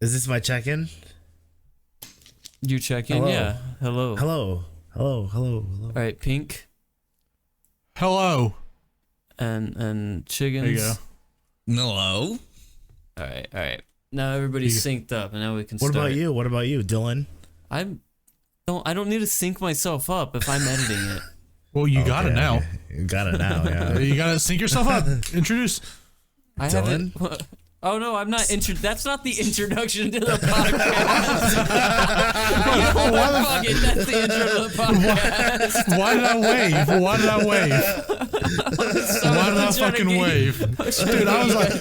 Is this my check-in? You check in? Hello. Yeah. Hello. Hello. All right, Pink Hello. and Chiggins. There you go. Hello. All right. Now everybody's synced up, and now we can What start. What about you, Dylan? I don't need to sync myself up if I'm editing it. Well, you got it now. Okay. You got it now, yeah. You gotta sync yourself up. Introduce. I Dylan? haven't. Oh no, I'm not. That's not the introduction to the podcast. Fuck it, that's the intro to the podcast. Why did I wave? Why did I fucking wave? Dude, I was like,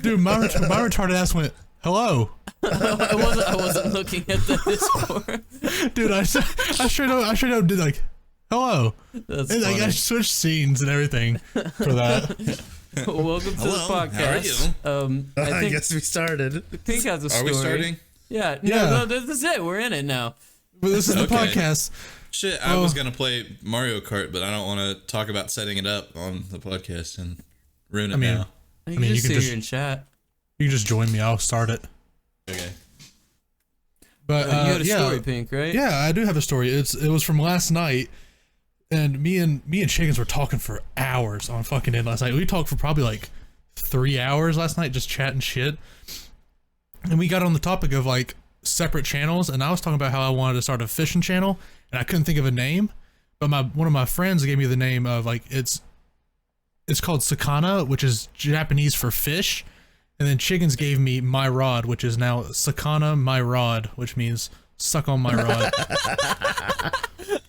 dude, my retarded ass went, hello. I wasn't looking at the Discord. Dude, I straight up did like, hello. That's And like, I funny. switched scenes and everything for that. Welcome to the Hello, podcast. how are you? I guess we started. Pink has a Are story. we starting? Yeah. Yeah. No, this is it. We're in it now. But this is the Okay. podcast. Shit, I was gonna play Mario Kart, but I don't want to talk about setting it up on the podcast and ruin it now. You mean, can you just can sit just- here and chat. You can just join me. I'll start it. Okay. But You had a yeah, story, Pink, right? yeah, I do have a story. It was from last night, and me and Chickens were talking for hours on fucking end last night. We talked for probably like 3 hours last night, just chatting shit. And we got on the topic of like separate channels, and I was talking about how I wanted to start a fishing channel, and I couldn't think of a name. But one of my friends gave me the name of like it's called Sakana, which is Japanese for fish. And then Chickens gave me my rod, which is now Sakana my rod, which means suck on my rod.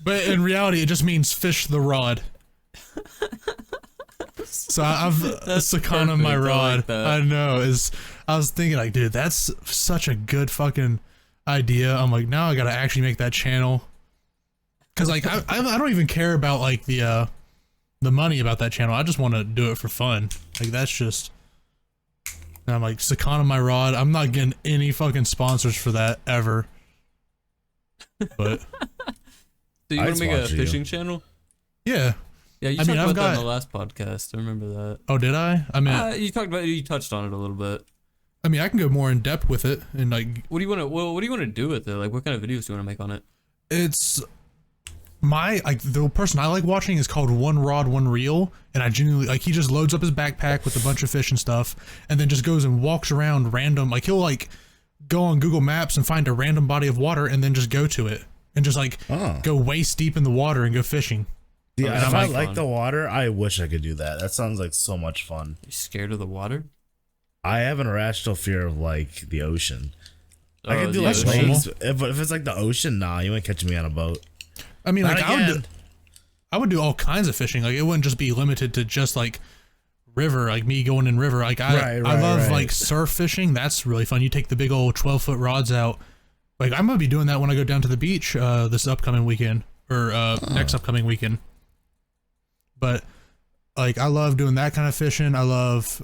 But in reality, it just means fish the rod. So I've Sakana my perfect. I rod. like that. I know. I was thinking like, dude, that's such a good fucking idea. I'm like, now I gotta actually make that channel. Cause like I don't even care about like the money about that channel. I just want to do it for fun. Like that's just. And I'm like, Sakana my rod. I'm not getting any fucking sponsors for that ever. But So you I want to make a sponsor you. fishing channel? yeah. Yeah, you I talked mean, I've about that on got- the last podcast. I remember that. Oh, did I? I mean, You touched on it a little bit. I can go more in depth with it, and like, What do you want to? Well, what do you want to do with it? Like, what kind of videos do you want to make on it? it's the person I like watching is called One Rod One Reel, and I genuinely like he just loads up his backpack with a bunch of fish and stuff, and then just goes and walks around random. Like he'll like go on Google Maps and find a random body of water, and then just go to it and just like go waist deep in the water and go fishing. Yeah, that if I sounds like fun. the water, I wish I could do that. That sounds like so much fun. You scared of the water? I have an irrational fear of like the ocean. I can do yeah, like that's lakes, but if it's like the ocean, nah, you ain't catching me on a boat. I mean, Not like again. I would do all kinds of fishing. Like it wouldn't just be limited to just like river, like me going in river. Like I love like surf fishing. That's really fun. You take the big old 12-foot rods out. Like I'm gonna be doing that when I go down to the beach this upcoming weekend or next upcoming weekend. But like I love doing that kind of fishing. I love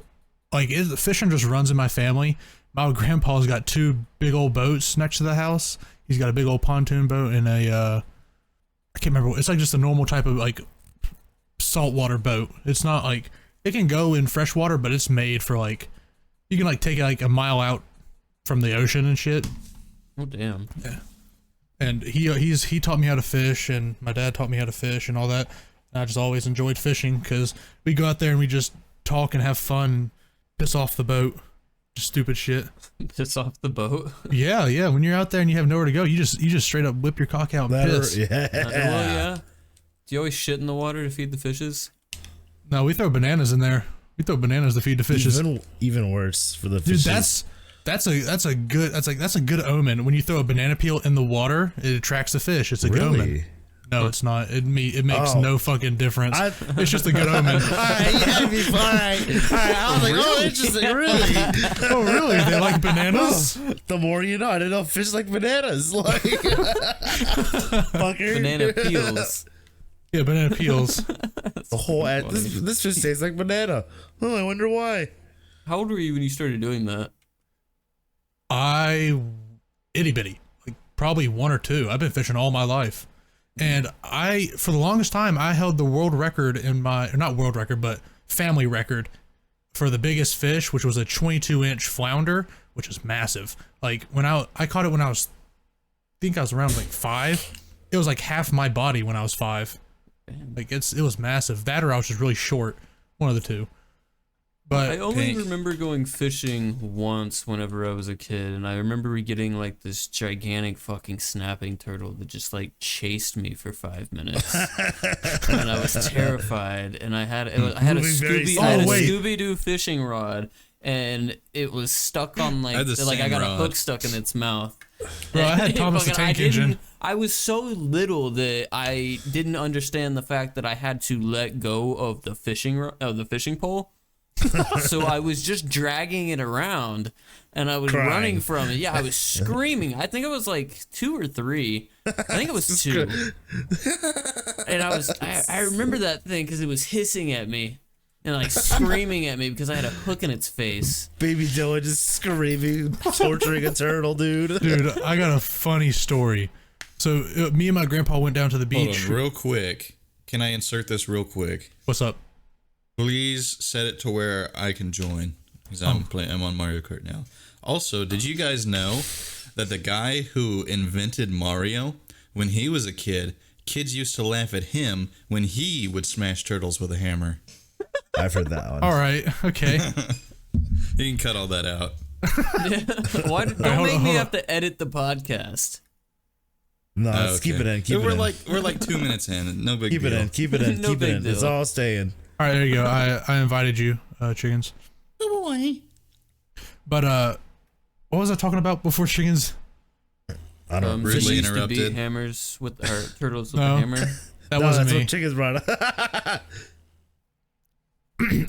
fishing just runs in my family. My grandpa's got 2 big old boats next to the house. He's got a big old pontoon boat and a I can't remember. It's like just a normal type of like saltwater boat. It's not like it can go in freshwater, but it's made for like you can like take it like a mile out from the ocean and shit. Oh damn! And he taught me how to fish, and my dad taught me how to fish and all that. And I just always enjoyed fishing because we go out there and we just talk and have fun, and piss off the boat, just stupid shit. Piss off the boat. Yeah. When you're out there and you have nowhere to go, you just straight up whip your cock out and piss. Yeah. Well, yeah. Do you always shit in the water to feed the fishes? No, we throw bananas in there. We throw bananas to feed the fishes. Even worse for the Dude, fishes. that's a good omen. When you throw a banana peel in the water, it attracts the fish. It's a good omen. No, it's not. It makes no fucking difference. It's just a good omen. Alright, yeah, be fine. Alright, I was like, oh, interesting, really? Oh, really? They like bananas? The more you know. I didn't know fish like bananas. Like, fucker. Banana peels. Yeah, banana peels. The whole this fish tastes like banana. Oh, I wonder why. How old were you when you started doing that? Itty bitty, like probably 1 or 2. I've been fishing all my life, and for the longest time I held the world record not world record but family record for the biggest fish, which was a 22-inch flounder which is massive. Like when I caught it when I think I was around like 5. It was like half my body when I was 5. Like it was massive. That or I was just really short. One of the two. But I only remember going fishing once whenever I was a kid, and I remember getting like this gigantic fucking snapping turtle that just like chased me for 5 minutes, and I was terrified. And I had a Scooby-Doo fishing rod, and it was stuck on like I got a hook stuck in its mouth. Bro, I had Thomas the Tank Engine. I was so little that I didn't understand the fact that I had to let go of the fishing pole. So I was just dragging it around, and I was running from it. Yeah, I was screaming. I think it was like 2 or 3. I think it was 2. And I remember that thing because it was hissing at me and like screaming at me because I had a hook in its face. Baby Dylan just screaming, torturing a turtle, dude. Dude, I got a funny story. So me and my grandpa went down to the beach. Hold on, real quick. Can I insert this real quick? What's up? Please set it to where I can join, because I'm on Mario Kart now. Also, did you guys know that the guy who invented Mario, when he was a kid, kids used to laugh at him when he would smash turtles with a hammer? I've heard that one. All right, okay. You can cut all that out. Don't make me have to edit the podcast. No, let's keep it in. We're like 2 minutes in. No big deal. Keep it in. No keep it in. big It's deal. all staying. All right, there you go. I invited you, chickens. Oh boy. But what was I talking about before chickens? I don't Fish Rudely used to interrupted. beat hammers with turtles with No. a hammer. That No, wasn't that's me. what chickens brought up.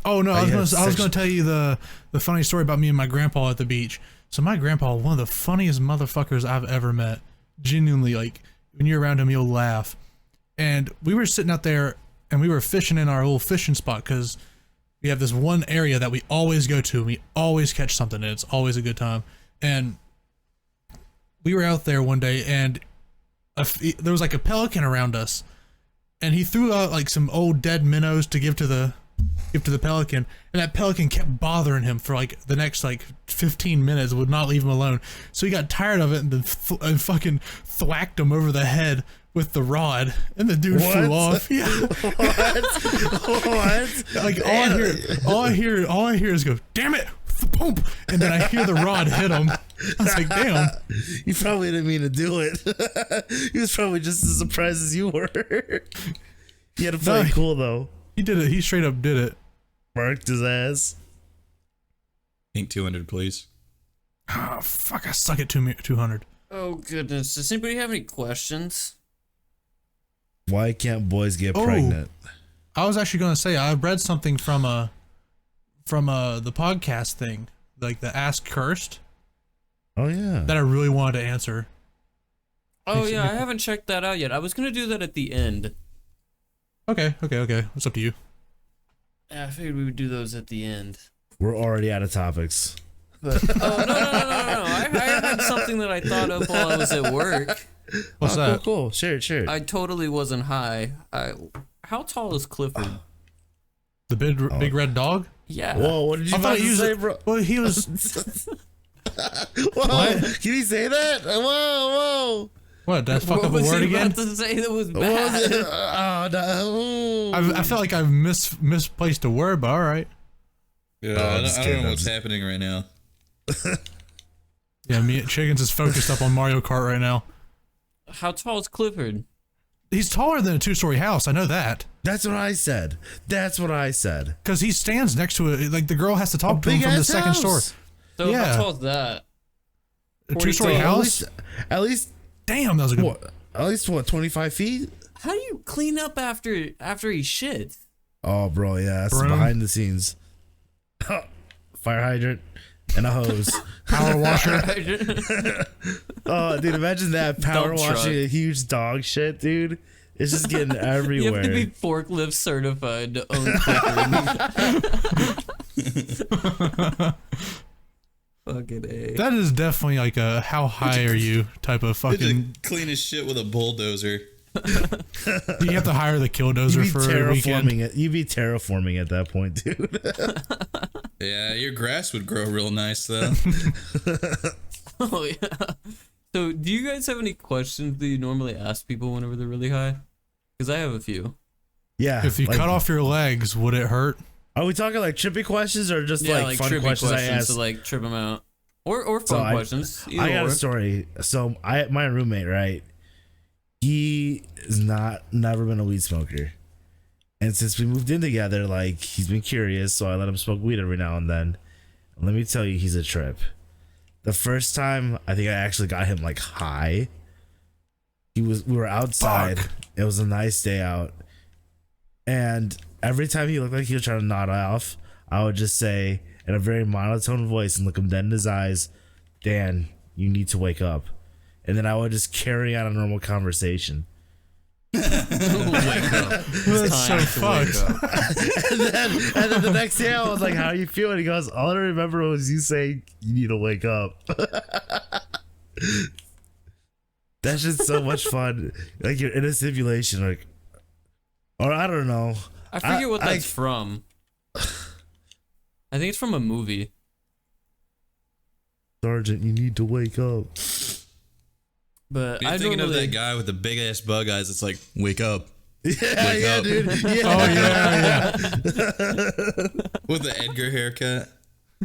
Oh no, I was section- gonna tell you the funny story about me and my grandpa at the beach. So my grandpa, one of the funniest motherfuckers I've ever met. Genuinely, like when you're around him, you'll laugh. And we were sitting out there and we were fishing in our little fishing spot because we have this one area that we always go to. And we always catch something, and it's always a good time. And we were out there one day, and there was like a pelican around us, and he threw out like some old dead minnows to give to the pelican, and that pelican kept bothering him for like the next like 15 minutes, would not leave him alone. So he got tired of it and then fucking thwacked him over the head with the rod, and the dude flew off. Yeah. What? Like all I hear is go, damn it, boom, and then I hear the rod hit him. I was like, damn. You probably didn't mean to do it. He was probably just as surprised as you were. He had to play cool though. He did it. He straight up did it. Marked his ass. Ink 200, please. Oh fuck! I suck at 200. Oh goodness! Does anybody have any questions? Why can't boys get pregnant? I was actually gonna say I read something from the podcast thing, like the Ask Kursed, Oh yeah. that I really wanted to answer. Oh yeah, I haven't checked that out yet. I was gonna do that at the end. Okay. It's up to you. Yeah, I figured we would do those at the end. We're already out of topics. But no. I had something that I thought of while I was at work. What's that? Cool. Share it. I totally wasn't high. How tall is Clifford? The big red dog? Yeah. Whoa, what did you I thought about he to was. say, bro? Well, he was. Whoa, What? can you say that? Whoa. What? Did I fuck What up a was word he again? about to say that was What was it? bad? Oh, no. I felt like I've misplaced a word, but all right. Yeah, I'm I just don't kidding, know I'm what's just- happening right now. Yeah, me Chickens is focused up on Mario Kart right now. How tall is Clifford? He's taller than a 2-story house. I know that. That's what I said. Because he stands next to it. Like the girl has to talk to him Big from the ass second house. story. So Yeah. how tall is that? A 2-story 42. house? At least Damn, that was a good. what? At least what? 25 feet? How do you clean up after he shits? Oh, bro, yeah, that's Broom. behind the scenes. Fire hydrant and a hose. Power washer. Oh, dude, imagine that power Dump washing truck. a huge dog shit, dude. It's just getting You have to be everywhere. forklift certified to own Clifford. Fucking A. That is definitely like a how high are you type of They fucking. just clean as shit with a bulldozer. You have to hire the You'd killdozer be for a weekend. terraforming it. You'd be terraforming at that point, dude. Yeah, your grass would grow real nice though. Oh yeah. So, do you guys have any questions that you normally ask people whenever they're really high? Because I have a few. Yeah. If you cut off your legs, would it hurt? Are we talking like trippy questions or just Yeah, like fun trippy questions I ask? to like trip them out, or fun questions. I got or. a story. So my roommate, right? He is never been a weed smoker, and since we moved in together, like he's been curious. So I let him smoke weed every now and then. And let me tell you, he's a trip. The first time I think I actually got him like high. We were outside. Fuck. It was a nice day out, and every time he looked like he was trying to nod off, I would just say in a very monotone voice and look him dead in his eyes, "Dan, you need to wake up." And then I would just carry on a normal conversation. Wake up. That's so fucked. And then the next day I was like, "How are you feeling?" He goes, "All I remember was you saying you need to wake up." That's just so much fun. Like you're in a simulation, like, or I don't know. I forget what that's from. I think it's from a movie. Sergeant, you need to wake up. But You're I thinking of normally, that guy with the big ass bug eyes. It's like, wake up. Yeah, Wake yeah, up. dude. Yeah. Oh yeah, With the Edgar haircut.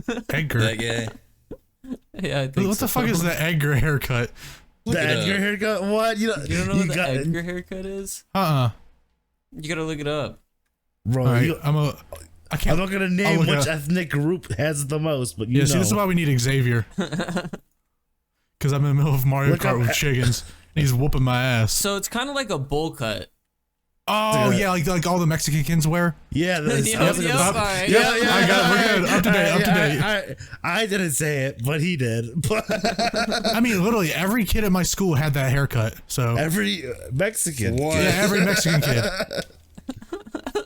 yeah. Edgar. That guy. yeah, I think What so. the fuck is the Edgar haircut? The Look it Edgar up. haircut? What? You don't know what the Edgar haircut is? You gotta look it up. Bro, All right, you, I can't. I'm not gonna I'll name look it which up. ethnic group has the most, but you Yeah, know. see, this is why we need Xavier. Because I'm in the middle of Mario Look Kart up- with chickens, and he's whooping my ass. So it's kind of like a bowl cut. Oh yeah, like all the Mexican kids wear. Yeah, this, Yep, I was yep, gonna- all right. yeah, yeah. I got it. We're good. Up to date. Up to date. I didn't say it, but he did. But I mean, literally every kid at my school had that haircut. So every Mexican. What? yeah, every Mexican kid.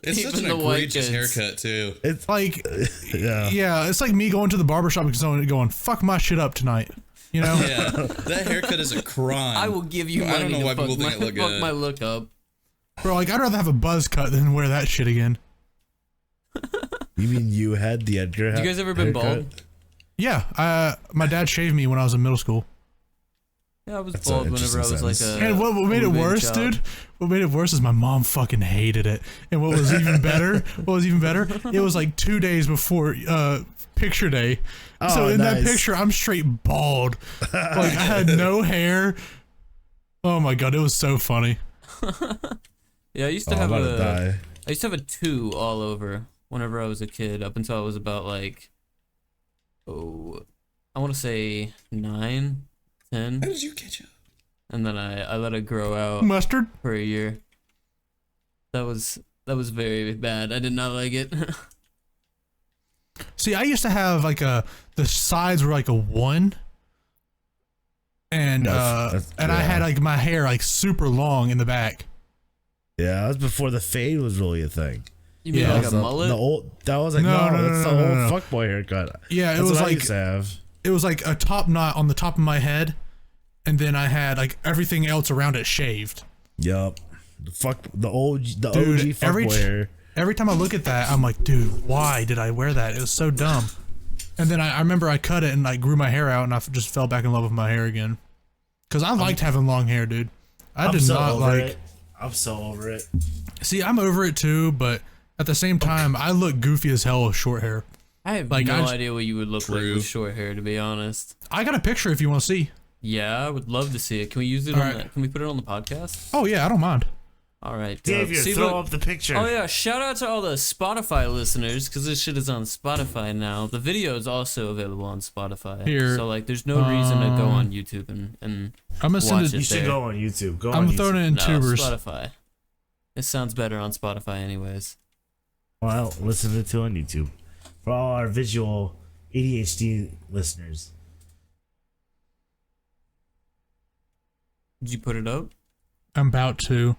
It's Even such an the white egregious kids. haircut too. It's Like, yeah. yeah, it's like me going to the barbershop and someone going, "Fuck my shit up tonight." You know? Yeah, that haircut is a crime. I will give you I money don't know to why fuck, people think my, it look fuck good. my look up. Bro, like I'd rather have a buzz cut than wear that shit again. You mean you had the Edgar? You guys ever been haircut? bald? Yeah, my dad shaved me when I was in middle school. Yeah, I was That's bald an whenever I was like interesting a. And what made it moving worse, child. dude? What made it worse is my mom fucking hated it. And what was even better? It was like 2 days before picture day. So Oh, in that nice. picture, I'm straight bald. Like I had no hair. Oh my god, it was so funny. Yeah, I used Oh, to I'm have about to die. I used to have a 2 all over whenever I was a kid, up until I was about like, I want to say 9, 10, How did you catch up? and then I let it grow out Mustard? for a year. That was very bad. I did not like it. See, I used to have like the sides were like a 1. And That's- and I yeah. had like my hair like super long in the back. Yeah, that was before the fade was really a thing. You mean Yeah. like That a was mullet? The old, that was like, No, no, no, that's no, the no, old no. fuckboy haircut. Yeah, That's it was what I like used to have. it was like a top knot on the top of my head, and then I had like everything else around it shaved. Yup. The OG Dude, fuckboy hair. Every time I look at that, I'm like, dude, why did I wear that? It was so dumb. And then I remember I cut it and I grew my hair out, and I just fell back in love with my hair again. Cause I liked having long hair, dude. I I'm did so not over like. it. I'm so over it. See, I'm over it too, but at the same time, I look goofy as hell with short hair. I have Like, no I- idea what you would look like True. with short hair, to be honest. I got a picture if you want to see. Yeah, I would love to see it. Can we use it All on right. the, Can we put it on the podcast? Oh yeah, I don't mind. All right. Xavier, see, throw look- up the picture. Oh yeah, shout out to all the Spotify listeners, because this shit is on Spotify now. The video is also available on Spotify. Here, So like there's no reason to go on YouTube and I'm gonna send watch it. You should there. go on YouTube. Go I'm on throwing YouTube. it in no, tubers. Spotify. It sounds better on Spotify anyways. Well, listen to it on YouTube. For all our visual ADHD listeners. Did you put it up? I'm about to.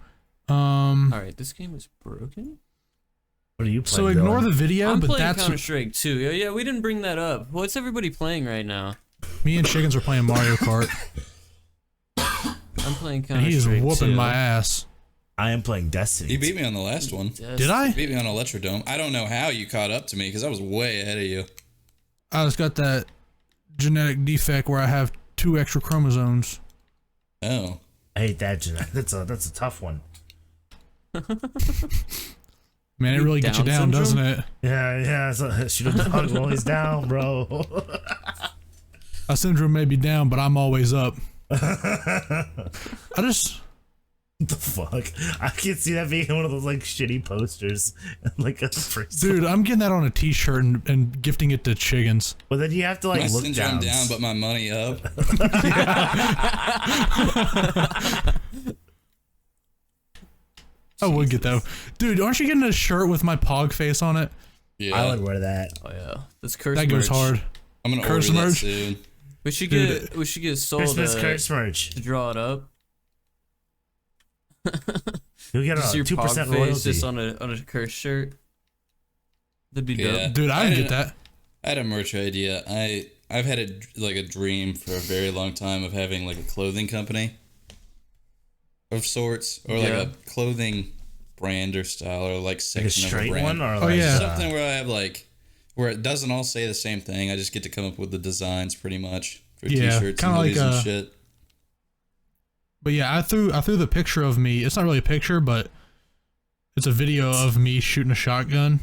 All right, this game is broken. What are you So playing? ignore Dylan? the video, I'm but playing that's Counter Strike too. Yeah, we didn't bring that up. What's everybody playing right now? me and Chickens are playing Mario Kart. I'm playing And Counter he's Strike whooping too. my ass. I am playing Destiny. You beat me on the last one. Yes. Did I? You beat me on Electrodome. I don't know how you caught up to me because I was way ahead of you. I just got that genetic defect where I have 2 extra chromosomes. Oh. I hate that. That's a tough one. Man, it really gets you down, Down doesn't syndrome? it? Yeah. So shoot a dog while he's down, bro. A syndrome may be down, but I'm always up. I just... What the fuck? I can see that being one of those like shitty posters, like a person. Dude, I'm getting that on a t-shirt and gifting it to chickens. But then you have to like My look syndrome down. down, but my money up. I would get that. Dude, aren't you getting a shirt with my pog face on it? Yeah. I would wear that. Oh yeah, this curse. That goes hard. I'm gonna Curse order that merch? soon. We should Dude, get sold Christmas curse merch. to draw it up. You'll get Just a your 2% pog face royalty. just on a curse shirt. That'd be Yeah. dope. Dude, I would get didn't- that. I had a merch idea. I've had a dream for a very long time of having like a clothing company of sorts, or like Yeah. a clothing brand or style, or like Like a section of a straight brand. one, or Oh, like yeah. Something where I have like where it doesn't all say the same thing. I just get to come up with the designs pretty much for Yeah, t-shirts kinda and like hoodies and shit. But yeah, I threw the picture of me. It's not really a picture, but it's a video of me shooting a shotgun.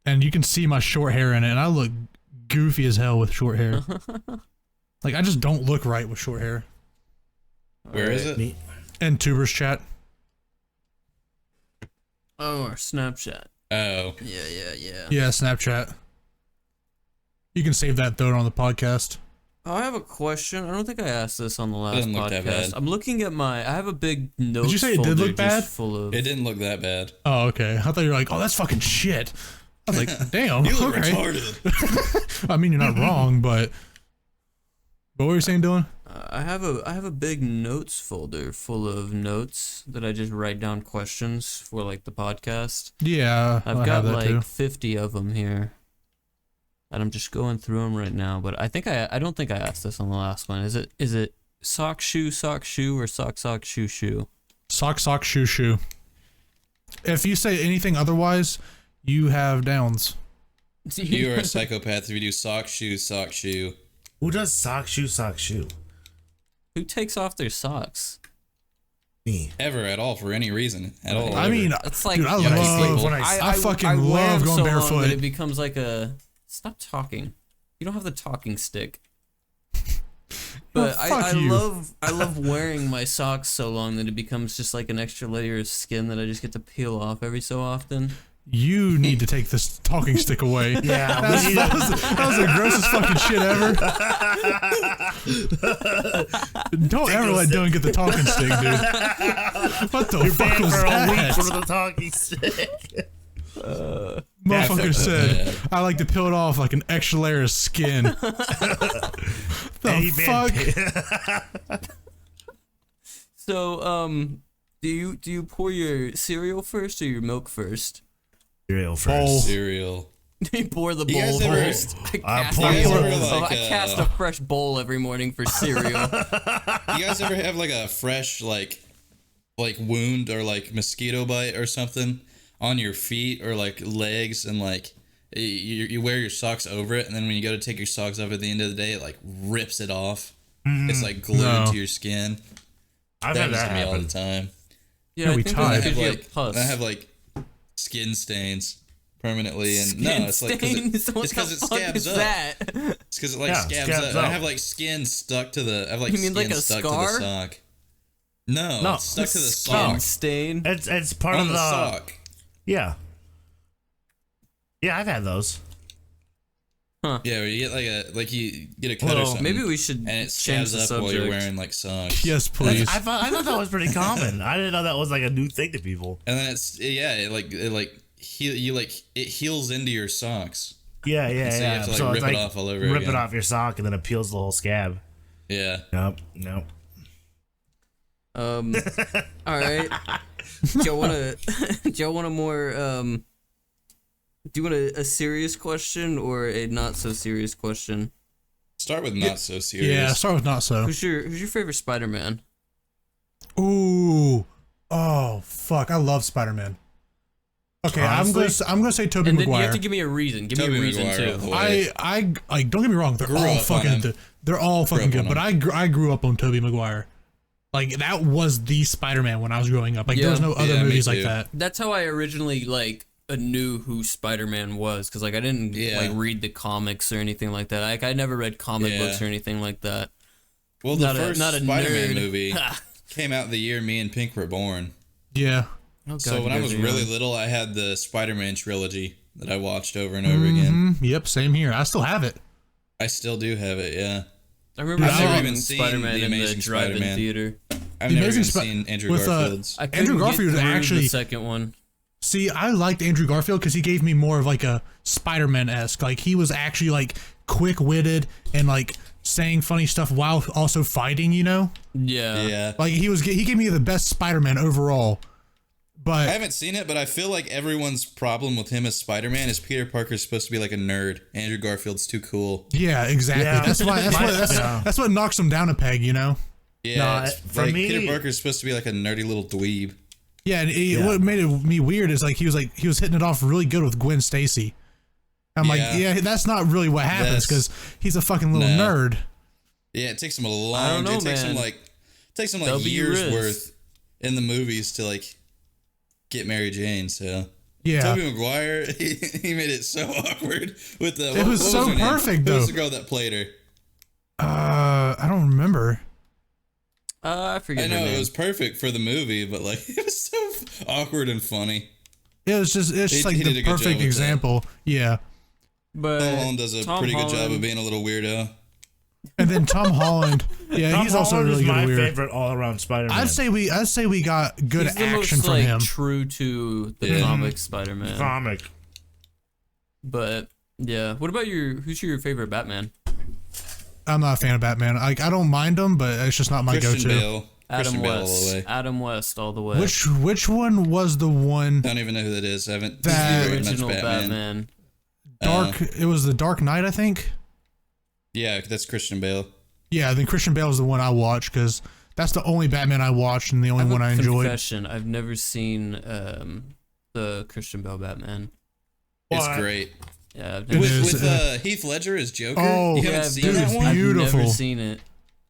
And you can see my short hair in it, and I look goofy as hell with short hair. Like, I just don't look right with short hair. Where is it? Me. And tubers chat. Oh, or Snapchat. Oh, Yeah. Yeah, Snapchat. You can save that, throw it on the podcast. Oh, I have a question. I don't think I asked this on the last Doesn't look that podcast. bad. I'm looking at I have a big notes you say it did folder look bad? just full of. it didn't look that bad. Oh, okay. I thought you were like, oh, that's fucking shit. I was like, damn, You look okay. retarded. I mean, you're not wrong, but what were you saying, Dylan? I have a big notes folder full of notes that I just write down questions for like the podcast. Yeah, I've I got have that like too. 50 of them here, and I'm just going through them right now. But I don't think I asked this on the last one. Is it sock shoe or sock shoe shoe? Sock, shoe, shoe. If you say anything otherwise, you have downs. You are a psychopath if you do sock shoe. Who does sock shoe? Who takes off their socks? Me. Ever at all for any reason at all. I ever. mean, It's like dude, I Yeah, love. when I fucking wear love them going so barefoot. long that it becomes like a. Stop talking. You don't have the talking stick. But fuck I you. love wearing my socks so long that it becomes just like an extra layer of skin that I just get to peel off every so often. You need to take this talking stick away. Yeah, that was the grossest fucking shit ever. Don't ever let Dylan get the talking stick, dude. What the fuck banned was for a week that? for the talking stick. Motherfucker said, I like to peel it off like an extra layer of skin. The And he fuck? So do you pour your cereal first or your milk first? Cereal Bowl. first. cereal. You pour the You bowl guys ever- first. I pour cast, the- like, I cast a fresh bowl every morning for cereal. You guys ever have like a fresh like wound or like mosquito bite or something on your feet or like legs, and like you wear your socks over it, and then when you go to take your socks off at the end of the day, it like rips it off. It's like glued No. to your skin. I've That had happens that to me all happen. the time. Yeah, we I think tied. that's I have because you like have pus. I have like skin stains permanently, and Skin no, it's like stains? What it's because it the fuck scabs is up. that? It's because it like Yeah, scabs scabs up. And I up. have like skin stuck to the. I have like You mean skin like a stuck scar? to the sock. No, No, it's stuck to the Skin sock. stain. It's part On of the the sock. Yeah. Yeah, I've had those. Yeah, where you get you get a cut or Well, something. Maybe we should and it change scabs the up subject. while you're wearing like socks. Yes, please. I thought that was pretty common. I didn't know that was like a new thing to people. And then it heals into your socks. Yeah, So you have to, like, it's rip it off all over rip again. it off your sock and then it peels the whole scab. Yeah. Nope. All right. Do y'all want a more do you want a serious question or a not so serious question? Start with not so serious. Yeah, start with not so. Who's your favorite Spider-Man? Ooh, Oh fuck, I love Spider-Man. Okay, Honestly? I'm gonna say Tobey And then Maguire. you have to give me a reason. Give me Tobey a reason Maguire all too. the way. I like, don't get me wrong, they're Grew all up on fucking him. good. They're all fucking Grew up good, on but I grew up on Tobey Maguire. Like that was the Spider-Man when I was growing up. Like there was no other Yeah, me movies like too. that. That's how I originally knew who Spider-Man was, because like I didn't like read the comics or anything like that. Like I never read comic books or anything like that. Well, the Not a- first not a Spider-Man nerd. movie came out the year me and Pink were born. Yeah. Oh, God, So when you I guys was are really young. little, I had the Spider-Man trilogy that I watched over and over again. Yep, same here. I still have it. I still do have it, yeah. I remember I've never seeing even seen Spider-Man The in the Amazing drive-in Spider-Man. theater. I've The never Amazing even Spi- seen Andrew with, Garfield's. I Andrew couldn't Garfield get through actually- the second one. See, I liked Andrew Garfield because he gave me more of like a Spider-Man-esque. Like he was actually like quick-witted and like saying funny stuff while also fighting. You know, Yeah. like he gave me the best Spider-Man overall. But I haven't seen it, but I feel like everyone's problem with him as Spider-Man is Peter Parker's supposed to be like a nerd. Andrew Garfield's too cool. yeah, exactly. Yeah. That's what knocks him down a peg. You know. Yeah, No, it's for like me- Peter Parker's supposed to be like a nerdy little dweeb. Yeah, and what made me weird is like he was hitting it off really good with Gwen Stacy. I'm like, yeah, that's not really what happens because he's a fucking little No. nerd. Yeah, it takes him a long. I don't know, it takes him man. like W. years Riz. worth in the movies to like get Mary Jane. So Yeah. Tobey Maguire, he made it so awkward with the. It was so her name? perfect, Who was though. the girl that played her? I don't remember. I forget I her know name. it was perfect for the movie, but like it was so awkward and funny. It's just He like did a the good job perfect with example. Yeah. But Tom Holland does a Tom pretty good job Holland- of being a little weirdo. And then Tom Holland, yeah, Tom he's also Holland really is good my weird. favorite all-around Spider-Man. I'd say we got good He's the action most from like him. true to the Yeah. comic Spider-Man. comic. But yeah, what about who's your favorite Batman? I'm not a fan of Batman. Like I don't mind him, but it's just not my Christian go-to. Bale. Christian Bale all the way. Adam West all the way. Which one was the one Don't even know who that is. I haven't That- read much original Batman. dark? It was the Dark Knight, I think. Yeah, that's Christian Bale. Yeah, then Christian Bale was the one I watched because that's the only Batman I watched and the only one I enjoyed. Confession: I've never seen the Christian Bale Batman. It's What? great. Yeah, I've It never, is, With Heath Ledger as Joker. Oh, you yeah, haven't I've seen dude, that it's one? I've beautiful. never seen it.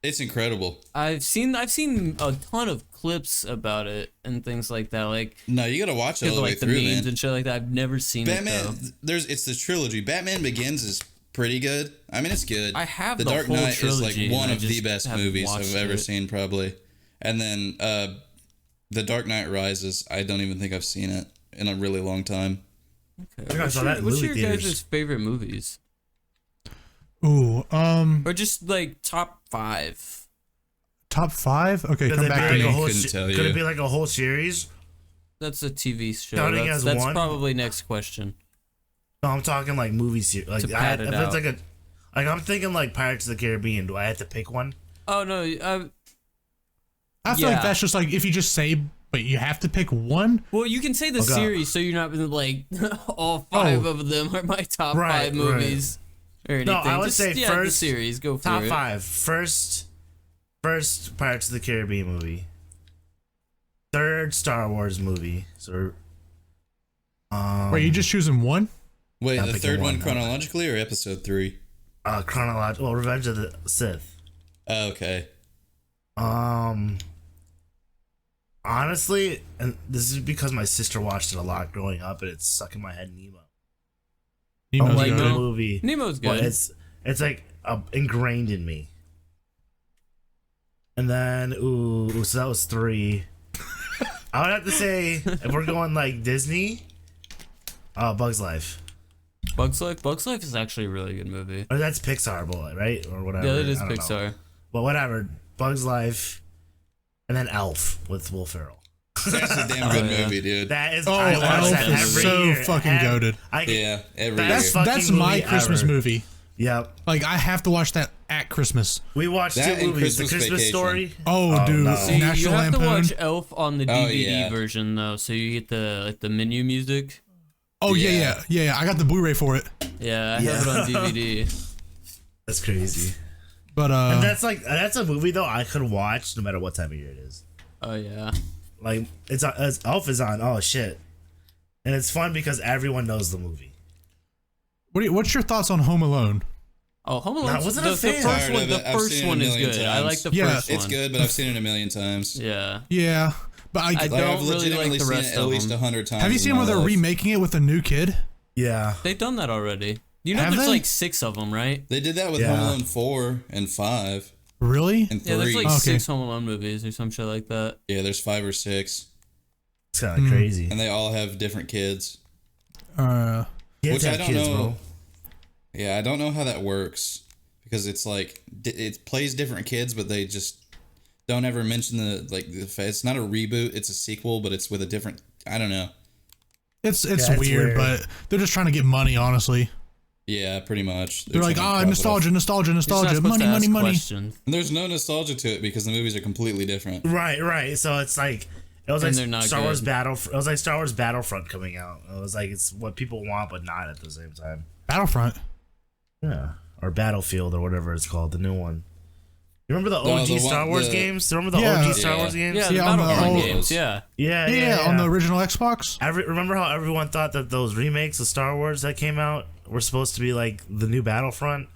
It's incredible. I've seen a ton of clips about it and things like that, like No, you got to watch it all the way like the through, memes man. and shit like that. I've never seen it though. Batman, it's the trilogy. Batman Begins is pretty good. I mean, it's good. I have The the Dark whole Knight is like trilogy, one and I of the just best haven't movies I've watched ever it. seen, probably. And then The Dark Knight Rises. I don't even think I've seen it in a really long time. think I saw that in What's movie your theaters. guys' favorite movies, Ooh, or just like top 5? top 5. Okay, Does come it back be to like a me. whole Couldn't tell Could you. it be like a whole series? That's a TV show. Counting That's, as that's one? probably next question. No, I'm talking like movie series. Like To pad it if out. it's like I'm thinking like Pirates of the Caribbean. Do I have to pick one? Oh no, I feel like yeah. that's just like if you just say, but you have to pick one. well, you can say the Okay. series, so you're not like all 5 Oh. of them are my top Right, 5 movies or anything. No, I would Just, say the first series. Go for Top it. 5. First Pirates of the Caribbean movie. Third Star Wars movie. So Wait, you just choosing one? Wait, I'm the picking third one one. chronologically or episode 3? chronological. Well, Revenge of the Sith. Oh, okay. Honestly, and this is because my sister watched it a lot growing up, and it's stuck in my head. Nemo. Nemo's Like good. the Nemo. movie. Nemo's But good. it's like ingrained in me. And then so that was 3. I would have to say if we're going like Disney, Bugs Life. Bugs Life. Bugs Life is actually a really good movie. Or that's Pixar, right? Or whatever. Yeah, it is I don't know. Pixar. But whatever. Bugs Life, and then Elf with Will Ferrell. That's a damn good yeah. movie, dude. That is. Oh, I watch Elf that is every so year. fucking Every- goated. Yeah, every That's year. fucking That's my movie Christmas ever. movie. Yep. Like I have to watch that at Christmas. We watched That 2 and movies. The Christmas Christmas Vacation. Story. Oh, dude, no. So you National have to Lampoon. watch Elf on the Oh, DVD yeah. version though, so you get the menu music. Oh Yeah. yeah. I got the Blu-ray for it. Yeah, I have it on DVD. That's crazy. But And that's a movie though I could watch no matter what time of year it is. Oh yeah. Like it's Elf is on. Oh shit! And it's fun because everyone knows the movie. What's your thoughts on Home Alone? Oh, Home Alone. wasn't the a fan. first one. I've The seen first it a one is million good. I times. like the Yeah. first one. It's good, but I've seen it a million times. Yeah. Yeah, but I Like, don't I've really legitimately like the seen rest it at of least them. 100 times. have you in seen my where they're life. remaking it with a new kid? Yeah. They've done that already. You know, Have there's they? like 6 of them, right? They did that with Yeah. Home Alone 4 and 5 Really? and 3. Yeah, there's like Okay. 6 Home Alone movies or some shit like that. Yeah, there's 5 or 6, It's kind of crazy. and they all have different kids. Uh, Kids Which I have don't kids, know. bro. Yeah, I don't know how that works because it's like it plays different kids, but they just don't ever mention it's not a reboot, it's a sequel, but it's with a different. I don't know. it's it's weird, weird. but they're just trying to get money. Honestly, Yeah, pretty much. they're like, trying to profit nostalgia, off- nostalgia, You're not nostalgia, supposed money, to money, ask money. questions. And there's no nostalgia to it because the movies are completely different. Right. So it's like it was And like they're not Star Wars good. It was like Star Wars Battlefront coming out. It was like it's what people want, but not at the same time. Battlefront. Yeah, or Battlefield or whatever it's called, the new one. You remember the No, OG the Star one- Wars the- games? Remember the Yeah. OG Star Yeah. Wars games? Yeah, the Yeah, on the Battlefront old- games. Yeah. Yeah. On the original Xbox. Remember how everyone thought that those remakes of Star Wars that came out were supposed to be like the new Battlefront?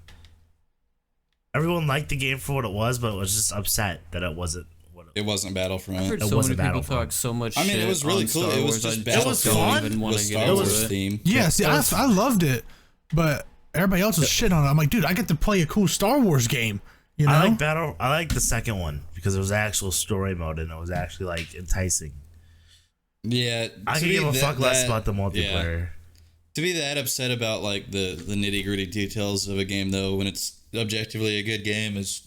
Everyone liked the game for what it was, but was just upset that it wasn't what it It wasn't Battlefront. I've heard It so wasn't many people Battlefront. talk so much I mean, shit it was really on cool. Star It was Wars, just I It was don't fun. even want with to Star get into Wars it. theme. Yeah, see, I loved it, but everybody else is shit on it. I'm like, dude, I get to play a cool Star Wars game. You know? I like the second one because it was actual story mode and it was actually like enticing. Yeah, I to could be give a fuck less that- about the yeah. multiplayer. To be that upset about like the nitty gritty details of a game though, when it's objectively a good game, is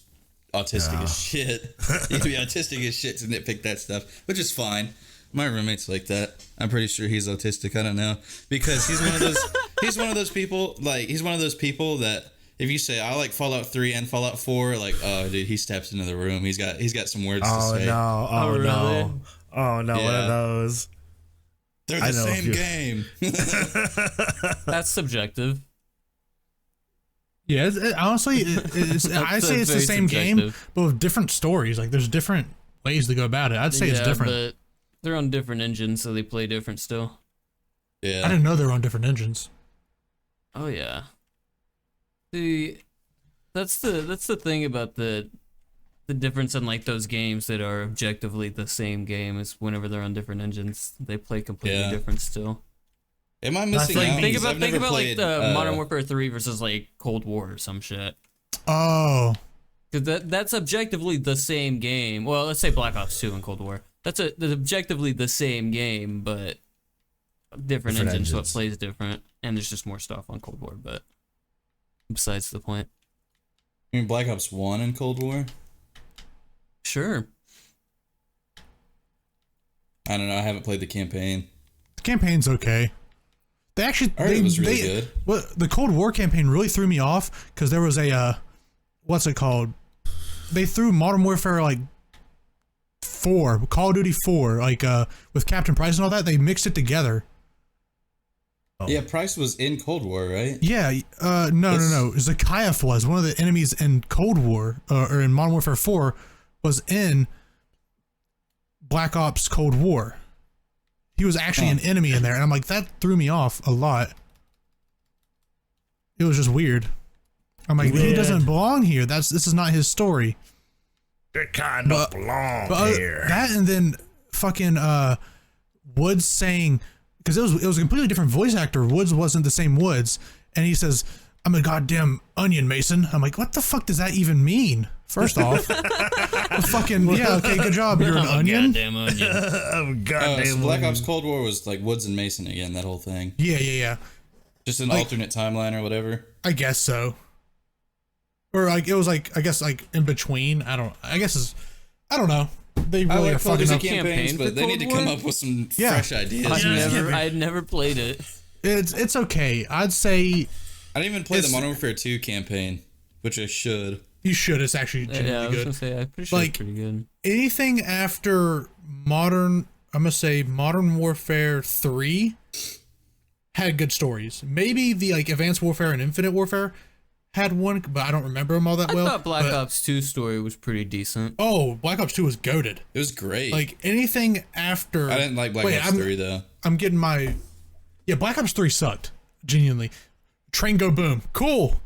autistic as shit. You can be autistic as shit to nitpick that stuff, which is fine. My roommate's like that. I'm pretty sure he's autistic. I don't know because he's one of those. He's one of those people. Like he's one of those people that if you say I like Fallout 3 and Fallout 4, like oh dude, he steps into the room. He's got some words to Oh say. no! Oh really? no! Oh no! One Yeah. of those. They're I the know a same few. game. That's subjective. Yeah, honestly, I say it's the very same game, subjective. but with different stories. Like, there's different ways to go about it. I'd say it's different. But they're on different engines, so they play different still. I Yeah. didn't know they were on different engines. Oh yeah. That's the thing about the difference in like those games that are objectively the same game is whenever they're on different engines, they play completely Yeah. different still. Am I missing Like, out? Think 'Cause about I've never like played, the Modern Warfare 3 versus like Cold War or some shit. Oh, Because that's objectively the same game. Well, let's say Black Ops 2 and Cold War. That's objectively the same game, but different engines, so it engines. plays different. And there's just more stuff on Cold War, but besides the point. I mean, Black Ops 1 and Cold War? Sure. I don't know. I haven't played the campaign. the campaign's okay. They actually, I heard it was really good. Well, the Cold War campaign really threw me off because there was a, what's it called? They threw Modern Warfare like 4, Call of Duty 4, like with Captain Price and all that. They mixed it together. Oh. Yeah, Price was in Cold War, right? Yeah, no. Zakhaev was one of the enemies in Cold War, or in Modern Warfare 4, was in Black Ops Cold War. He was actually an enemy in there, and I'm like, that threw me off a lot. It was just weird. I'm like, he Weird. doesn't belong here. This is not his story. They kind of belong But here. that and then fucking Woods saying, because it was a completely different voice actor. Woods wasn't the same Woods, and he says, "I'm a goddamn onion, Mason." I'm like, what the fuck does that even mean? First off, fucking yeah, okay, good job. You're an I'm a onion. Goddamn onion. Oh, So goddamn. Black Ops Cold War was like Woods and Mason again, that whole thing. Yeah. Just an Like- alternate timeline or whatever. I guess so. Or like it was like I guess like in between. I don't know. They I really are like Call of fucking Duty up. campaigns, Campaign but for they need to Cold come War? up with some Yeah. fresh ideas. I had never played it. It's okay. I'd say I didn't even play the It's- Modern Warfare 2 campaign, which I should. you should. It's actually Yeah, I genuinely was good. gonna say I'm pretty sure Like- it's pretty good. Anything after I'm gonna say Modern Warfare 3 had good stories. Maybe the like Advanced Warfare and Infinite Warfare had one, but I don't remember them all that well. I thought Black Ops 2 story was pretty decent. Oh, Black Ops 2 was goated. It was great. Like anything after. I didn't like Black Ops 3 though. I'm getting my. Yeah, Black Ops 3 sucked. Genuinely. Train go boom. Cool.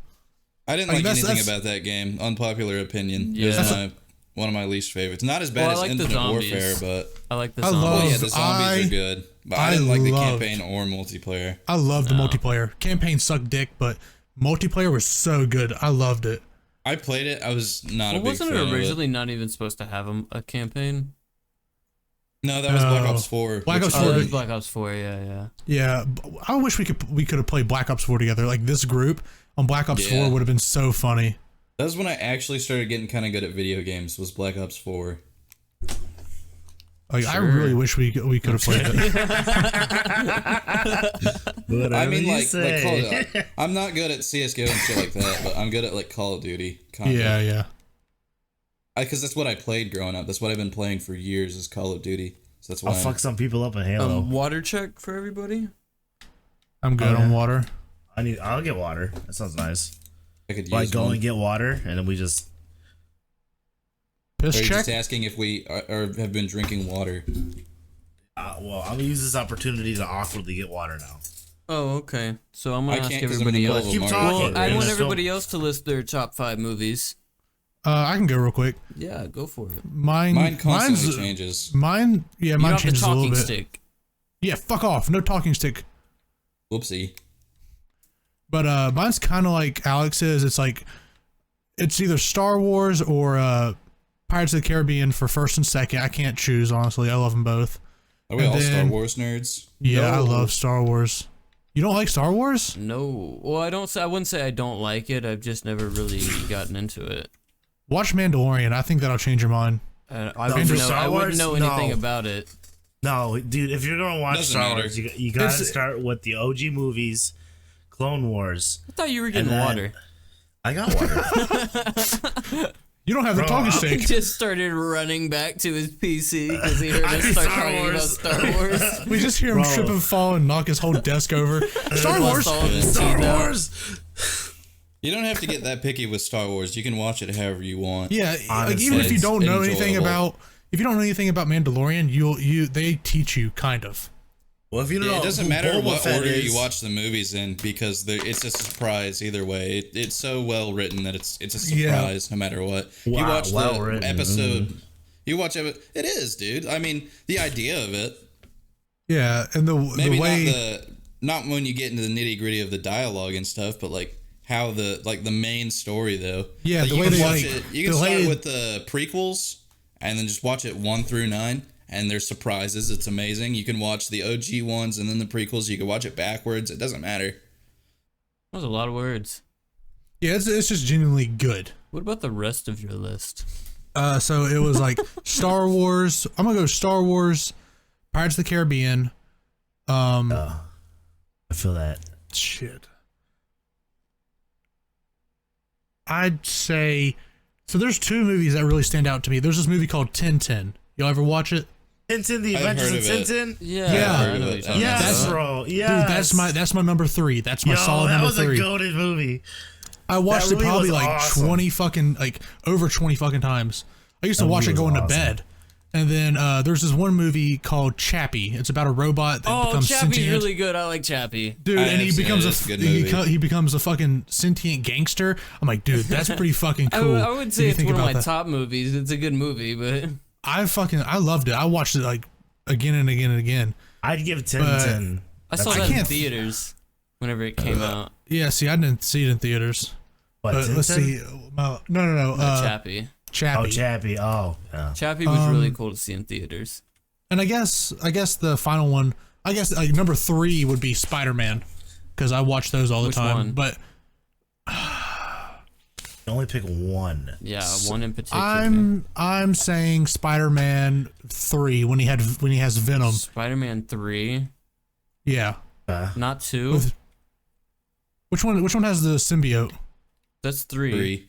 I didn't like anything about that game. Unpopular opinion. Yeah. It was one of my least favorites. Not as bad as Infinite Warfare, but I like the zombies. Oh yeah, the zombies are good. But I didn't like the campaign or multiplayer. I love the multiplayer. Campaign sucked dick, but multiplayer was so good. I loved it. I played it. I was not a big fan. Wasn't it originally not even supposed to have a campaign? No, that was Black Ops 4. Black Ops 4. That was Black Ops 4. Yeah. Yeah, I wish we could have played Black Ops 4 together. Like this group on Black Ops 4 would have been so funny. That was when I actually started getting kind of good at video games. Was Black Ops 4. Like I really wish we could have played it. I mean, like I'm not good at CS:GO and shit like that, but I'm good at like Call of Duty. Yeah. Because that's what I played growing up. That's what I've been playing for years is Call of Duty. So that's why I'll fuck some people up in Halo. Water check for everybody. I'm good on water. I'll get water. That sounds nice. I could Like use go one. and get water, and then we just Piss Are you check. just asking if we have been drinking water? well, I'm gonna use this opportunity to awkwardly get water now. Oh, okay. So I'm I gonna ask can't 'cause I'm in everybody the middle else. of a Keep Mario talking. Kart I race. want Just everybody else to list their top 5 movies. I can go real quick. Yeah, go for it. Mine constantly changes. Mine You mine have the changes a little talking bit. stick. Yeah, fuck off. No talking stick. Whoopsie. But mine's kind of like Alex's. It's like it's either Star Wars or Pirates of the Caribbean for first and second. I can't choose honestly. I love them both. Are we And all Star then- Wars nerds? Yeah, I No. love Star Wars. You don't like Star Wars? No. Well, I wouldn't say I don't like it. I've just never really gotten into it. Watch Mandalorian. I think that'll change your mind. I for wouldn't know, Star I wouldn't Wars? know anything No. about it. No, dude, if you're gonna watch Doesn't Star matter. Wars, you gotta start with the OG movies, Clone Wars. I thought you were getting then- water. I got water. You don't have the Bro, talking He stick. just started running back to his PC because he heard I us mean, start Star talking about Wars. Star Wars. We just hear him Bro. trip and fall and knock his whole desk over. Star Wars. Lost all of his Star teeth out. Wars. You don't have to get that picky with Star Wars. You can watch it however you want. Yeah, like Honestly, even if you it's don't know anything enjoyable. about Mandalorian, they teach you kind of. Well, if you don't know, It doesn't who matter Boba what Fett order is, you watch the movies in because it's a surprise either way. It's so well written that it's a surprise no matter what. You Wow, watch well the written. episode. You watch it. It is, dude. I mean, the idea of it. Yeah, and Maybe the way not when you get into the nitty gritty of the dialogue and stuff, but like how the main story though. Yeah, Like, the you way can they, watch like, it. You can the start way- with the prequels and then just watch it 1 through 9. And there's surprises. It's amazing. You can watch the OG ones and then the prequels. You can watch it backwards. It doesn't matter. That was a lot of words. yeah, it's just genuinely good. What about the rest of your list? So it was like Star Wars. I'm gonna go Star Wars, Pirates of the Caribbean. I feel that. Shit. I'd say so. There's 2 movies that really stand out to me. There's this movie called Tintin. Y'all ever watch it? Tintin, the I've Adventures of heard of it. Tintin. Yeah, Yeah. I know what you're talking Yes, about. bro. Dude, Yes. that's my number 3. That's my solid that number was 3. a goated movie. I watched that it movie probably was like awesome. 20 fucking over 20 fucking times. I used to That watch it movie was going to awesome. bed. And then there's this one movie called Chappie. It's about a robot that Oh, becomes Chappie's sentient. really good. I like Chappie. Dude, I and have he seen becomes it. It's a good he, movie. he becomes a fucking sentient gangster. I'm like, dude, that's pretty fucking cool. I would if say you it's think one of about my that. top movies. It's a good movie, but I loved it. I watched it like again and again and again. I'd give Tintin. I saw I that in can't- theaters whenever it came out. Yeah, see, I didn't see it in theaters. What, But let's Tintin? see. No. Chappie. Chappie. Oh, Chappie. Oh, yeah. Chappie was really cool to see in theaters. And I guess the final one, I guess like number 3 would be Spider-Man, because I watch those all the Which time. one? But You only pick one. Yeah, one in particular. I'm saying Spider-Man 3 when he has Venom. Spider-Man 3, Yeah. not 2. With- Which one has the symbiote? That's 3. 3.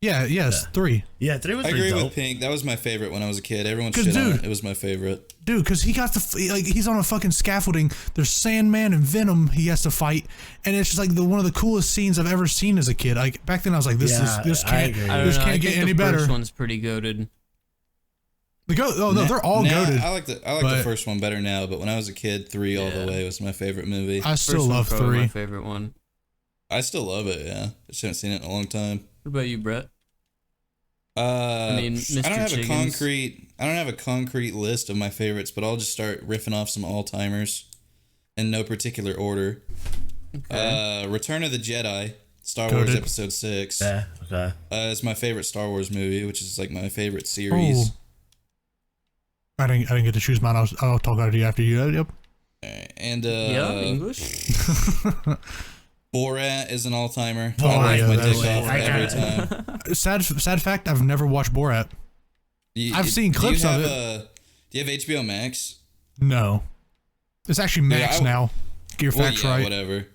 Yes, 3. Yeah, 3 was I pretty agree dope. with Pink. That was my favorite when I was a kid. Everyone 'Cause, shit on dude- it. It was my favorite. Dude, because he got he's on a fucking scaffolding. There's Sandman and Venom he has to fight, and it's just like one of the coolest scenes I've ever seen as a kid. Like back then, I was like, this I agree. I don't this know. I can't get think any the better. first one's pretty goated. They're all goated. I like the first one better now, but when I was a kid, 3 all the way was my favorite movie. I still First love one's probably 3. my favorite one. I still love it. Yeah, I just haven't seen it in a long time. What about you, Brett? I mean, Mr. I don't have Chiggins. a concrete list of my favorites, but I'll just start riffing off some all timers in no particular order. Okay. Return of the Jedi, Star Wars Goated. Episode 6. Yeah, okay. It's my favorite Star Wars movie, which is like my favorite series. I didn't get to choose mine. I'll talk about it after you. Yep. And yeah, English. Borat is an all timer. Oh, I laugh yeah, my that's dick right. off I every got time. Sad fact, I've never watched Borat. I've seen clips of it. Do you have HBO Max? No. It's actually Max now. Get your facts right. Whatever.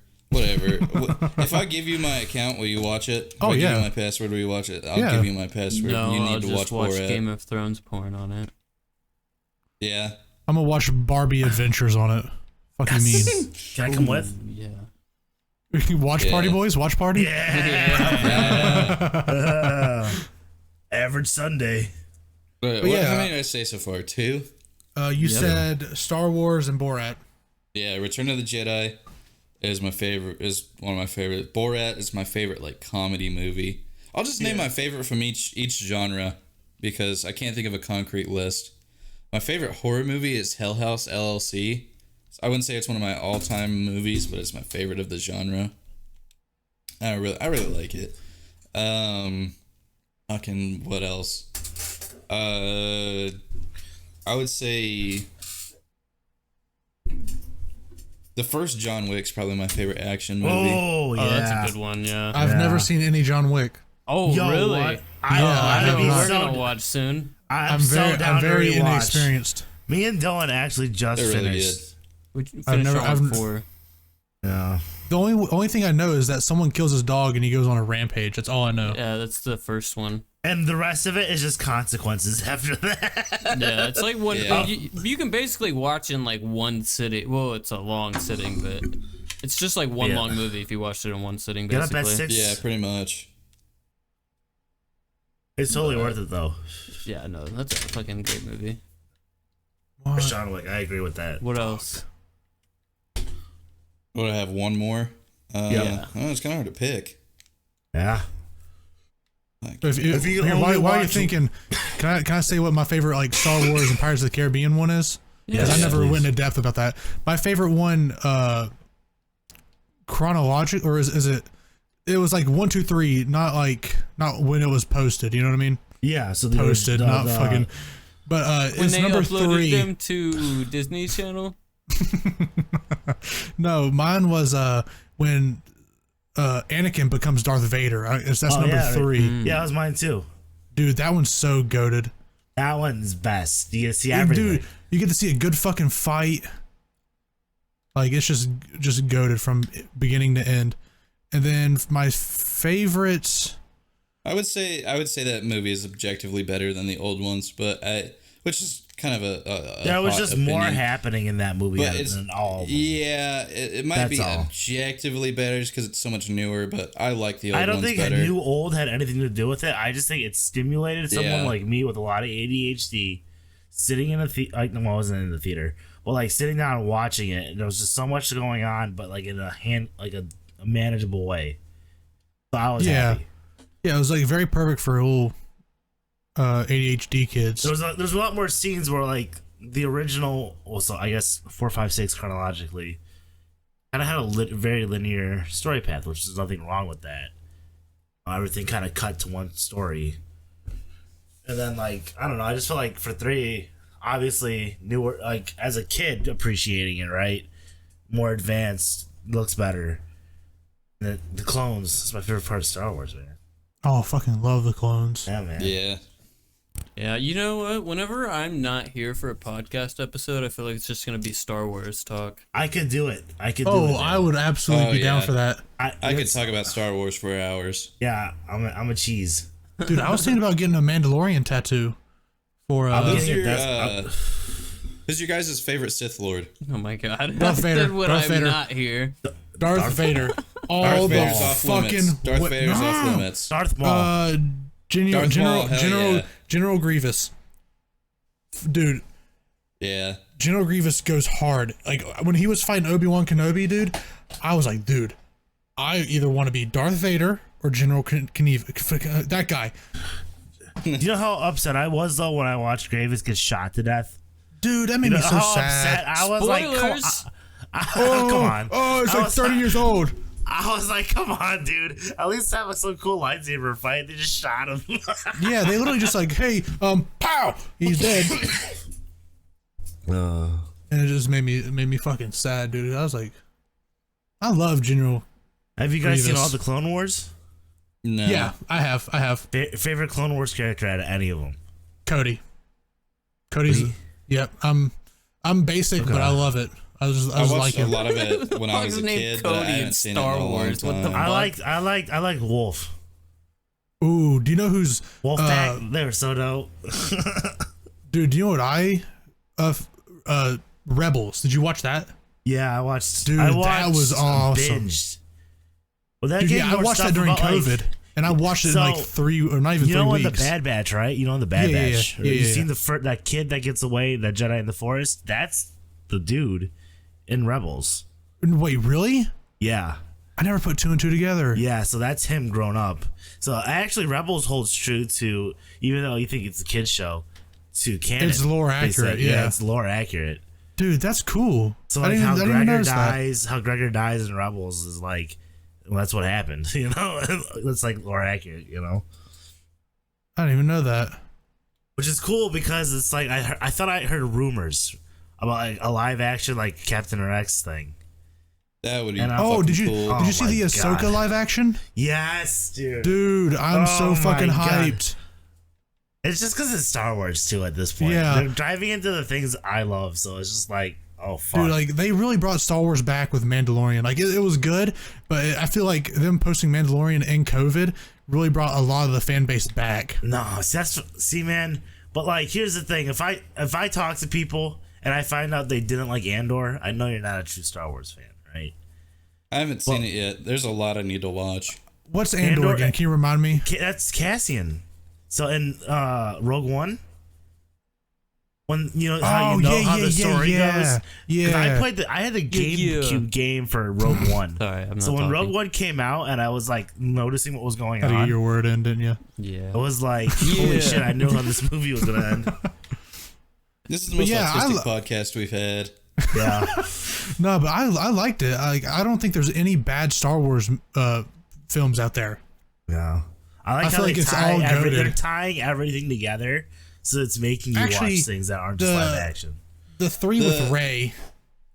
If I give you my account, will you watch it? If Oh, I give yeah. you my password, will you watch it? I'll Yeah. give you my password. No, you need I'll to just watch watch Borat. Game of Thrones porn on it. Yeah. I'm gonna watch Barbie Adventures on it. Fuck you mean? Can I come with? Yeah. Watch Yeah. party, boys. Watch party. Average Sunday. But yeah. how many did I say so far? 2? You said Star Wars and Borat. Yeah, Return of the Jedi is my favorite. Is one of my favorite. Borat is my favorite like comedy movie. I'll just name my favorite from each genre because I can't think of a concrete list. My favorite horror movie is Hell House LLC. I wouldn't say it's one of my all-time movies, but it's my favorite of the genre. I really like it. Fucking what else? I would say the first John Wick's probably my favorite action movie. Oh, yeah. Oh, that's a good one. Yeah. I've never seen any John Wick. Oh, Yo, really? what? I I'd know, be We're so- gonna watch soon. I'm I'm very to rewatch. inexperienced. Me and Dylan actually just They're really finished. We finished on 4. The only thing I know is that someone kills his dog and he goes on a rampage. That's all I know. Yeah, that's the first one. And the rest of it is just consequences after that. Yeah, it's like one. Yeah. You can basically watch in like one sitting. Well, it's a long sitting, but it's just like one Yeah. long movie if you watched it in one sitting. Get up Basically, at 6. Yeah, pretty much. It's totally worth it though. yeah, no, that's a fucking great movie. What? John Wick, I agree with that. What else? Would I have one more? Yeah. Oh, it's kind of hard to pick. Yeah. Like, If you why only are you watch- thinking? Can I say what my favorite like Star Wars and Pirates of the Caribbean one is? Yeah, Because I never please. went into depth about that. My favorite one, chronologic, or is it? It was like 1, 2, 3, not when it was posted. You know what I mean? Yeah, so the Posted, not fucking. But When it's they number uploaded 3. them to Disney Channel. No, mine was when Anakin becomes Darth Vader. That's number yeah, right. 3. Yeah, that was mine too. Dude, that one's so goated. That one's best. You get to see everything. Dude, you get to see a good fucking fight. Like it's just goated from beginning to end. And then my favorites. I would say that movie is objectively better than the old ones, which is kind of a there was hot just opinion. more happening in that movie But it's than all of them. yeah, it might That's be all. objectively better just because it's so much newer. But I like the old I don't ones think better. new old had anything to do with it. I just think it stimulated someone Yeah. like me with a lot of ADHD sitting in a theater. Like, no, I wasn't in the theater, but like sitting down and watching it. And there was just so much going on, but like in a manageable way. So I was happy. Yeah, it was like very perfect for little ADHD kids. There's a lot more scenes where like the original, also I guess 4, 5, 6 chronologically, kind of had a very linear story path, which is nothing wrong with that. Everything kind of cut to one story, and then like I don't know, I just feel like for 3, obviously newer, like as a kid appreciating it, right? More advanced, looks better. The clones is my favorite part of Star Wars, man. Oh, fucking love the clones. Yeah, man. Yeah, Yeah, you know what? Whenever I'm not here for a podcast episode, I feel like it's just gonna be Star Wars talk. I could do it. I could do it. Oh, man. I would absolutely Oh, be down yeah. for that. I could talk about Star Wars for hours. Yeah, I'm a cheese. Dude, I was thinking about getting a Mandalorian tattoo for Who's your guys' favorite Sith Lord? Oh my god. Darth Vader. Said what Darth I'm Vader. not here. Darth Vader. All Darth the Vader's off fucking limits. Darth Vader's off no. limits. Darth Maul. Darth Maul, hell yeah. General Grievous. Dude, Yeah. General Grievous goes hard. Like when he was fighting Obi-Wan Kenobi, dude, I was like, dude, I either want to be Darth Vader or General Kenobi. That guy. You know how upset I was though when I watched Grievous get shot to death? Dude, that made me so sad. I was like, come on. Oh, Come on. Oh, it's like 30 years old. I was like, come on, dude. At least have some cool lightsaber fight. They just shot him. Yeah, they literally just like, hey, pow, he's dead. And it just made me fucking sad, dude. I was like, I love General. Have you guys Grievous. seen all the Clone Wars? No. Yeah, I have. Favorite Clone Wars character out of any of them? Cody's. Yep. I'm basic, but I love it. I watched like a it. lot of it when I was a Fuck's named kid, but I Cody haven't in seen it in Star a long Wars. What the time. fuck? I like Wolf. Ooh, do you know who's Wolfpack. They were so dope. dude? Do you know what Rebels? Did you watch that? Yeah, I watched. Dude, I watched, that was awesome. Binged. Well, that Dude, gave yeah, more I watched stuff that during about, COVID, and I watched it in like 3 or not even 3 You know in weeks. the Bad Batch, right? You know in the Bad Batch. Yeah, You yeah. seen that kid that gets away, that Jedi in the forest? That's the dude in Rebels. Wait, really? Yeah. I never put 2 and 2 together. Yeah, so that's him grown up. So actually, Rebels holds true to, even though you think it's a kid's show, to canon. It's lore they said. accurate, yeah. It's lore accurate. Dude, that's cool. So I like didn't how even- I didn't even Gregor notice that. dies, how Gregor dies in Rebels is like, well, that's what happened. You know, it's like lore accurate. You know, I didn't even know that. which is cool because it's like I thought I heard rumors about like a live action like Captain Rex thing. That would be And I- Oh, fucking did you cool. did you see my the Ahsoka God. live action? Yes, dude. Dude, I'm Oh so my fucking God. hyped. It's just because it's Star Wars too at this point. Yeah. They're driving into the things I love, so it's just like, oh fuck. Dude, like they really brought Star Wars back with Mandalorian. Like it was good, but I feel like them posting Mandalorian in COVID really brought a lot of the fan base back. No, see, man. But like, here's the thing: if I talk to people and I find out they didn't like Andor, I know you're not a true Star Wars fan, right? I haven't seen it yet. There's a lot I need to watch. What's Andor, Andor- again? Can you remind me? That's Cassian. So in Rogue One, when you know how the story goes. Yeah. 'Cause I had the GameCube game for Rogue One. Sorry, I'm not So when talking. Rogue One came out and I was like noticing what was going Had to get on, your word in, didn't you? Yeah. I was like, holy Yeah. shit! I knew how this movie was gonna end. This is the most yeah, autistic podcast we've had. Yeah. No, but I liked it. I don't think there's any bad Star Wars films out there. Yeah. I like I how feel they like it's tie all goated. they're tying everything together, so it's making you Actually, watch things that aren't just live action. The 3 with Rey,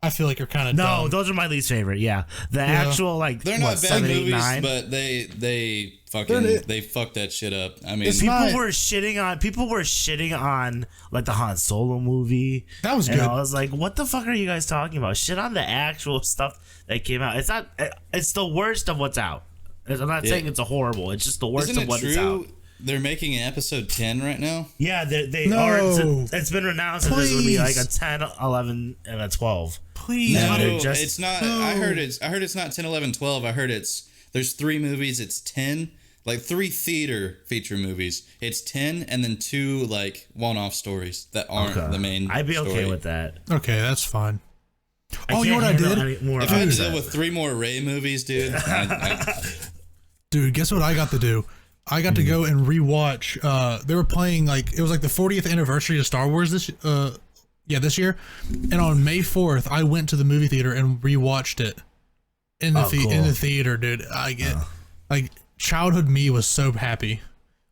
I feel like are kind of No, dumb. those are my least favorite. Yeah, the actual like They're not bad 7, 8, movies, 9. but they fucked that shit up. I mean, It's People not- were shitting on like the Han Solo movie. That was and good. I was like, what the fuck are you guys talking about? Shit on the actual stuff that came out. It's not. It's the worst of what's out. I'm not saying it's a horrible. It's just the worst isn't of it what is out. true? They're making episode 10 right now. Yeah, they No. are. It's been announced that there's going to be like a Please. 10, 11, and a 12. Please. No, No, just- it's not. I heard it's not 10, 11, 12. I heard there's 3 movies. It's 10, like 3 theater feature movies. It's 10 and then 2 like one-off stories that aren't the main. I'd be okay story. with that. Okay, that's fine. I Oh, you know can't what I handle did? any more If I had to of deal that. with 3 more Ray movies, dude, Dude, guess what I got to do? I got to go and rewatch. They were playing like it was like the 40th anniversary of Star Wars this year, and on May 4th I went to the movie theater and rewatched it in the cool. in the theater, dude. I get like childhood me was so happy.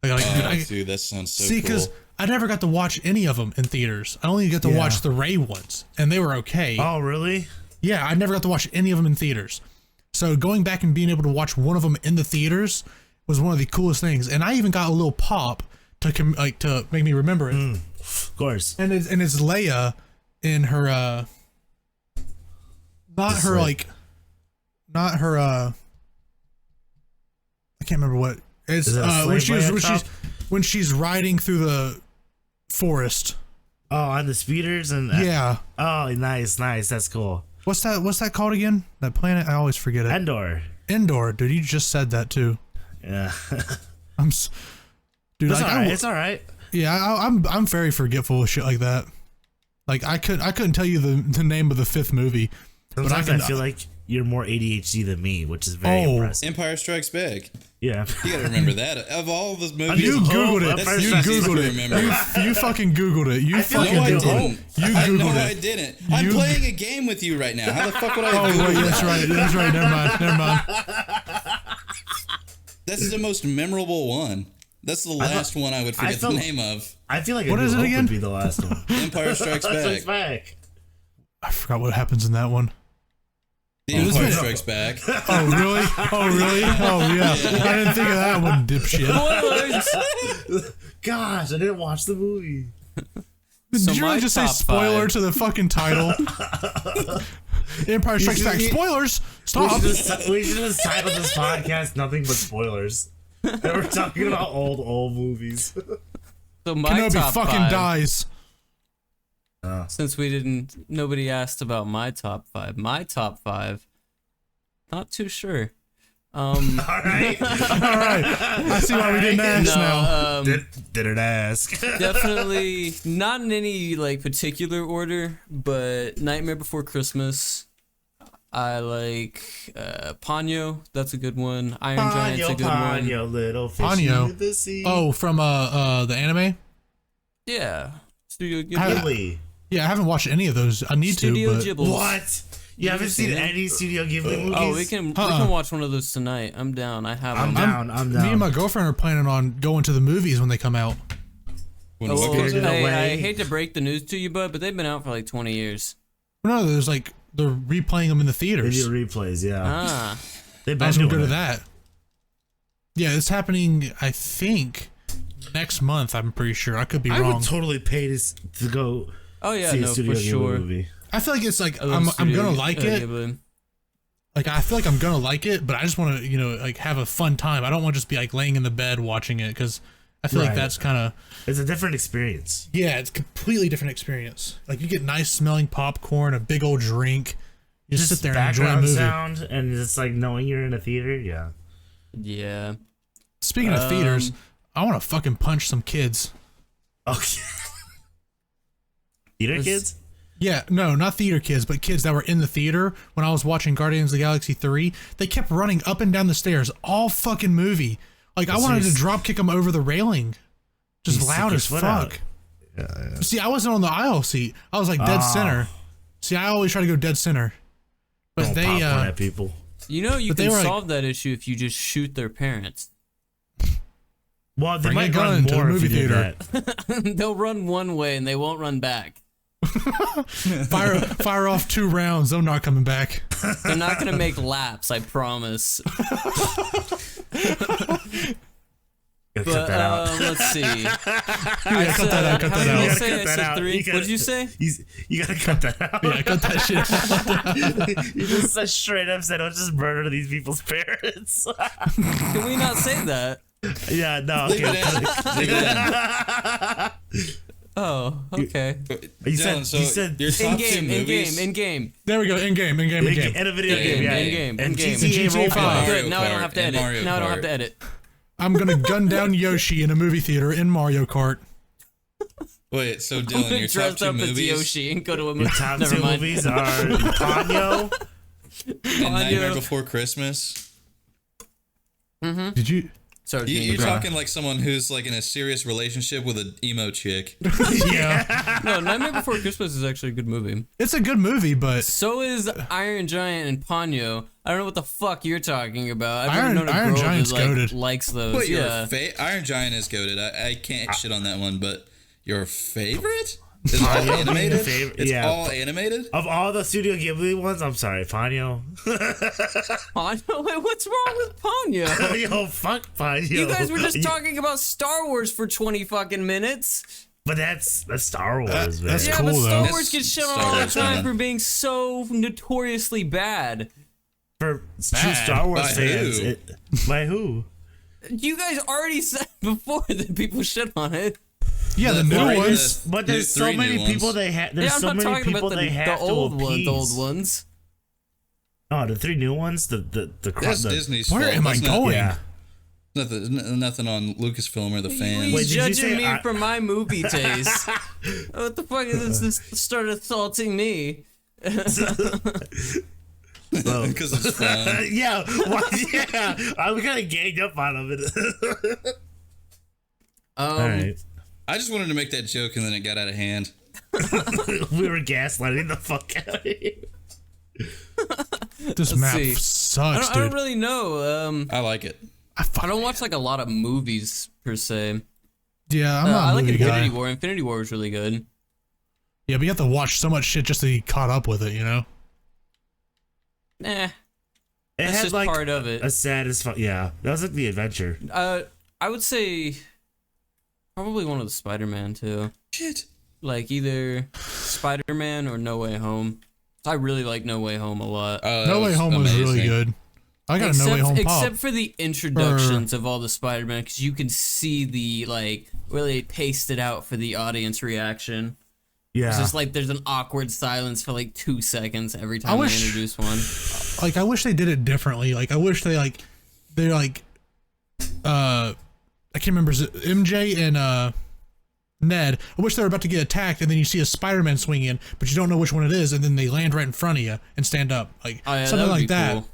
dude, that sounds so see, because cool. I never got to watch any of them in theaters. I only got to watch the Ray ones, and they were okay. Oh, really? Yeah, I never got to watch any of them in theaters. So going back and being able to watch one of them in the theaters was one of the coolest things. And I even got a little pop to make me remember it. Of course. And it's Leia in her I can't remember what it's Is it a when slave Leia cup? when she's riding through the forest. Oh, on the speeders and Yeah. Oh, nice. That's cool. What's that called again? That planet? I always forget it. Endor. Dude, you just said that too. Yeah. Dude, It's like, all right. It's all right. Yeah, I'm very forgetful of shit like that. Like I couldn't tell you the name of the 5th movie. Sometimes I feel like you're more ADHD than me, which is very impressive. Empire Strikes Back. Yeah. You gotta remember that. Of all the movies, You Googled it. that's You the easiest Googled to it. remember. You fucking Googled it. You fucking No, I Googled didn't. it. You Googled I it. didn't. I'm playing a game with you right now. How the fuck would I Oh Google wait, that? that's right. Never mind. That's the most memorable one. That's the last one I would forget the name of. I feel like What is it again? Would be the last one. Empire Strikes Strikes Back. Back. I forgot what happens in that one. The Empire Strikes Back. Oh really? Oh yeah. I didn't think of that one, dipshit. Gosh, I didn't watch the movie. Did you really just say top spoiler 5. to the fucking title? Empire Strikes Back. Spoilers! Stop! We should just title this podcast "Nothing But Spoilers." And we're talking about old movies. So my Kenobi top fucking 5, dies. Since nobody asked about my top 5. My top 5, not too sure. All right. I see why we didn't ask now. Didn't ask. Definitely not in any like particular order, but Nightmare Before Christmas. I like Ponyo. That's a good one. Iron Giant's a good one. Ponyo, little fish Ponyo. in the sea. Oh, from the anime? Yeah. Studio Ghibli. Ghibli. Yeah, I haven't watched any of those. I need Studio to, but Ghibli. What? You haven't seen any Studio Ghibli movies? Oh, we can watch one of those tonight. I'm down. I have I'm them. down. I'm me down. and my girlfriend are planning on going to the movies when they come out. Oh, Spirited I Away. hate to break the news to you, bud, but they've been out for like 20 years. No, there's like they're replaying them in the They theaters. do replays, yeah. Ah. They've I been was gonna doing go to it. that. Yeah, it's happening. I think next month. I'm pretty sure. I could be I wrong. would totally pay to go Oh yeah, see a no, Studio for Ghibli sure. movie. I feel like it's like I love I'm Studio gonna like it. Ghibli. Like I feel like I'm gonna like it, but I just want to like have a fun time. I don't want to just be like laying in the bed watching it because I feel like Right. that's kind of It's a different experience. yeah, it's a completely different experience. Like you get nice smelling popcorn, a big old drink. You just sit there and enjoy a background movie. sound, and it's like knowing you're in a theater. Yeah. Yeah. Speaking of theaters, I want to fucking punch some kids. Okay. Theater kids? Yeah, no, not theater kids, but kids that were in the theater when I was watching Guardians of the Galaxy 3. They kept running up and down the stairs all fucking movie. Like I wanted to drop kick them over the railing, just You loud stick as your foot out. fuck. Yeah. See, I wasn't on the aisle seat. I was like dead center. See, I always try to go dead center. But Don't they popcorn at people. You know you But they can were like- solve that issue if you just shoot their parents. Well, they Bring a might gun run to the more if movie you did theater. that. They'll run one way and they won't run back. fire off 2 rounds. They're not coming back. They're not gonna make laps, I promise. Gotta But cut that out. let's see. cut that out. Cut How that many out. did You I gotta say? cut I that said out. 3. You gotta- What did you say? You gotta cut that out. Yeah, cut that shit out. You just said straight up said, "I'll just murder these people's parents." Can we not say that? Yeah, no. Leave Okay. it in. Leave it in. Oh, okay. You said- Dylan, so you said your top In 2 game, in movies. game, in game. There we go. In game. In a video game, yeah. in game, And in game. GTA GTA role 5. play. Good. Now I don't Kart have to and edit. Mario Now I don't have Kart. to edit. I'm gonna gun down Yoshi in a movie theater in Mario Kart. Wait, so I'm Dylan, gonna your top dress 2 up as movies Yoshi and go to a Your movie. top Never 2 mind. movies are Ponyo. and Nightmare Ponyo. Before Christmas. Did you? Sorry, You're Jimmy. talking like someone who's like in a serious relationship with an emo chick. Yeah. No, Nightmare Before Christmas is actually a good movie. It's a good movie, but So is Iron Giant and Ponyo. I don't know what the fuck you're talking about. I've Iron- never known a Iron girl Giant's that like, goated. likes those. Wait, Yeah. Iron Giant is goated. I can't shit on that one, but your favorite is all animated. It's yeah. all animated. Of all the Studio Ghibli ones, I'm sorry, Ponyo. Ponyo? Wait, what's wrong with Ponyo? Yo, fuck Ponyo. You guys were just talking about Star Wars for 20 fucking minutes. But that's Star Wars, man. that's Yeah, cool, but Star though. Wars gets shit on Star all the Wars, time man. for being so notoriously bad. For true Bad. Star Wars By fans. who? By who? You guys already said before that people shit on it. Yeah, the new ones. But there's so many people they have. There's I'm so not many talking people about they have the old to ones. appease. The old ones. Oh, the 3 new ones. That's Disney's fault. Where am I going? Yeah. Nothing on Lucasfilm or the fans. He's Wait, did you judging say me I- for my movie taste. What the fuck is this? Start assaulting me. Because it's fun. Yeah, yeah. I'm kind of ganged up on him. All right. I just wanted to make that joke and then it got out of hand. We were gaslighting the fuck out of you. This Let's map see. sucks, I don't dude. really know. I like it. I don't watch like a lot of movies per se. Yeah, I'm not I a like movie Infinity guy. War. Infinity War was really good. Yeah, but you have to watch so much shit just to be caught up with it, you know? Nah, It that's had just like part of it. a satisfying. Yeah, that was like the adventure. I would say probably one of the Spider-Man too. Shit. Like either Spider-Man or No Way Home. I really like No Way Home a lot. No Way Home was really amazing. good. I got a No Way Home pop. Except for the introductions of all the Spider-Man, because you can see the like really paced it out for the audience reaction. Yeah. It's just like there's an awkward silence for like 2 seconds every time they wish- introduce one. Like, I wish they did it differently. Like, I wish they're like, I can't remember, is it MJ and Ned. I wish they were about to get attacked, and then you see a Spider-Man swing in, but you don't know which one it is, and then they land right in front of you and stand up. Like, Oh, yeah, something that would like be that. cool.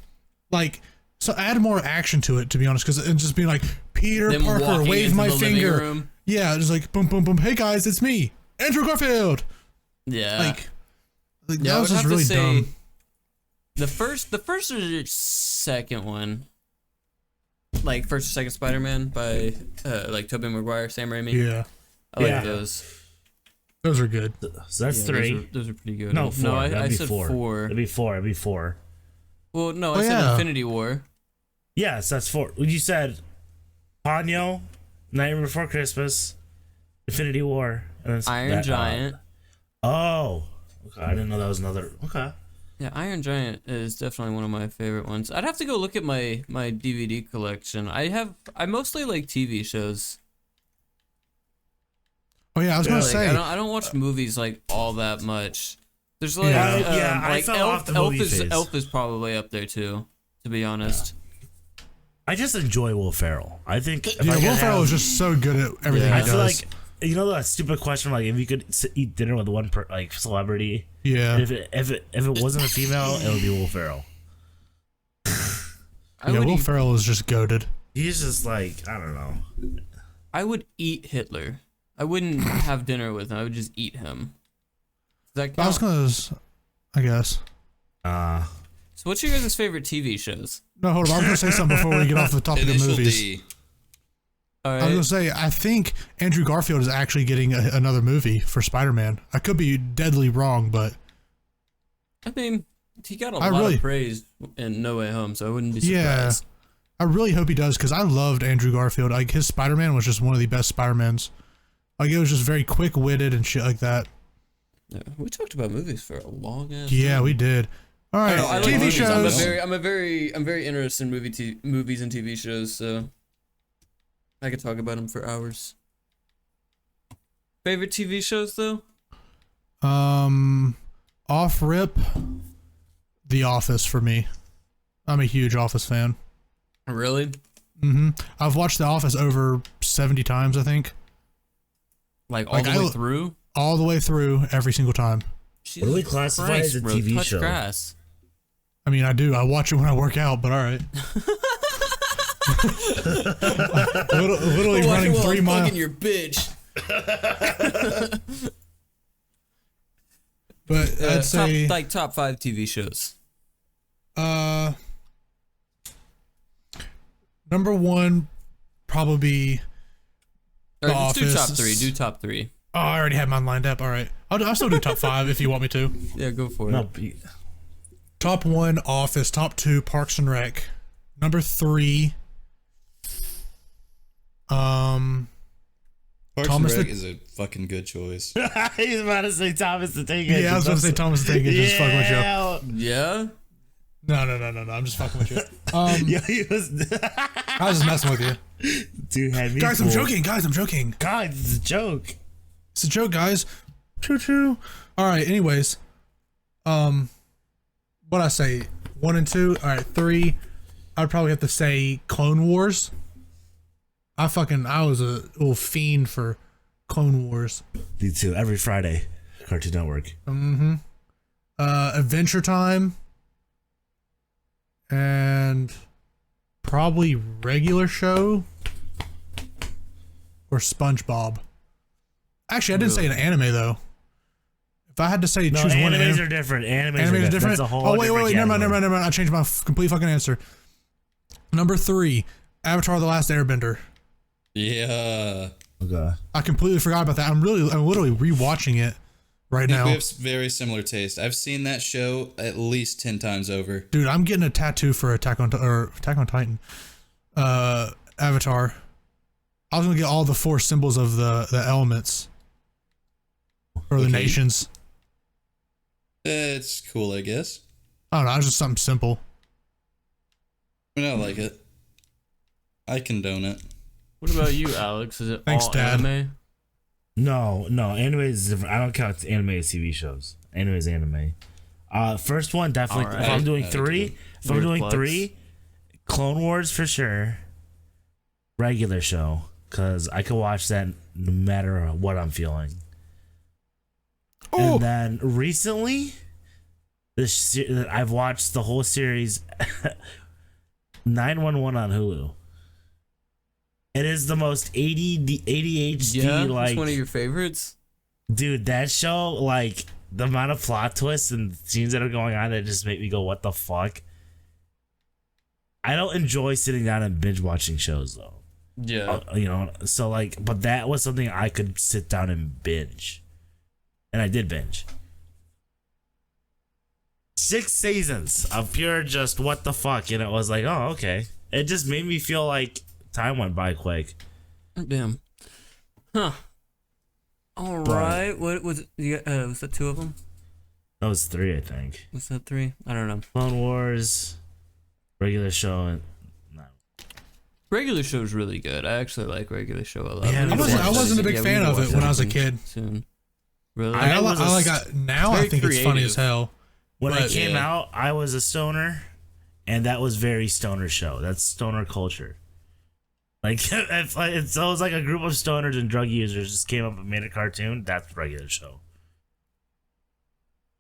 Like, so add more action to it, to be honest, because it's just being like, Peter Them Parker, walking wave into my the living finger. room. Yeah, just like, boom, boom, boom. Hey, guys, it's me, Andrew Garfield. Yeah. Like Yeah, that I was would just have really to say dumb. the first or the second one, like first or second Spider-Man by like Tobey Maguire, Sam Raimi. Yeah, I like Yeah. those. those are good. So that's Yeah, 3. Those are pretty good. No, 4. No, I That'd be said 4. 4. It'd be 4. It'd be 4. Well, no, Oh, I said yeah. Infinity War. Yes, that's 4. You said Ponyo, Nightmare Before Christmas, Infinity War, and then Iron Giant. Oh, okay. I didn't know that was another. Okay. Yeah, Iron Giant is definitely one of my favorite ones. I'd have to go look at my DVD collection. I mostly like TV shows. Oh yeah, I was gonna Like, say. I don't watch movies like all that much. There's like Yeah. I like fell off the movie phase. Elf is probably up there too, to be honest. I just enjoy Will Ferrell. I think. If Yeah, I could Will Ferrell have- is just so good at everything Yeah. I he feel does. like that stupid question, like if you could eat dinner with one celebrity, Yeah, if it wasn't a female, it would be Will Ferrell. I yeah. would Will eat, Ferrell is just goaded. He's just like, I don't know. I would eat Hitler. I wouldn't have dinner with him. I would just eat him. Does that I was count? gonna, I guess. So what's your guys' favorite TV shows? No, hold on. I was gonna say something before we get off the topic of Initial movies. D. All I was gonna right. say I think Andrew Garfield is actually getting another movie for Spider-Man. I could be deadly wrong, but I mean, he got a I lot really- of praise in No Way Home, so I wouldn't be yeah, surprised. I really hope he does because I loved Andrew Garfield. Like his Spider-Man was just one of the best Spider-Mans. Like it was just very quick-witted and shit like that. Yeah, we talked about movies for a long ass. Yeah, time. we did. All right, I like TV movies. shows. I'm very interested in movies and TV shows, so I could talk about them for hours. Favorite TV shows though? Off rip, The Office for me. I'm a huge Office fan. Really? I've watched The Office over 70 times, I think. Like all Like, the I way lo- through? All the way through, every single time. What do we classify as a bro, TV touch show? grass. I mean, I do. I watch it when I work out, but all right. Literally running 3 miles. your bitch. But I'd say top 5 TV shows. number 1 probably be All right, let's do top Office. 3. Do top 3. Oh, I already have mine lined up. All right. I'll still do top 5 if you want me to. Yeah, go for No, it. Top 1 Office, top 2 Parks and Rec. Number 3 Parks Thomas and Rec the- is a fucking good choice. He's about to say Thomas the Tank Engine. Yeah, I was going to say Thomas the Tank Engine. Just fucking with you. Yeah. Yeah? No. I'm just fucking with you. Yeah, he was. I was just messing with you. Dude had me. Guys, I'm joking. Guys, I'm joking. God, it's a joke. It's a joke, guys. Choo choo. All right. Anyways, what I say? 1 and 2. All right, 3. I'd probably have to say Clone Wars. I was a little fiend for Clone Wars. Me too. Every Friday, Cartoon Network. Adventure Time. And probably Regular Show or SpongeBob. Actually, I didn't say an anime though. If I had to say choose one, animes are different. Animes are are different. That's a whole Oh wait, never mind. I changed my complete fucking answer. Number 3, Avatar: The Last Airbender. Yeah. Okay. I completely forgot about that. I'm literally rewatching it right now. We have very similar taste. I've seen that show at least 10 times over. Dude, I'm getting a tattoo for Attack on Titan. Avatar. I was gonna get all the 4 symbols of the elements or the nations. It's cool, I guess. I don't know. It's just something simple. I mean, I like it. I condone it. What about you, Alex? Is it Thanks, all Dad. anime? No, anime is different. I don't count anime as TV shows. Anime is anime. First one definitely. All right. If I'm doing three, Weird Clone Wars for sure. Regular show, cause I could watch that no matter what I'm feeling. Oh, And then recently, I've watched the whole series 911 on Hulu. It is the most ADHD Yeah, like it's one of your favorites. dude, that show, like the amount of plot twists and scenes that are going on that just make me go, what the fuck? I don't enjoy sitting down and binge watching shows though. Yeah. So like, but that was something I could sit down and binge. And I did binge. 6 seasons of pure just what the fuck, and it was like, oh, okay. It just made me feel like time went by quick. Damn. Huh. All right. What was it? Was that 2 of them? That was 3, I think. Was that 3? I don't know. Clone Wars, regular show, and no. Regular show's really good. I actually like regular show a lot. Yeah, I wasn't a big fan of it when I was a kid. Soon. Really? Now I think it's funny as hell. When it came out, I was a stoner, and that was very stoner show. That's stoner culture. Like, it was like a group of stoners and drug users just came up and made a cartoon. That's regular show.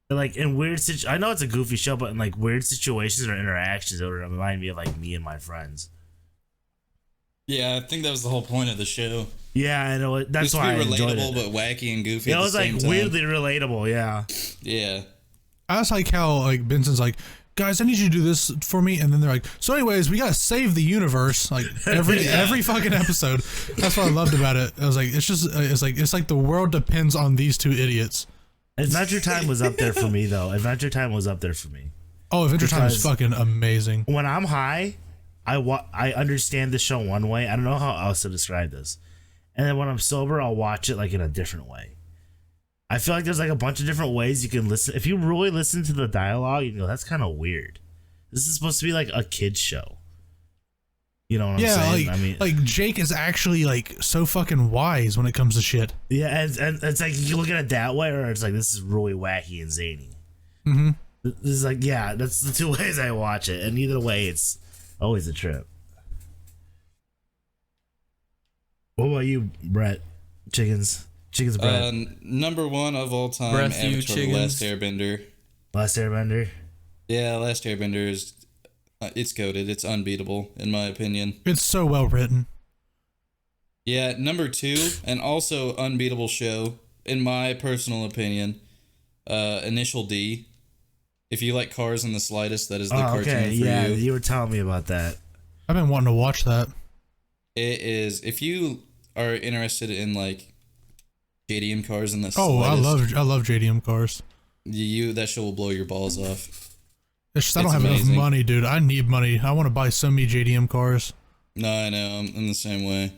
But like in weird I know it's a goofy show, but in like weird situations or interactions, it would remind me of like me and my friends. Yeah, I think that was the whole point of the show. Yeah, I know. That's why I enjoyed it. Relatable but wacky and goofy. It was like weirdly relatable. Yeah. Yeah. I just like how like Benson's like, guys, I need you to do this for me, and then they're like, so anyways, we gotta save the universe like every fucking episode. That's what I loved about it. I was like, it's like the world depends on these 2 idiots. Adventure Time was up there for me though. Adventure Time was up there for me. Oh, Adventure Time is fucking amazing. When I'm high, I understand the show one way. I don't know how else to describe this. And then when I'm sober, I'll watch it like in a different way. I feel like there's like a bunch of different ways you can listen. If you really listen to the dialogue, you go, that's kind of weird. This is supposed to be like a kid's show. You know what I'm saying? Like Jake is actually like so fucking wise when it comes to shit. Yeah, and it's like you look at it that way, or it's like this is really wacky and zany. Mm-hmm. This is like, yeah, that's the 2 ways I watch it, and either way, it's always a trip. What about you, Brett? Chickens, Brett. Number 1 of all time, Breath you, Avatar: The Last Airbender. Last Airbender. Yeah, Last Airbender is it's goated. It's unbeatable in my opinion. It's so well written. Yeah, number 2, and also unbeatable show in my personal opinion. Initial D. If you like cars in the slightest, that is the cartoon for yeah, you. you were telling me about that. I've been wanting to watch that. It is. If you are interested in like JDM cars in the slightest, I love JDM cars. That show will blow your balls off. It's just I don't have enough money, dude. I need money. I want to buy so many JDM cars. No, I know. I'm the same way.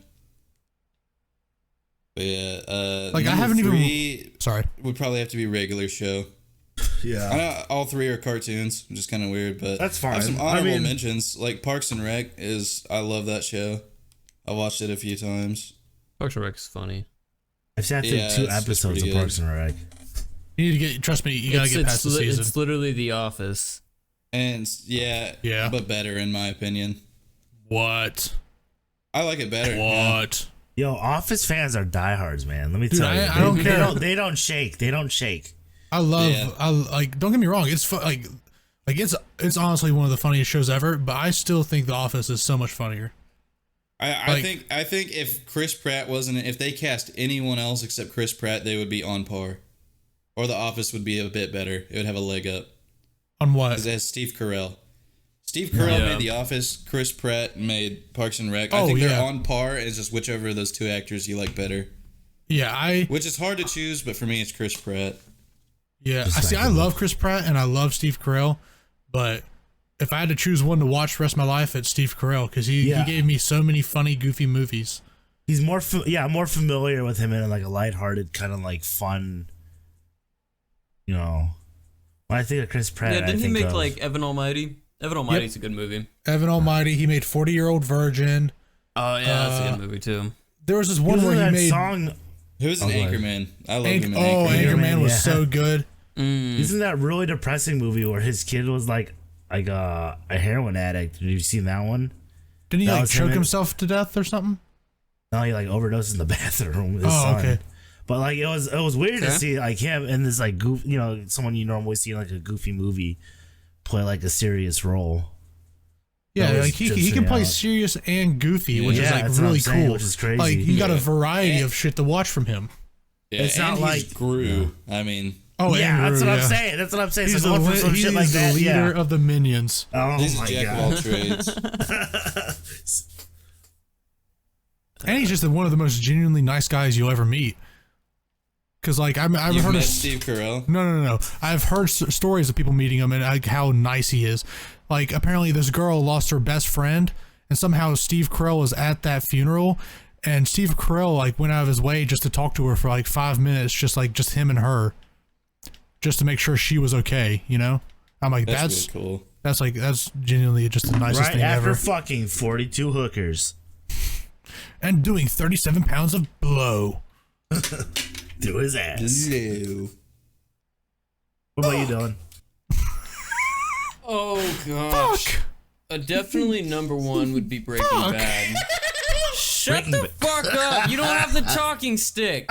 But yeah, like I haven't even. Sorry. Would probably have to be regular show. Yeah. I know all three are cartoons, which is kind of weird, but That's fine. I have some honorable I mean- mentions. Like Parks and Rec I love that show. I watched it a few times. Parks and Rec is funny. I've seen Yeah, two it's episodes pretty of Parks and Rec. You need to get. Trust me, you gotta get past the season. It's literally The Office. And yeah, but better in my opinion. What? I like it better. What? Yo, Office fans are diehards, man. Let me Dude, tell you. I don't care. They don't shake. They don't shake. I love. Yeah. I like. Don't get me wrong. It's like it's honestly one of the funniest shows ever. But I still think The Office is so much funnier. I think if Chris Pratt if they cast anyone else except Chris Pratt, they would be on par. Or The Office would be a bit better. It would have a leg up. On what? Because it has Steve Carell. Steve Carell made The Office. Chris Pratt made Parks and Rec. I think they're on par. It's just whichever of those two actors you like better. Yeah, Which is hard to choose, but for me, it's Chris Pratt. Yeah, I love Chris Pratt and I love Steve Carell, but if I had to choose one to watch the rest of my life, it's Steve Carell because he gave me so many funny, goofy movies. He's more familiar with him in like a lighthearted kind of like fun. You know, when I think of Chris Pratt, Yeah, didn't he make like Evan Almighty? Evan Almighty's a good movie. Evan Almighty. He made 40-Year-Old Virgin. Oh yeah, that's a good movie too. There was this one where he made song. Who's an Anchorman? I love him in Anchorman was so good. Isn't that really depressing movie where his kid was like a heroin addict? Have you seen that one? Didn't he That like was him choke in- himself to death or something? No, he like overdosed in the bathroom with his son. Okay. But like it was weird to see like him in this like goof, someone you normally see in like a goofy movie play like a serious role. Yeah, was like he just, can play serious and goofy, which is Yeah, like that's what really I'm saying, cool. which is crazy. Like you got a Yeah. variety of shit to watch from him. Yeah, It's and not he's like- Gru. I mean, Oh, yeah, and that's what Gru, I'm yeah. saying. That's what I'm saying. He's So going from some shit like the that, leader of the Minions. Oh he's a my jack of all god. trades. And he's just one of the most genuinely nice guys you'll ever meet. Because like I've You've heard met of Steve Carell? No. I've heard stories of people meeting him and like how nice he is. Like apparently this girl lost her best friend, and somehow Steve Carell was at that funeral, and Steve Carell like went out of his way just to talk to her for like 5 minutes, just him and her, just to make sure she was okay. You know, I'm like That's really cool. that's genuinely just the nicest Right thing after ever. fucking 42 hookers And doing 37 pounds of blow. through his ass. Hello. What about you doing? Oh gosh. Fuck. Definitely number one would be Breaking Fuck. Bad. Shut Breaking the fuck up! You don't have the talking stick.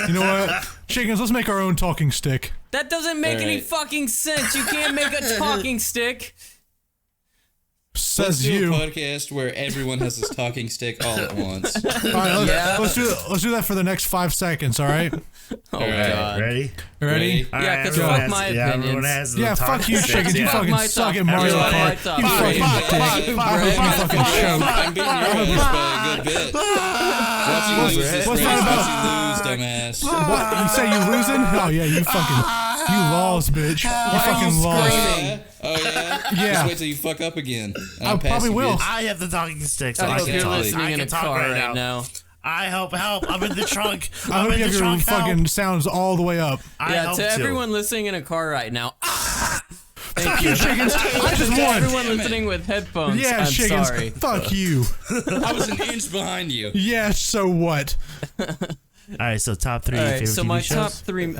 You know what? Chickens, let's make our own talking stick. That doesn't make any Alright. fucking sense. You can't make a talking stick. Let's Says do you. a podcast where everyone has this talking stick all at once. All right, Yeah. let's do that for the next 5 seconds. All right. Oh Alright, god. Ready? Ready? All Yeah, 'cause everyone fuck has- my yeah, everyone opinions. has the Yeah, fuck talking you, sticks, chickens. You yeah. fucking my suck top. at Mario Everyone my Kart. top. You Alright. fucking Fuck, dick. fuck, I hope you fuck, fucking fuck. choke. I'm beating your ass by a good bit. Watch you lose this what's race. that about? Watch you lose, dumbass. What? You say you losing? Oh yeah, you lost, bitch. You fucking lost. screaming? Oh yeah? Yeah. Just wait till you fuck up again. And I I'll pass probably you, will. bitch. I have the talking stick, so I I hope can you're talk. listening I in can a talk car right now. I help. I'm in the trunk. I I'm hope in you the have your trunk. fucking Help. sounds all the way up. I Yeah, help to too. everyone listening in a car right now. Fuck you, chickens. I just To won. everyone listening with headphones. Yeah, I'm chickens. sorry. Fuck you. I was an inch behind you. Yeah, so what? All right, so top 3 All right, favorite so TV my shows. top 3.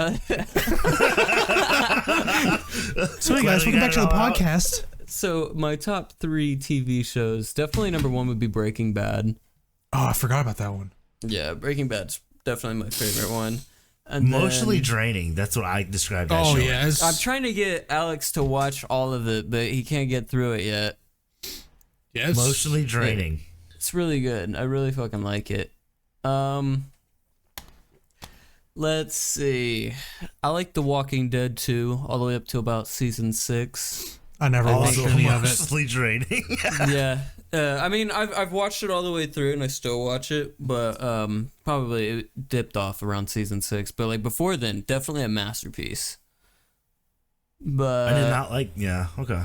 So hey guys, welcome back to the podcast. So my top 3 TV shows. Definitely number 1 would be Breaking Bad. Oh, I forgot about that one. Yeah, Breaking Bad's definitely my favorite one. And Emotionally then- draining. That's what I described that Oh show. yeah, I'm trying to get Alex to watch all of it, but he can't get through it yet. yes. Emotionally draining. It's really good. I really fucking like it. Let's see. I like The Walking Dead too, all the way up to about season 6. I never watched Also any of it. emotionally draining. Yeah. I mean, I've watched it all the way through, and I still watch it, but probably it dipped off around season 6. But like before then, definitely a masterpiece. But I did not like. Yeah. Okay.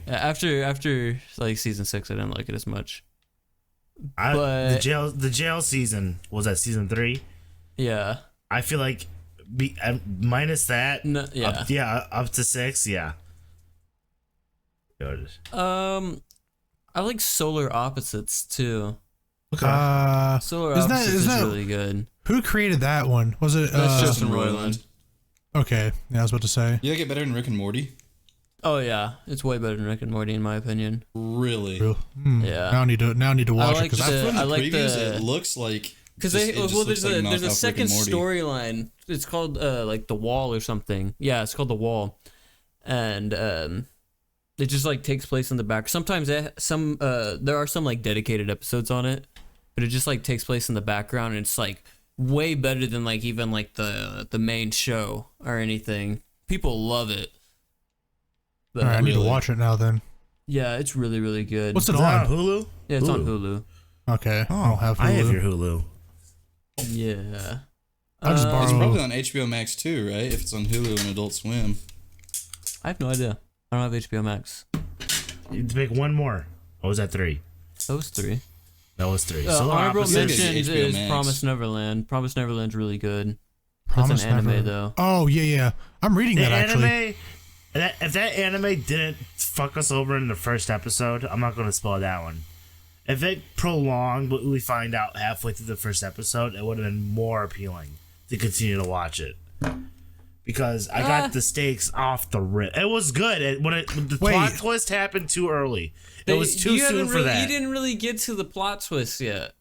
after like season 6, I didn't like it as much. The But- jail season was that season 3. Yeah. I feel like minus that. No, yeah. Up to 6. Yeah. I like Solar Opposites too. Okay. Solar Opposites is really good. Who created that one? Was it That's Justin Roiland. Okay, yeah, I was about to say. You like it better than Rick and Morty? Oh yeah, it's way better than Rick and Morty in my opinion. Really? Yeah. Now I need to watch it because From the I like previews, it looks like because there's a second storyline. It's called like The Wall or something. Yeah, it's called The Wall, and it just like takes place in the back. Sometimes there are some like dedicated episodes on it, but it just like takes place in the background, and it's like way better than like even like the main show or anything. People love it. But, all right, I need to watch it now then. Yeah, it's really, really good. What's it Is on? that on Hulu? Yeah, it's on Hulu. Okay, I don't have Hulu. I have your Hulu. Yeah. I'll just borrow. It's probably on HBO Max too, right? If it's on Hulu and Adult Swim. I have no idea. I don't have HBO Max. You pick one more. What was that 3? Those 3. That was 3. Honorable mention is HBO is Max. Promise Neverland. Promise Neverland's really good. Promise That's an anime Never- though. Oh yeah. I'm reading that actually. If that anime didn't fuck us over in the first episode, I'm not going to spoil that one. If it prolonged what we find out halfway through the first episode, it would have been more appealing to continue to watch it. Because I got the stakes off the rip. It was good. When the plot twist happened too early. It was too soon for that. You didn't really get to the plot twist yet.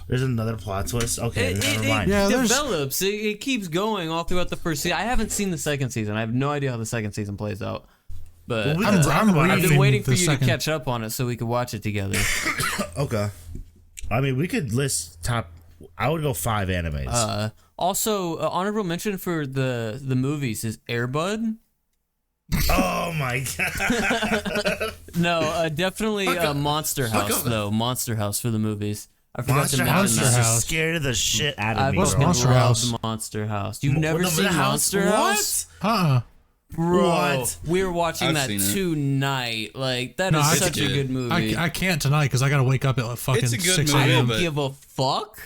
There's another plot twist. Okay, never It mind. Yeah, develops. It keeps going all throughout the first season. I haven't seen the second season. I have no idea how the second season plays out. But Well, we can talk about it. I've been reading waiting for the you second- to catch up on it so we could watch it together. Okay. I mean, we could list top. I would go 5 animes. Also, honorable mention for the movies is Air Bud. Oh my god. No, definitely Monster House though. Monster House for the movies. I forgot Monster to House mention is that. House. scared the shit out of I me. What's bro. Monster fucking House? love Monster House. You've never The seen Monster House? Uh-uh. Bro, What? we were watching I've that seen it. tonight. Like that No, is I- such a good movie. I can't tonight because I gotta wake up at like fucking It's a good 6 movie, I a.m. don't but- give a fuck.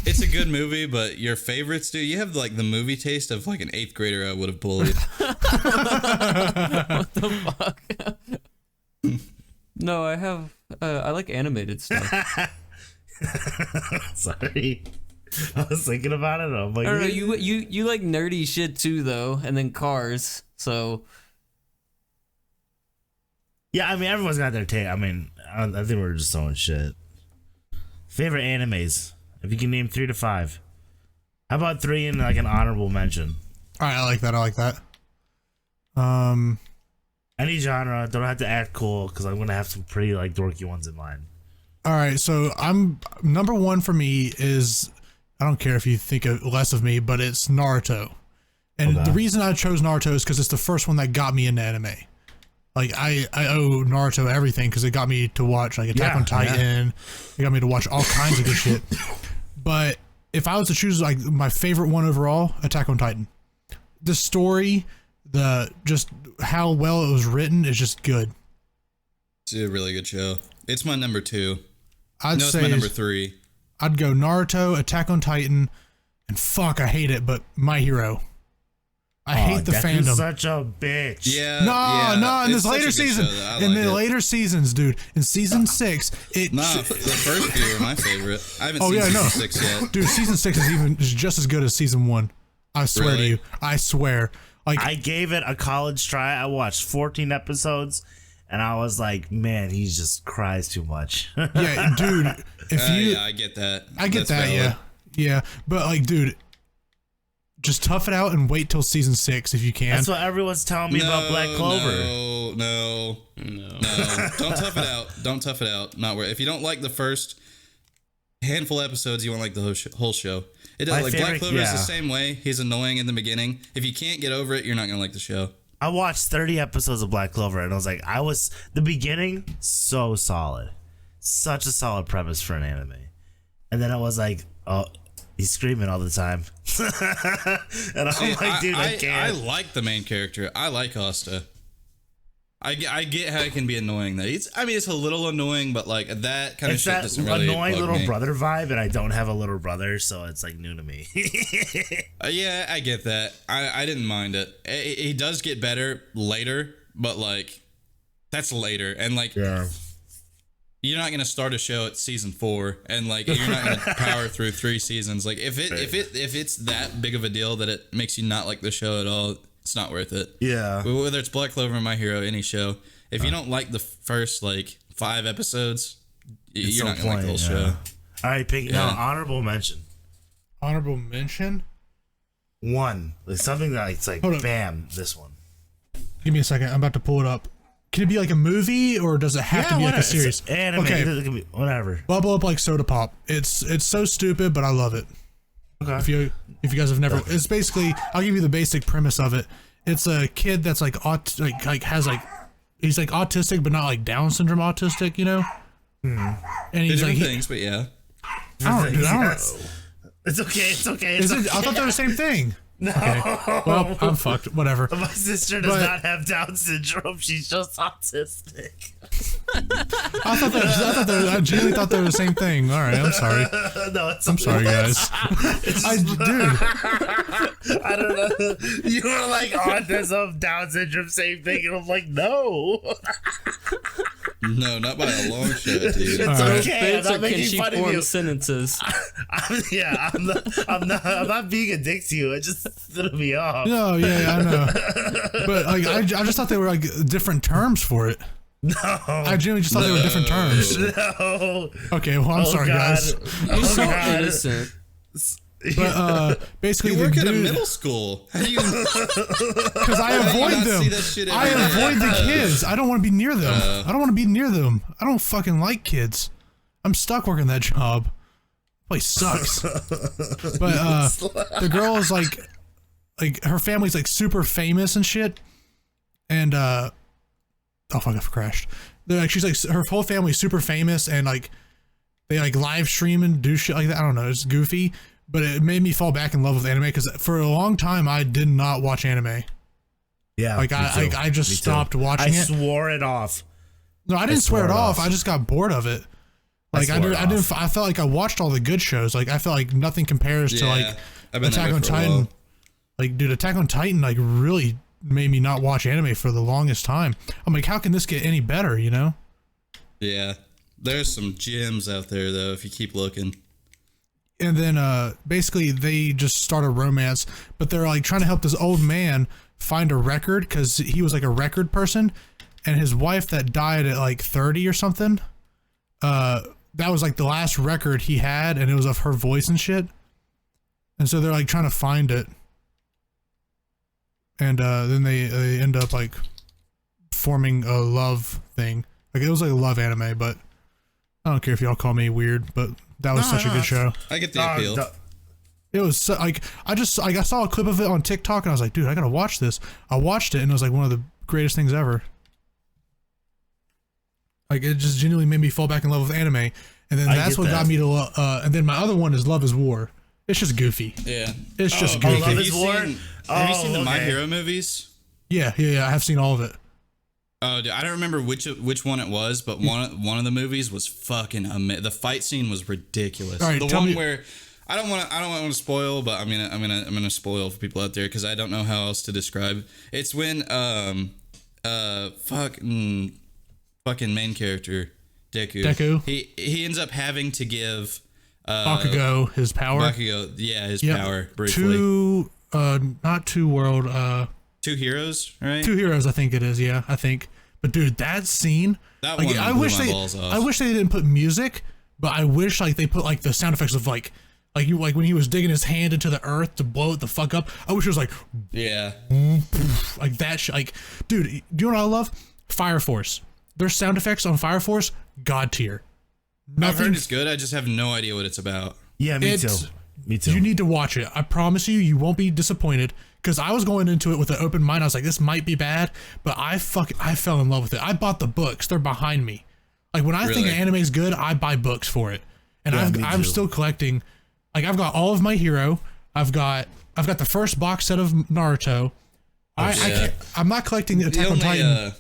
It's a good movie, but your favorites, dude. You have like the movie taste of like an 8th grader I would have bullied. What the fuck? No, I have. I like animated stuff. Sorry. I was thinking about it. I'm like, I don't know. You like nerdy shit too, though, and then cars. So yeah, I mean, everyone's got their take. I mean, I think we're just throwing shit. Favorite animes? If you can name 3 to 5. How about 3 in like an honorable mention? All right, I like that. Any genre. Don't have to act cool because I'm gonna have some pretty like dorky ones in mind. All right, so I'm number 1 for me is, I don't care if you think less of me, but it's Naruto. And Okay. the reason I chose Naruto is because it's the first one that got me into anime. Like I owe Naruto everything because it got me to watch like Attack on Titan. It got me to watch all kinds of good shit. But if I was to choose like my favorite one overall, Attack on Titan. The story, just how well it was written is just good. It's a really good show. It's my number 2. I'd No, it's say my number 3. I'd go Naruto, Attack on Titan, and fuck, I hate it, but My Hero. I hate the Deku's fandom. such a bitch. Yeah. No, in it's this such a later good season, show, though. I in like the it. later seasons, dude, in season 6, it. Nah, the first few were my favorite. I haven't Oh seen yeah, season no, 6 yet. dude, season 6 is just as good as season 1. I swear to Really? you, I swear. Like, I gave it a college try. I watched 14 episodes, and I was like, man, he just cries too much. yeah, dude, if you, Yeah, I get that. I get That's that, valid. yeah, but like, dude, just tough it out and wait till season 6 if you can. That's what everyone's telling me about Black Clover. No. Don't tough it out. Don't tough it out. Not where. If you don't like the first handful of episodes, you won't like the whole show. It does. My Like favorite- Black Clover is yeah. the same way. He's annoying in the beginning. If you can't get over it, you're not gonna like the show. I watched 30 episodes of Black Clover, and I was like, the beginning, so solid. Such a solid premise for an anime. And then I was like, oh, he's screaming all the time. And I'm like, dude, I I can't. like the main character. I like Asta. I get how it can be annoying though. It's a little annoying, but like that kind of It's shit that doesn't really annoying bug little me. brother vibe, and I don't have a little brother, so it's like new to me. Yeah, I get that. I didn't mind it. He does get better later, but like that's later, and like Yeah. you're not gonna start a show at season 4, and like you're not gonna power through 3 seasons. Like if it's that big of a deal that it makes you not like the show at all, it's not worth it. Yeah. Whether it's Black Clover or My Hero, any show, if you don't like the first like 5 episodes, you're not gonna like the whole show. All right, pick now. Honorable mention. Honorable mention. One. Like something that it's like, Hold up. bam, this one. Give me a second. I'm about to pull it up. Can it be like a movie or does it have to be like a series? It's anime. Okay. It can be whatever. Bubble Up Like Soda Pop. It's so stupid, but I love it. Okay. If you guys have never, it's basically, I'll give you the basic premise of it. It's a kid that's like he's like autistic, but not like Down syndrome autistic, you know. And he's Different like, things, but yeah. I don't know. Yes. It's okay. It's okay. It's Is it? okay. I thought they were the same thing. No. Okay. Well, I'm fucked. Whatever. My sister does But- not have Down syndrome. She's just autistic. I genuinely thought they were the same thing. All right, I'm sorry. No, it's I'm sorry, guys. Dude, I don't know. You were like autism, Down syndrome, same thing, and I'm like, no. No, not by a long shot, dude. It's right. okay. I'm Or not can making she fun of you. form sentences? I'm not being a dick to you. It just threw me off. no, yeah, I know. But like, I just thought they were like different terms for it. No. I genuinely just thought they were different terms. No. Okay, well, I'm sorry, God. guys. You're so God. innocent. But basically, You the work at a dude, middle school. How do you? because I How do you avoid not them. see that shit I every day? avoid the kids. I don't want to be near them. I don't want to be near them. I don't fucking like kids. I'm stuck working that job. Place sucks. But the girl is like her family's like super famous and shit. And oh fuck, I crashed. They're like, she's like, her whole family's super famous, and like they like live stream and do shit like that. I don't know. It's goofy. But it made me fall back in love with anime because for a long time I did not watch anime. Yeah. Like me I too. just Me too. stopped watching I it. swore it off. No, I didn't swear it swore it off. off. I just got bored of it. Like I swore didn't. it off. I felt like I watched all the good shows. Like I felt like nothing compares to like I've been that Attack way on for a while. Titan. Like, dude, Attack on Titan like really made me not watch anime for the longest time. I'm like, how can this get any better? You know? Yeah, there's some gems out there though if you keep looking. And then basically they just start a romance, but they're like trying to help this old man find a record because he was like a record person, and his wife that died at like 30 or something. That was like the last record he had, and it was of her voice and shit. And so they're like trying to find it, and then they end up like forming a love thing. Like it was like a love anime, but I don't care if y'all call me weird, but that was such a good show. I get the appeal. It was so, like I saw a clip of it on TikTok and I was like, dude, I gotta watch this. I watched it and it was like one of the greatest things ever. Like it just genuinely made me fall back in love with anime, and then that's what got me to. And then my other one is Love Is War. It's just goofy. Yeah, It's just okay. goofy. Love Have Is you War? have you seen the My okay. Hero movies? Yeah. I have seen all of it. Oh, dude, I don't remember which one it was, but one of the movies was fucking amazing. The fight scene was ridiculous. All right, the tell one me- where I don't want to spoil, but I'm gonna spoil for people out there because I don't know how else to describe. It's when fucking main character Deku. He ends up having to give Bakugo his power. Bakugo, yeah, his Yep. power briefly. Not two world. Two heroes, right? Two heroes. I think it is. Yeah, I think. But dude, that scene. That like, one I blew wish my they. balls off. I wish they didn't put music, but I wish like they put like the sound effects of like when he was digging his hand into the earth to blow it the fuck up. I wish it was like Yeah. like that shit. Like, dude, do you know what I love? Fire Force. Their sound effects on Fire Force, god tier. I've heard Nothing. it's good. I just have no idea what it's about. Yeah, me It's- too. Me too. You need to watch it. I promise you won't be disappointed. Because I was going into it with an open mind. I was like, this might be bad, but I fell in love with it. I bought the books. They're behind me. Like when I think Really? an anime is good, I buy books for it. And Yeah, me I'm too. still collecting. Like I've got all of My Hero. I've got the first box set of Naruto. yeah. I'm not collecting Attack on Titan.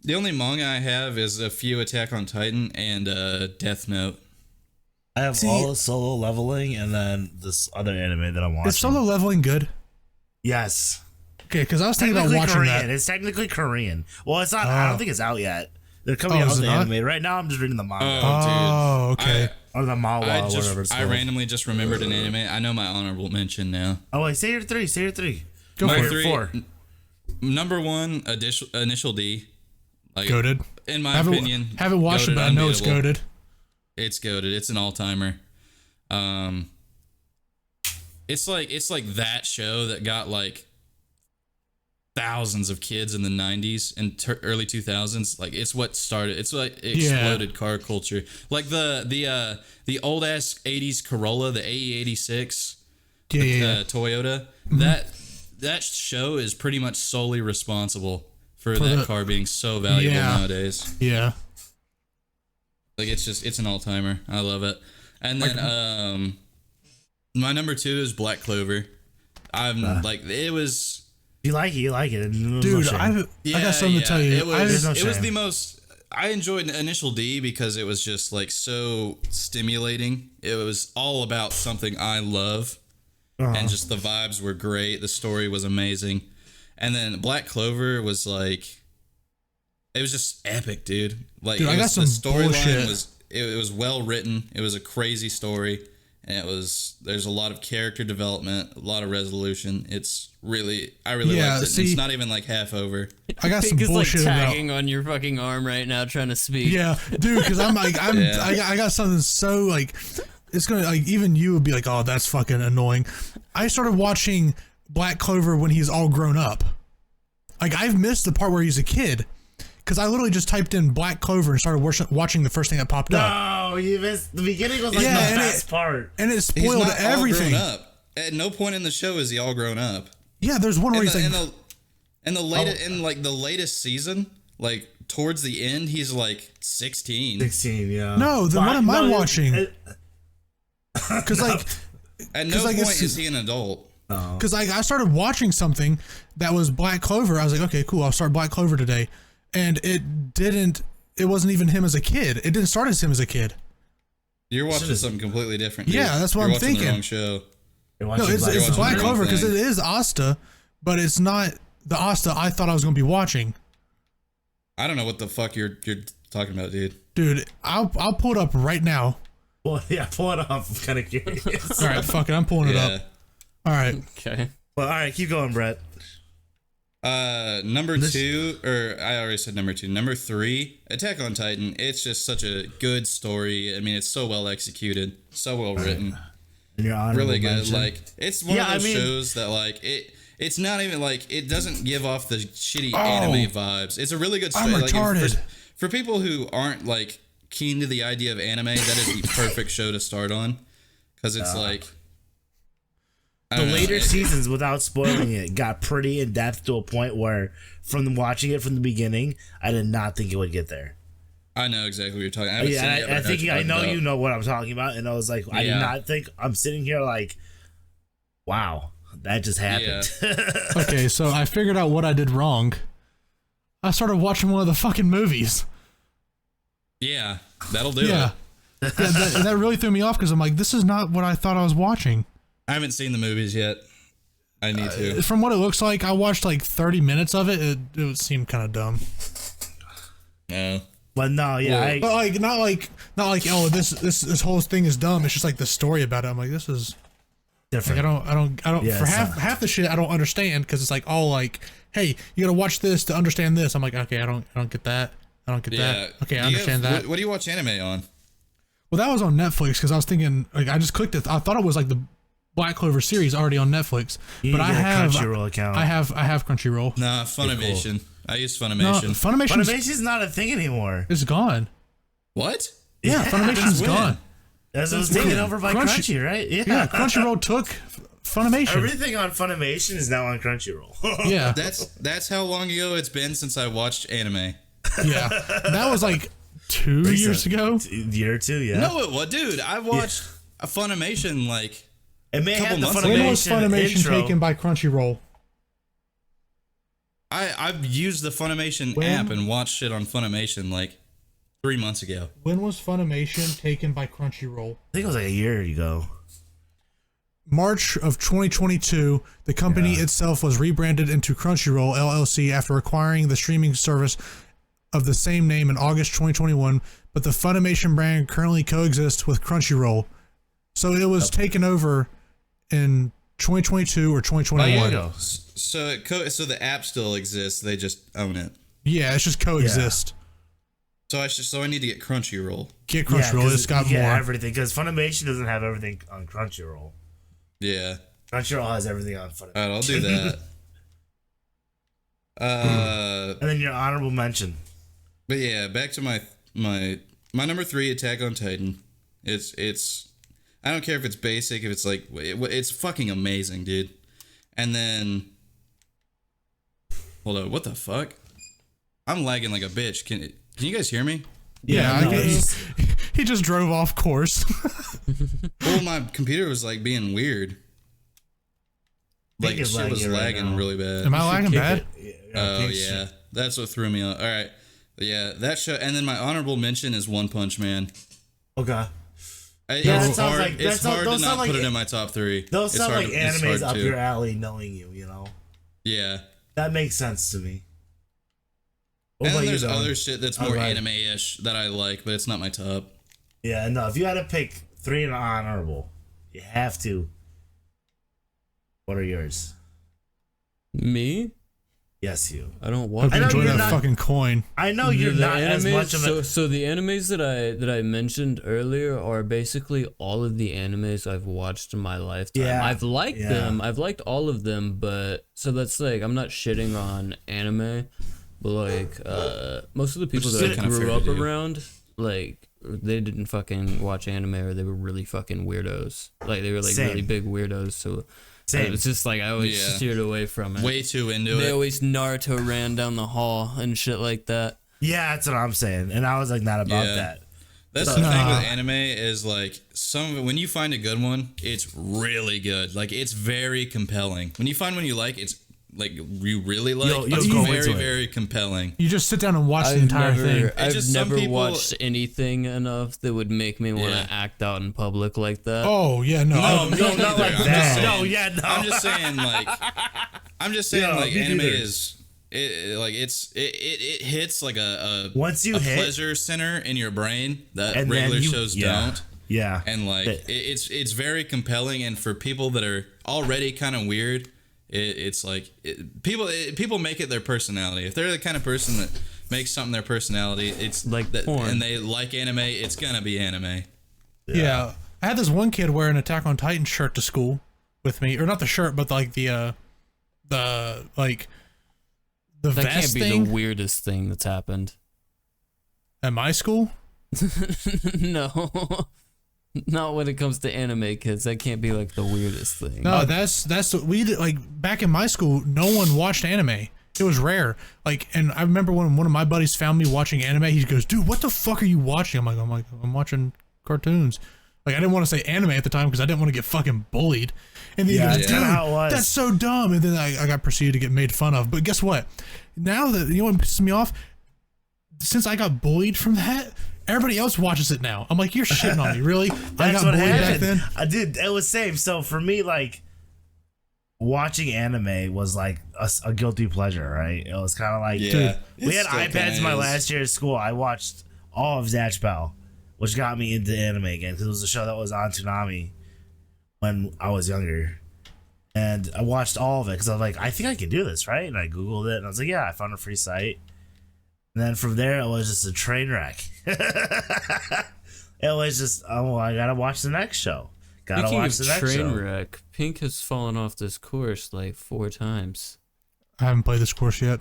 The only manga I have is a few Attack on Titan and Death Note. I have all of Solo Leveling and then this other anime that I'm watching. Is Solo Leveling good? Yes. Okay, because I was thinking about watching Korean. that. It's technically Korean. Well, it's not. I don't think it's out yet. They're coming out with the anime right now. I'm just reading the manga. Oh, okay. Or the manhwa, or whatever it's I called. randomly just remembered an anime. I know my honorable mention now. Oh wait, say your three. Say your three. Go My for three, it. 4. Number one, Initial D. Like, Goated. In my opinion, haven't watched it, goated, but I know it's unbeatable. goated. It's goated. It's an all timer. It's like that show that got like thousands of kids in the 90s and early 2000s. Like it's what started. It's like it exploded car culture. Like the old ass 80s Corolla, the AE86, Toyota. That show is pretty much solely responsible for that car being so valuable nowadays. Yeah. Like it's an all timer. I love it. And then my number 2 is Black Clover. I'm like it was. You like it, you like it. Dude, I got something to tell you. It was the most. I enjoyed Initial D because it was just like so stimulating. It was all about something I love, and just the vibes were great. The story was amazing, and then Black Clover was like, it was just epic, dude. Like, dude, I got some the storyline bullshit. it was well written. It was a crazy story. And there's a lot of character development, a lot of resolution. I really liked it. It's not even like half over. I got some Pink is bullshit like about. tagging on your fucking arm right now, trying to speak. Yeah, dude, because I'm like, I got something so like, it's gonna like even you would be like, oh, that's fucking annoying. I started watching Black Clover when he's all grown up. Like I've missed the part where he's a kid. Because I literally just typed in Black Clover and started watching the first thing that popped up. No, you missed. The beginning was like the best part. And it spoiled He's not everything. all grown up. At no point in the show is he all grown up. Yeah, there's one where he's like... in the latest season, like towards the end, he's like 16. 16, yeah. No, then what am I watching? Because like... At no point is he an adult. Because like I started watching something that was Black Clover. I was like, okay, cool, I'll start Black Clover today. And it wasn't even him as a kid. It didn't start as him as a kid. You're watching something completely different, dude. Yeah, that's what You're I'm watching thinking. the wrong show. No, it's Black Clover because it is Asta, but it's not the Asta I thought I was going to be watching. I don't know what the fuck you're talking about, dude. Dude, I'll pull it up right now. Well, yeah, pull it up. I'm kind of curious. All right, fuck it, I'm pulling it up. All right. Okay. Well, all right, keep going, Brett. Number 2, or I already said number 2. Number 3, Attack on Titan. It's just such a good story. I mean, it's so well executed, so well written, really good. Mention. Like it's one of those shows that like it's not even like it doesn't give off the shitty anime vibes. It's a really good story. I'm like retarded. For people who aren't like keen to the idea of anime, that is the perfect show to start on because it's like. The later seasons, without spoiling it, got pretty in depth to a point where, from watching it from the beginning, I did not think it would get there. I know exactly what you're talking. I haven't seen it yet, I think I know you know what I'm talking about, and I was like, I did Yeah. not think. I'm sitting here like, wow, that just happened. Okay, so I figured out what I did wrong. I started watching one of the fucking movies. Yeah, that'll do Yeah. it. That really threw me off because I'm like, this is not what I thought I was watching. I haven't seen the movies yet. I need to. From what it looks like, I watched like 30 minutes of it. It would seem kind of dumb. No. But no, yeah, But like not like oh this whole thing is dumb. It's just like the story about it. I'm like, this is different. Like, I don't Yeah, for half the shit I don't understand because it's like all like, hey, you gotta watch this to understand this. I'm like, okay, I don't get that. I don't get that. Okay, I understand that. What do you watch anime on? Well, that was on Netflix because I was thinking like I just clicked it. I thought it was like the Black Clover series already on Netflix. But I have Crunchyroll account. I have Crunchyroll. Nah, Funimation. I use No, Funimation. Funimation's not a thing anymore. It's gone. What? Yeah, Funimation's when? gone. That's was taken over by Crunchy, right? Yeah, Crunchyroll took Funimation. Everything on Funimation is now on Crunchyroll. Yeah. That's how long ago it's been since I watched anime. Yeah. That was like 2 years ago. A year or two, yeah. No, it was, dude. I watched a Funimation like it may have the When was Funimation Funimation intro. taken by Crunchyroll? I've used the Funimation app and watched shit on Funimation like 3 months ago. When was Funimation taken by Crunchyroll? I think it was like a year ago. March of 2022, the company itself was rebranded into Crunchyroll LLC after acquiring the streaming service of the same name in August 2021, but the Funimation brand currently coexists with Crunchyroll. So it was taken over in 2022 or 2021. So the app still exists. They just own it. Yeah, it's just coexist. So I need to get Crunchyroll. Get Crunchyroll. It's got more. Everything, because Funimation doesn't have everything on Crunchyroll. Yeah. Crunchyroll has everything on Funimation. All right, I'll do that. And then your honorable mention. But yeah, back to my number 3, Attack on Titan. It's I don't care if it's basic, if it's like it's fucking amazing, dude. And then hold on, what the fuck? I'm lagging like a bitch. Can you guys hear me? Yeah, he just drove off course. Well, my computer was like being weird. Like shit was lagging really bad. Am I lagging bad? Oh yeah, that's what threw me off. All right, yeah, that show. And then my honorable mention is One Punch Man. Okay. It's hard to not put it in my top 3. Those sound like animes up your alley, knowing you know? Yeah. That makes sense to me. And then there's other shit that's more anime-ish that I like, but it's not my top. Yeah, no, if you had to pick 3 in honorable, you have to. What are yours? Me? Yes, you. I don't watch. I enjoy that fucking coin. I know you're not as much of a... So the animes that I mentioned earlier are basically all of the animes I've watched in my lifetime. Yeah. I've liked them. I've liked all of them, but so that's like I'm not shitting on anime, but like most of the people that I grew up around, like they didn't fucking watch anime or they were really fucking weirdos. Like they were like really big weirdos. So. Same. It's just like I always steered away from it. Way too into it. They always Naruto ran down the hall and shit like that. Yeah, that's what I'm saying. And I was like not about that. That's the thing with anime is like some of it, when you find a good one, it's really good. Like it's very compelling. When you find one you like, it's like you really like. It's very, very compelling. You just sit down and watch the entire thing. I've never watched anything enough that would make me want to act out in public like that. Oh yeah, no, not like that. No, I'm just saying like anime is it hits like a pleasure center in your brain that regular shows don't. Yeah, and like it's very compelling, and for people that are already kind of weird. It's like people make it their personality. If they're the kind of person that makes something their personality, it's like that, porn. and they like anime. It's gonna be anime. Yeah, I had this one kid wear an Attack on Titan shirt to school with me, or not the shirt, but like the like the that vest can't be thing. The weirdest thing that's happened at my school. No. Not when it comes to anime kids. That can't be like the weirdest thing. No, that's we did, like back in my school. No one watched anime. It was rare. Like, and I remember when one of my buddies found me watching anime. He goes, "Dude, what the fuck are you watching?" I'm watching cartoons. Like, I didn't want to say anime at the time because I didn't want to get fucking bullied. And then he goes, "Dude, that's so dumb." And then I got proceeded to get made fun of. But guess what? Now that you know what pisses me off, since I got bullied from that. Everybody else watches it now. I'm like, you're shitting on me, really? I got bullied back then. I did. It was same. So for me, like watching anime was like a guilty pleasure, right? It was kind of like, dude, we had iPads in my last year at school. I watched all of Zatch Bell, which got me into anime again because it was a show that was on Toonami when I was younger, and I watched all of it because I was like, I think I can do this, right? And I googled it, and I was like, yeah, I found a free site. And then from there, it was just a train wreck. It was just, oh, I gotta watch the next show. Gotta watch the next show. Train wreck. Pink has fallen off this course like 4 times. I haven't played this course yet.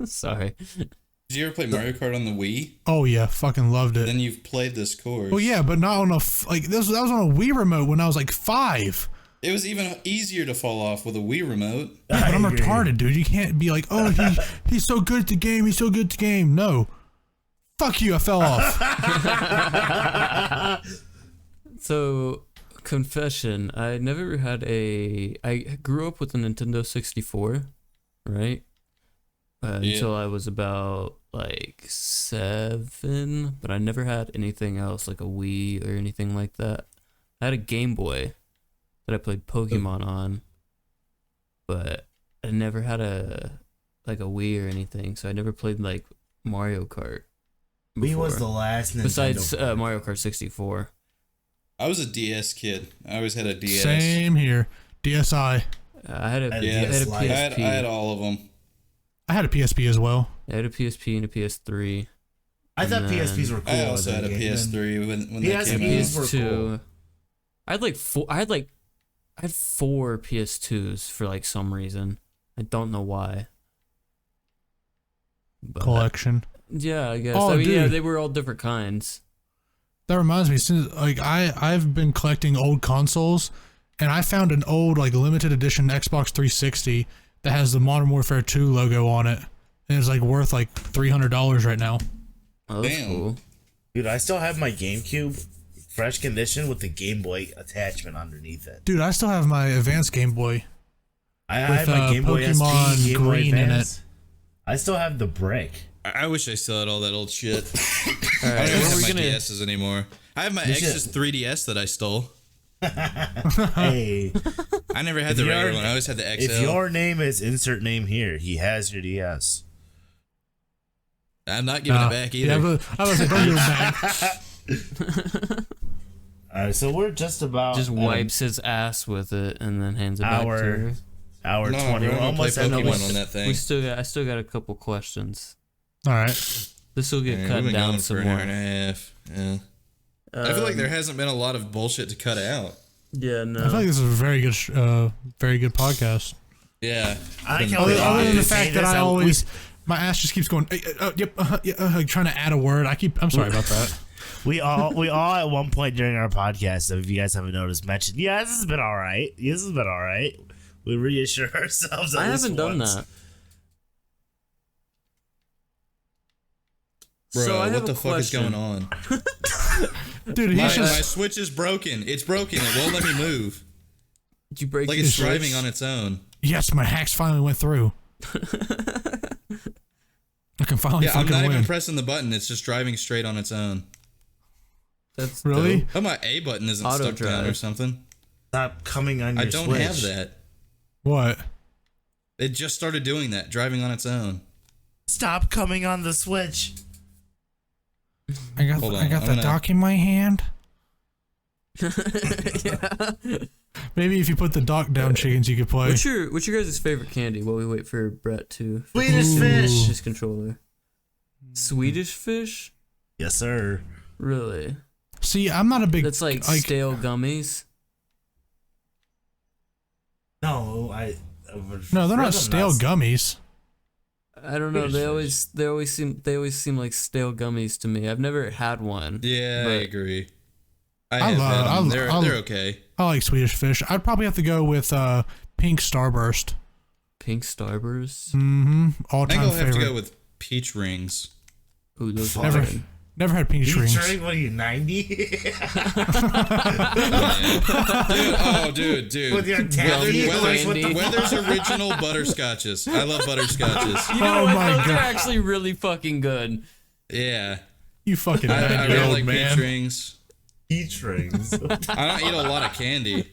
Sorry. Did you ever play Mario Kart on the Wii? Oh yeah, fucking loved it. Then you've played this course. Well, yeah, but not on a that was on a Wii remote when I was like 5. It was even easier to fall off with a Wii remote. Yeah, but I'm retarded, dude. You can't be like, oh, he's so good at the game. He's so good at the game. No. Fuck you. I fell off. So, confession. I never had I grew up with a Nintendo 64, right? until I was about like 7, but I never had anything else like a Wii or anything like that. I had a Game Boy that I played Pokemon on, but I never had a Wii or anything, so I never played like Mario Kart. Wii was the last Nintendo besides Mario Kart 64. I was a DS kid. I always had a DS. Same here. DSi. I had a DS Lite. PSP. I had all of them. I had a PSP as well. I had a PSP and a PS3. I thought And then PSPs were cool. I also had a PS3 when they came PSPs out. were cool. I had like four. I had 4 PS2s for like some reason. I don't know why. But, Collection. yeah, I guess. Oh, I mean, yeah, dude. they were all different kinds. That reminds me, since like I've been collecting old consoles, and I found an old like limited edition Xbox 360 that has the Modern Warfare 2 logo on it, and it's like worth like $300 right now. Oh, that's Damn. cool. Dude, I still have my GameCube fresh condition with the Game Boy attachment underneath it. Dude, I still have my Advanced Game Boy. I With, have my Game Boy Pokemon SP, Game Boy Green in Advance. I still have the brick. I wish I still had all that old shit. All I right, don't even what are have we my gonna? DSs anymore. I have my You X's should. 3DS that I stole. Hey, I never had If the you're- regular one. I always had the XL. if your name is insert name here, he has your DS. I'm not giving it back either. Yeah, but I was like, don't give it back. All right, so we're just about Just at wipes his ass with it and then hands it back Hour. to her. hour No, 20. we're We're gonna almost play at Pokemon almost- on that thing. I still got a couple questions. All right. This will get Yeah, cut we've been down going some for an hour more. and a half. Yeah. I feel like there hasn't been a lot of bullshit to cut out. Yeah, no. I feel like this is a very good podcast. Yeah. I like how we Other than the always fact say that this, I how we- always, my ass just keeps going. Yep. Like trying to add a word. I'm sorry about that. We all at one point during our podcast, if you guys haven't noticed, mentioned, yeah, this has been all right. This has been all right. We reassure ourselves. I at least haven't done once. that. Bro, So I have what a the fuck is question. going on? Dude, My he's just Switch is broken. It's broken. It won't let me move. Did you break Like your it's Switch? driving on its own. yes, my hacks finally went through. I can finally Yeah, I'm fucking not win. even pressing the button. It's just driving straight on its own. That's Really? dope. Oh, my A button isn't Auto stuck down or drive. something. Stop coming on your I don't Switch. have that. What? It just started doing that, driving on its own. Stop coming on the Switch. I got Hold on, I got I'm the gonna- dock in my hand. Yeah. Maybe if you put the dock down, chickens, you could play. What's your guys' favorite candy while we wait for Brett to Swedish Ooh. fish. his controller? Swedish fish? Yes, sir. Really? See, I'm not a big. That's like stale gummies. No, No, they're not stale gummies. I don't know. Swedish They always seem like stale gummies to me. I've never had one. Yeah, I But- agree. I I have love- had them. I'll- They're okay. I like Swedish fish. I'd probably have to go with pink starburst. Pink Starburst. Mm-hmm. All I think time I'll have favorite. to go with peach rings. Ooh, those are Never, good. never had peach rings. Featuring, what are you, 90? Dude. With your Well, tattoo? Weather's- Like, what the Candy. Weather's original butterscotches. I love butterscotches. You know Oh what? my Those God. are actually really fucking good. Yeah. You fucking I 90-year-old really like man. peach rings. Peach rings. I don't eat a lot of candy.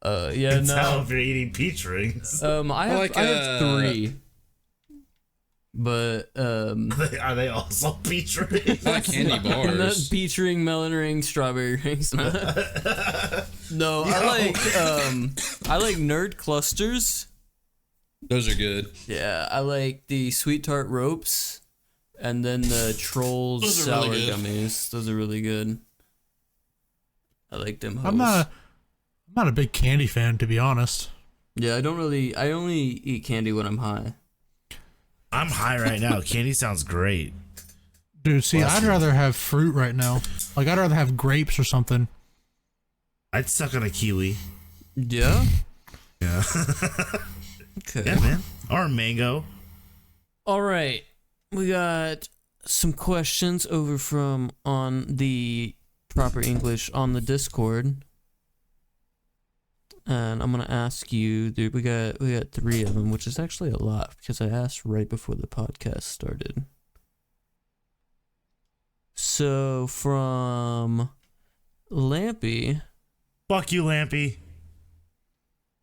Yeah, Tell no. if you're eating peach rings. I have like, 3. But Are they also peach rings? I like candy bars. peach ring, melon ring, strawberry rings. No, I like nerd clusters. Those are good. Yeah, I like the sweet tart ropes, and then the trolls Those are sour really good. gummies. Those are really good. I like them. I'm not a big candy fan, to be honest. Yeah, I only eat candy when I'm high. I'm high right now. Candy sounds great. Dude, see, Bless I'd you. rather have fruit right now. Like, I'd rather have grapes or something. I'd suck on a kiwi. Yeah. Yeah. Okay. Yeah, man. Or a mango. All right, we got some questions over from on the proper English on the Discord. and I'm gonna ask you. Dude, we got 3 of them, which is actually a lot because I asked right before the podcast started. So from Lampy. Fuck you, Lampy.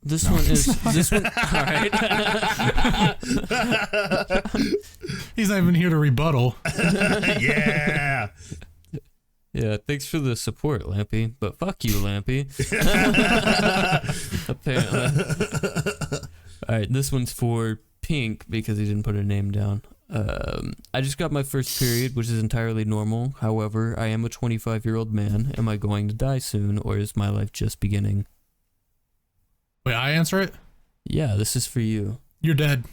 This one is this one. All right. He's not even here to rebuttal. Yeah. Yeah, thanks for the support, Lampy. But fuck you, Lampy. Apparently. All right, this one's for Pink because he didn't put a name down. I just got my first period, which is entirely normal. However, I am a 25-year-old man. Am I going to die soon, or is my life just beginning? Wait, I answer it? Yeah, this is for you. You're dead.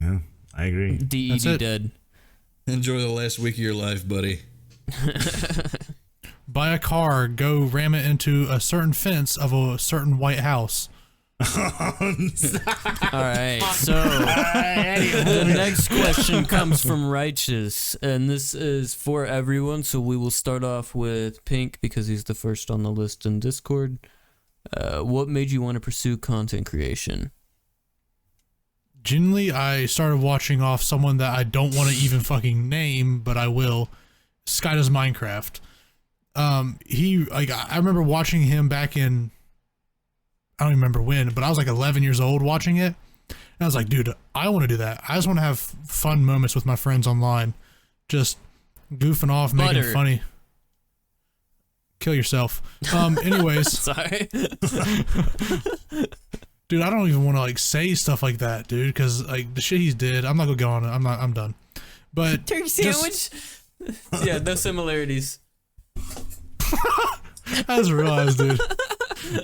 Yeah, I agree. DED dead. Enjoy the last week of your life, buddy. Buy a car, go ram it into a certain fence of a certain white house. All right, so the next question comes from Righteous, and this is for everyone. So we will start off with Pink because he's the first on the list in Discord. What made you want to pursue content creation? Genuinely, I started watching off someone that I don't want to even fucking name, but I will. Sky Does Minecraft. I remember watching him back in, I don't even remember when, but I was like 11 years old watching it. And I was like, dude, I want to do that. I just want to have fun moments with my friends online. Just goofing off, making it funny. Kill yourself. Anyways. Sorry. Dude, I don't even want to like say stuff like that, dude, because like the shit he's did, I'm not gonna go on it. I'm done. But turkey sandwich. Yeah, no similarities. I just realized, dude.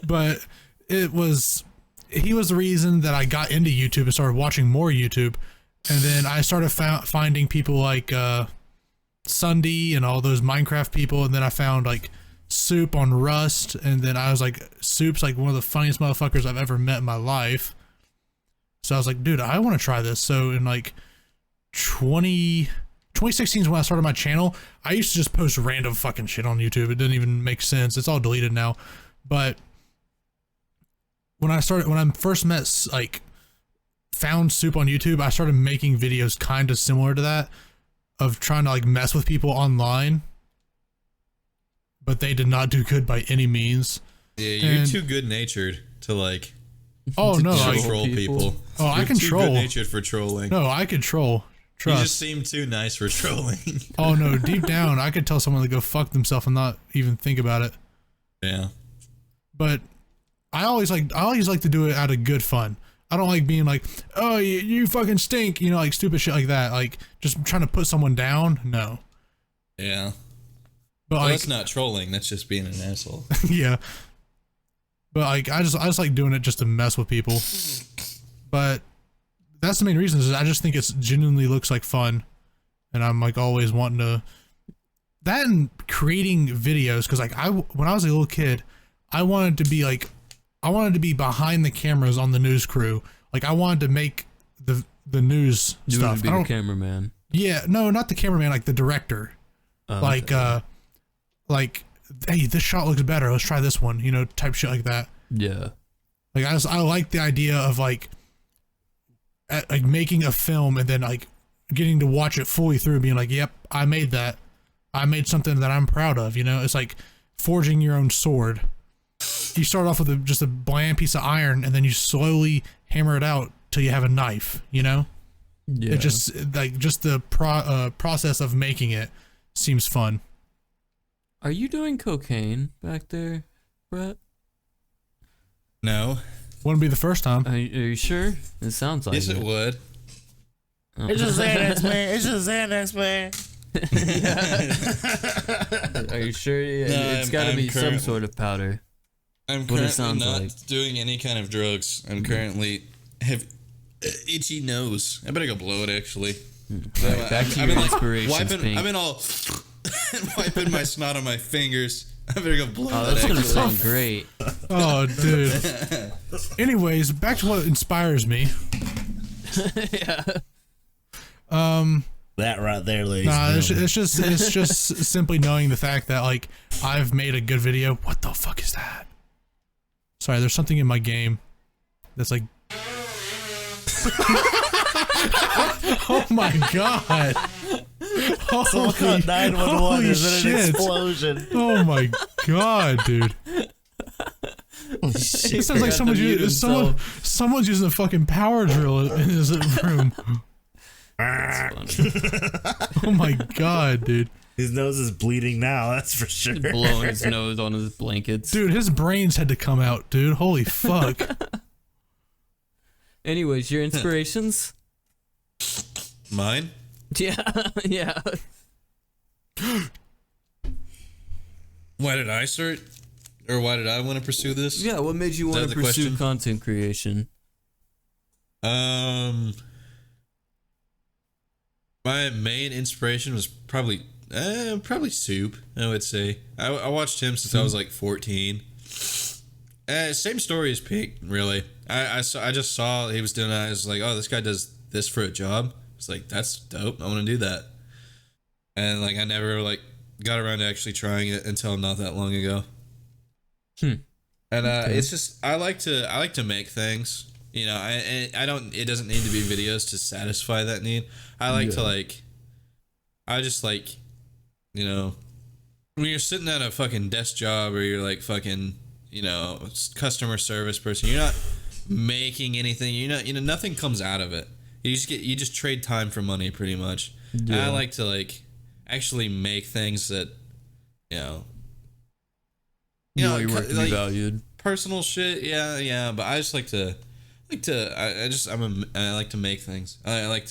But he was the reason that I got into YouTube and started watching more YouTube, and then I started finding people like Sunday and all those Minecraft people, and then I found like Soup on Rust, and then I was like, Soup's like one of the funniest motherfuckers I've ever met in my life. So I was like, dude, I want to try this. So in like 2016 is when I started my channel. I used to just post random fucking shit on YouTube. It didn't even make sense. It's all deleted now. But when I first met, like, found Soup on YouTube, I started making videos kind of similar to that, of trying to like mess with people online. But they did not do good by any means. Yeah, you're too good-natured to like. Oh no, troll people. Oh, I You're control. Too good-natured for trolling. No, I control. Trust. You just seem too nice for trolling. Oh no, deep down, I could tell someone to go fuck themselves and not even think about it. Yeah. But I always like to do it out of good fun. I don't like being like, oh, you fucking stink, you know, like stupid shit like that. Like just trying to put someone down. No. Yeah. But well, like, that's not trolling. That's just being an asshole. Yeah. But like, I just like doing it just to mess with people. But that's the main reason, is I just think it's genuinely looks like fun, and I'm like always wanting to. That and creating videos, because like when I was a little kid, I wanted to be behind the cameras on the news crew. Like I wanted to make the news You stuff. want to be the cameraman. Yeah, no, not the cameraman, like the director. Like hey, this shot looks better. Let's try this one. You know, type shit like that. Yeah. Like I like the idea of like making a film and then like getting to watch it fully through and being like, yep, I made that. I made something that I'm proud of. You know, it's like forging your own sword. You start off with just a bland piece of iron, and then you slowly hammer it out till you have a knife. You know, Yeah. it just like the process of making it seems fun. Are you doing cocaine back there, Brett? No. Wouldn't be the first time. Are you sure? It sounds like Yes, it would. Oh. It's just Xanax, man. It's just Xanax, man. Are you sure? Yeah, No, it's got to I'm be some sort of powder. I'm What it currently sounds not like. doing any kind of drugs. I'm currently have itchy nose. I better go blow it actually. Right, back to your inspirations, Pink. I've been all wiping my snot on my fingers. I better go blow Oh, that that's gonna actually. sound great. Oh, dude. Anyways, back to what inspires me. Yeah. That right there, ladies. Nah, and it's gentlemen. just simply knowing the fact that like I've made a good video. What the fuck is that? Sorry, there's something in my game that's like. Oh my god! Someone called 911. There's been an shit. explosion. Oh my god, dude! It sounds like someone's using a fucking power drill in his room. Oh my god, dude! His nose is bleeding now. That's for sure. Blowing his nose on his blankets. Dude, his brains had to come out, dude. Holy fuck! Anyways, your inspirations? Mine? Yeah, yeah. Why did I start? Or why did I want to pursue this? Yeah, what made you want to pursue question? content creation? My main inspiration was probably Soup, I would say. I watched him since I was like 14. Same story as Pete, really. I just saw he was doing that. I was like, oh, this guy does this for a job. It's like, that's dope. I want to do that. And like, I never like got around to actually trying it until not that long ago. And it's just I like to make things. You know, I don't. It doesn't need to be videos to satisfy that need. I like to like. I just like, you know, when you're sitting at a fucking desk job or you're like fucking, you know, customer service person, you're not making anything. You know, nothing comes out of it. You just trade time for money, pretty much. Yeah. And I like to like actually make things that, you know your work to be valued. Personal shit, yeah. But I just like to I like to make things. I like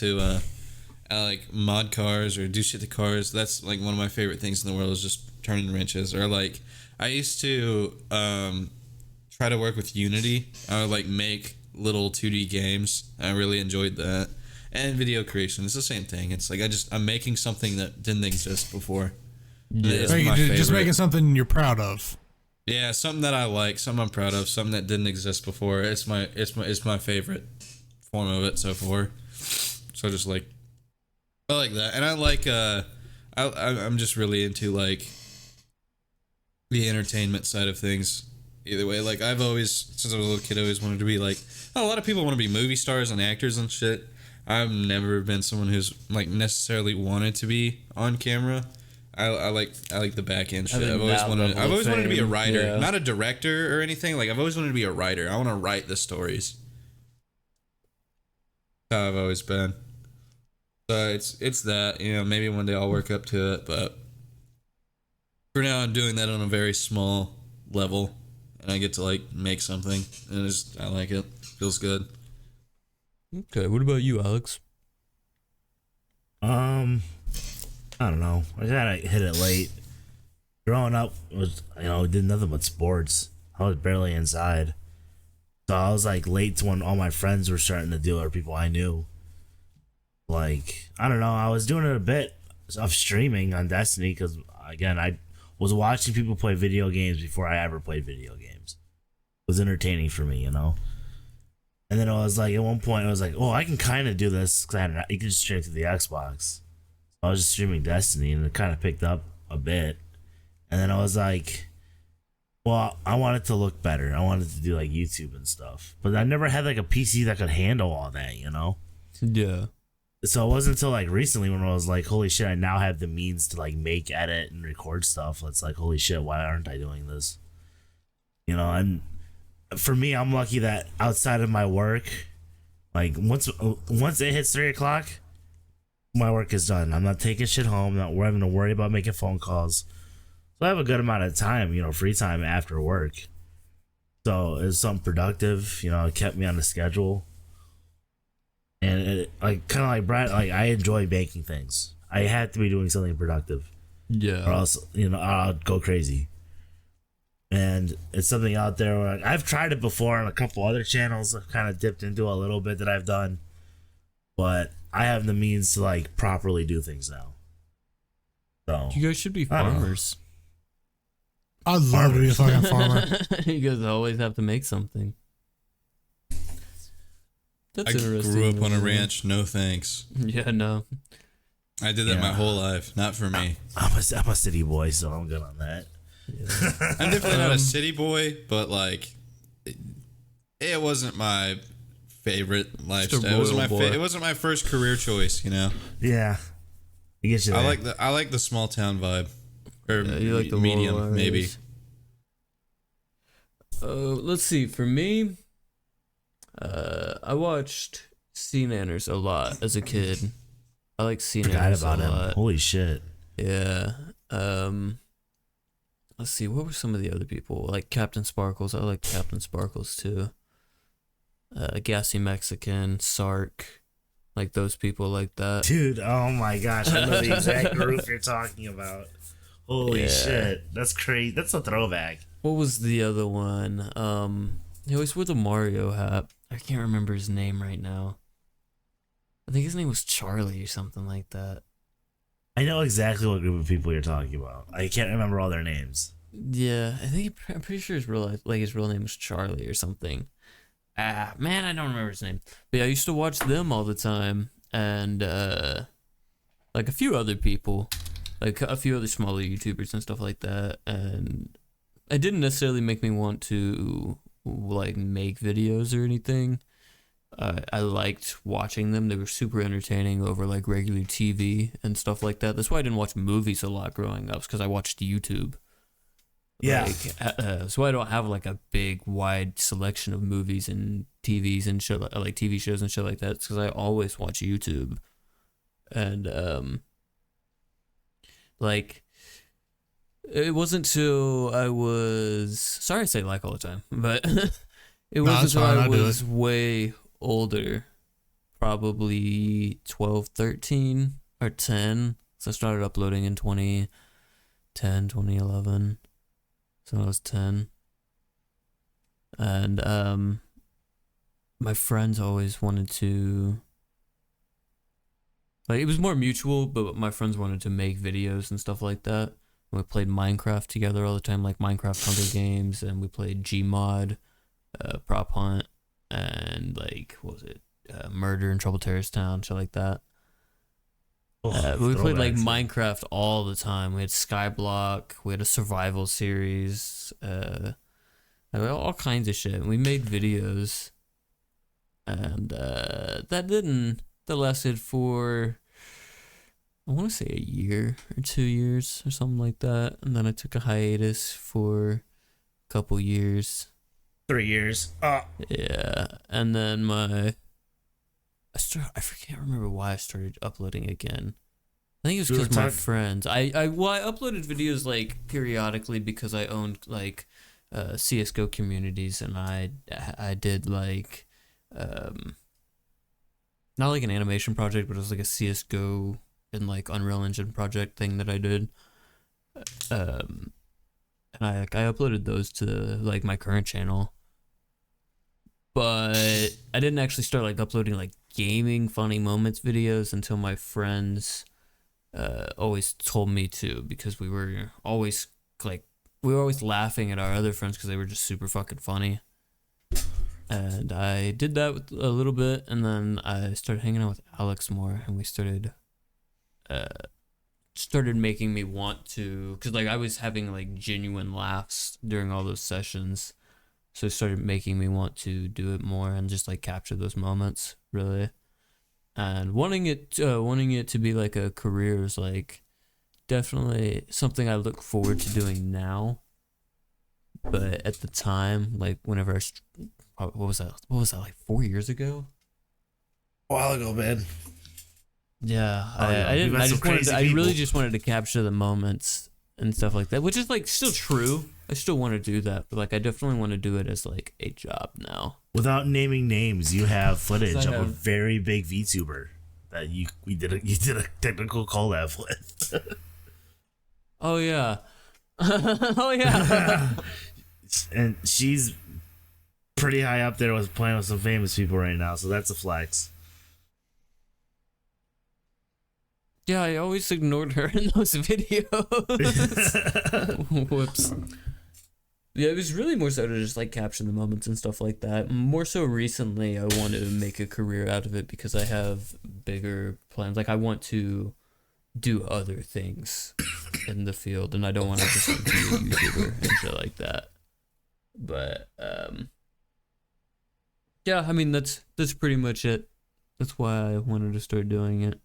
mod cars or do shit to cars. That's like one of my favorite things in the world is just turning wrenches. Or like I used to try to work with Unity. I would like make little 2D games. I really enjoyed that. And video creation, it's the same thing. It's like I'm making something that didn't exist before. Yeah. Just making something you're proud of. Yeah, something that I like, something I'm proud of, something that didn't exist before. It's my favorite form of it so far. So just like I like that, and I like I'm just really into like the entertainment side of things. Either way, like I've always, since I was a little kid, I always wanted to be like a lot of people want to be movie stars and actors and shit. I've never been someone who's like necessarily wanted to be on camera. I like the back end shit. I've always wanted to be a writer, not a director or anything. Like I've always wanted to be a writer. I want to write the stories. That's how I've always been. So it's that, you know, maybe one day I'll work up to it, but for now I'm doing that on a very small level, and I get to like make something, and I like it. Feels good. Okay, what about you, Alex? I don't know. I kind of hit it late. Growing up was, did nothing but sports. I was barely inside. So I was like late to when all my friends were starting to do it, or people I knew. Like, I don't know. I was doing it a bit of streaming on Destiny because, again, I was watching people play video games before I ever played video games. It was entertaining for me, you know? And then I was like, at one point, I was like, oh, I can kind of do this because you can just stream through the Xbox. I was just streaming Destiny, and it kind of picked up a bit. And then I was like, well, I wanted to look better. I wanted to do like YouTube and stuff. But I never had like a PC that could handle all that, you know? Yeah. So it wasn't until like recently when I was like, holy shit, I now have the means to like make, edit, and record stuff. It's like, holy shit, why aren't I doing this? You know, and for me, I'm lucky that outside of my work, like once it hits 3 o'clock, my work is done. I'm not taking shit home. I'm not having to worry about making phone calls. So I have a good amount of time, free time after work. So it's something productive. It kept me on the schedule. And it, like kind of like Brad, like I enjoy making things. I had to be doing something productive. Yeah. Or else, I'll go crazy. And it's something out there where I've tried it before on a couple other channels. I've kind of dipped into a little bit that I've done. But I have the means to like properly do things now. So you guys should be farmers. I'd love to be a fucking farmer. You guys always have to make something. That's I interesting. grew up on a ranch. No thanks. Yeah, no. I did that my whole life. Not for me. I'm a city boy, so I'm good on that. Yeah. I'm definitely not a city boy, but like, it wasn't my favorite lifestyle. royal boy. It wasn't my first career choice. You know. Yeah, I get you. There. I like the small town vibe, or you like the medium rural maybe. areas. Let's see. For me, I watched Sea Nanners a lot as a kid. I like Sea Forgot Nanners about a him. lot. Holy shit. Yeah. Let's see. What were some of the other people? Like Captain Sparkles. I like Captain Sparkles too. Gassy Mexican, Sark, like those people like that. Dude, oh my gosh, I know the exact group you're talking about. Holy shit, that's crazy. That's a throwback. What was the other one? He always wore the Mario hat. I can't remember his name right now. I think his name was Charlie or something like that. I know exactly what group of people you're talking about. I can't remember all their names. Yeah, I'm pretty sure his real name was Charlie or something. Ah, man, I don't remember his name. But yeah, I used to watch them all the time, and like a few other people, like a few other smaller YouTubers and stuff like that. And it didn't necessarily make me want to like make videos or anything. I liked watching them. They were super entertaining over like regular TV and stuff like that. That's why I didn't watch movies a lot growing up, because I watched YouTube. Yeah. Like, so I don't have like a big wide selection of movies and TVs and shit, like TV shows and shit like that. It's because I always watch YouTube. And like it wasn't till I was, sorry I say like all the time, but it wasn't until I was way older, probably 12, 13 or 10. So I started uploading in 2010, 2011. So I was 10. And my friends always wanted to, like, it was more mutual, but my friends wanted to make videos and stuff like that. We played Minecraft together all the time, like Minecraft Hunger Games, and we played Gmod, Prop Hunt, and like, what was it? Murder in Trouble Terrorist Town, shit like that. We played like Minecraft all the time. We had Skyblock, we had a survival series, all kinds of shit. We made videos, and that lasted for, I want to say a year or 2 years or something like that. And then I took a hiatus for a couple years. 3 years. Yeah, and then I can't remember why I started uploading again. I think it was because my friends. I uploaded videos like periodically because I owned like CS:GO communities, and I did like not like an animation project, but it was like a CS:GO and like Unreal Engine project thing that I did. And I uploaded those to like my current channel. But I didn't actually start like uploading like gaming funny moments videos until my friends always told me to, because we were always laughing at our other friends because they were just super fucking funny. And I did that with a little bit, and then I started hanging out with Alex more, and we started making me want to, because like I was having like genuine laughs during all those sessions. So it started making me want to do it more and just like capture those moments, really. And wanting it to be like a career is like definitely something I look forward to doing now. But at the time, like whenever what was that like 4 years ago? A while ago, man. Yeah, I didn't. I really people. just wanted to capture the moments and stuff like that, which is like still true. I still want to do that, but like I definitely want to do it as like a job now. Without naming names, you have footage of a have- very big VTuber that you did a technical collab with. Oh yeah, oh yeah. And she's pretty high up there with playing with some famous people right now, so that's a flex. Yeah, I always ignored her in those videos. Whoops. Yeah, it was really more so to just like capture the moments and stuff like that. More so recently, I want to make a career out of it because I have bigger plans. Like I want to do other things in the field, and I don't want to just like, be a YouTuber and shit like that. But Yeah, I mean that's pretty much it. That's why I wanted to start doing it.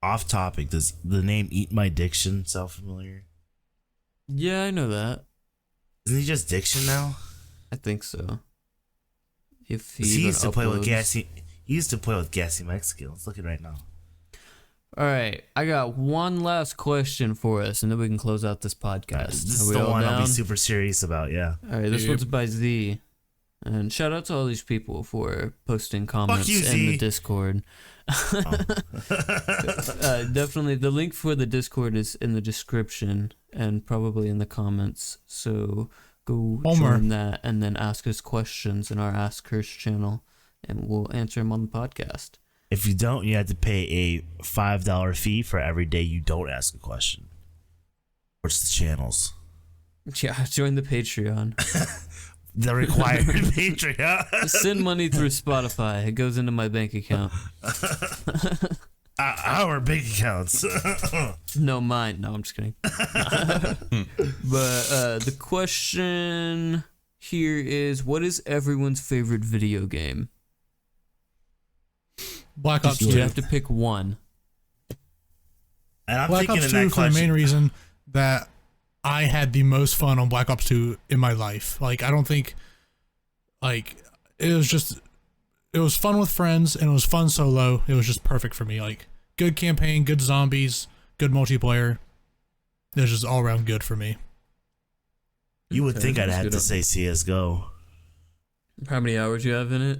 Off topic, does the name Eat My Diction sound familiar? Yeah, I know that. Isn't he just Diction now? I think so. If he, He used to play with uploads. Gassy. He used to play with Gassy Mexican. Let's look at it right now. All right, I got one last question for us, and then we can close out this podcast. This is Are we the all one I'll down? be super serious about. Yeah. All right, this Yep. one's by Z. And shout out to all these people for posting comments you, in Z. the Discord. Definitely, the link for the Discord is in the description and probably in the comments. So go Homer. join that and then ask us questions in our Ask Kursed channel, and we'll answer them on the podcast. If you don't, you have to pay a $5 fee for every day you don't ask a question. What's the channels? Yeah, join the Patreon. The required Patreon. Send money through Spotify. It goes into my bank account. Our bank accounts. No, mine. No, I'm just kidding. But the question here is, what is everyone's favorite video game? Black Ops You 2. have to pick one. And I'm Black thinking Ops in 2 that for the main question. reason that I had the most fun on Black Ops 2 in my life. Like, I don't think, like, it was fun with friends and it was fun solo. It was just perfect for me. Like, good campaign, good zombies, good multiplayer. It was just all around good for me. You would Okay, think I'd that's have good. to say CSGO. How many hours you have in it?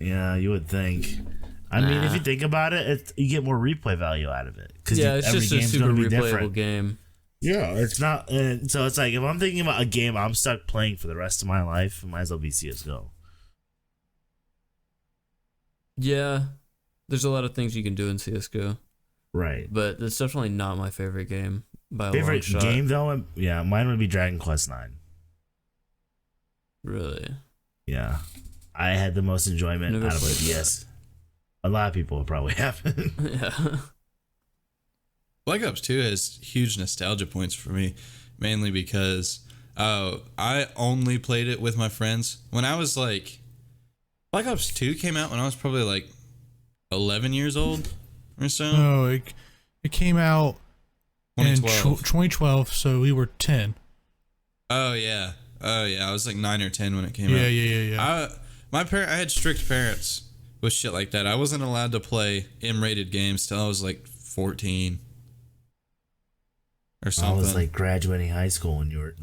Yeah, you would think. I mean, if you think about it, you get more replay value out of it. Yeah, it's every just a game's super gonna be replayable different. game. Yeah, it's not. So it's like, if I'm thinking about a game I'm stuck playing for the rest of my life, it might as well be CSGO. Yeah, there's a lot of things you can do in CSGO, Right. but it's definitely not my favorite game by a long Favorite shot. game, though? Yeah, mine would be Dragon Quest IX. Really? Yeah. I had the most enjoyment Never out of a played DS. A lot of people probably haven't. Yeah. Black Ops 2 has huge nostalgia points for me, mainly because I only played it with my friends. When I was like, Black Ops 2 came out when I was probably like 11 years old or so. No, it came out in 2012. 2012, so we were 10. Oh yeah, I was like 9 or 10 when it came Yeah, out. yeah. I had strict parents with shit like that. I wasn't allowed to play M-rated games till I was like 14 or I something. was like graduating high school when you were.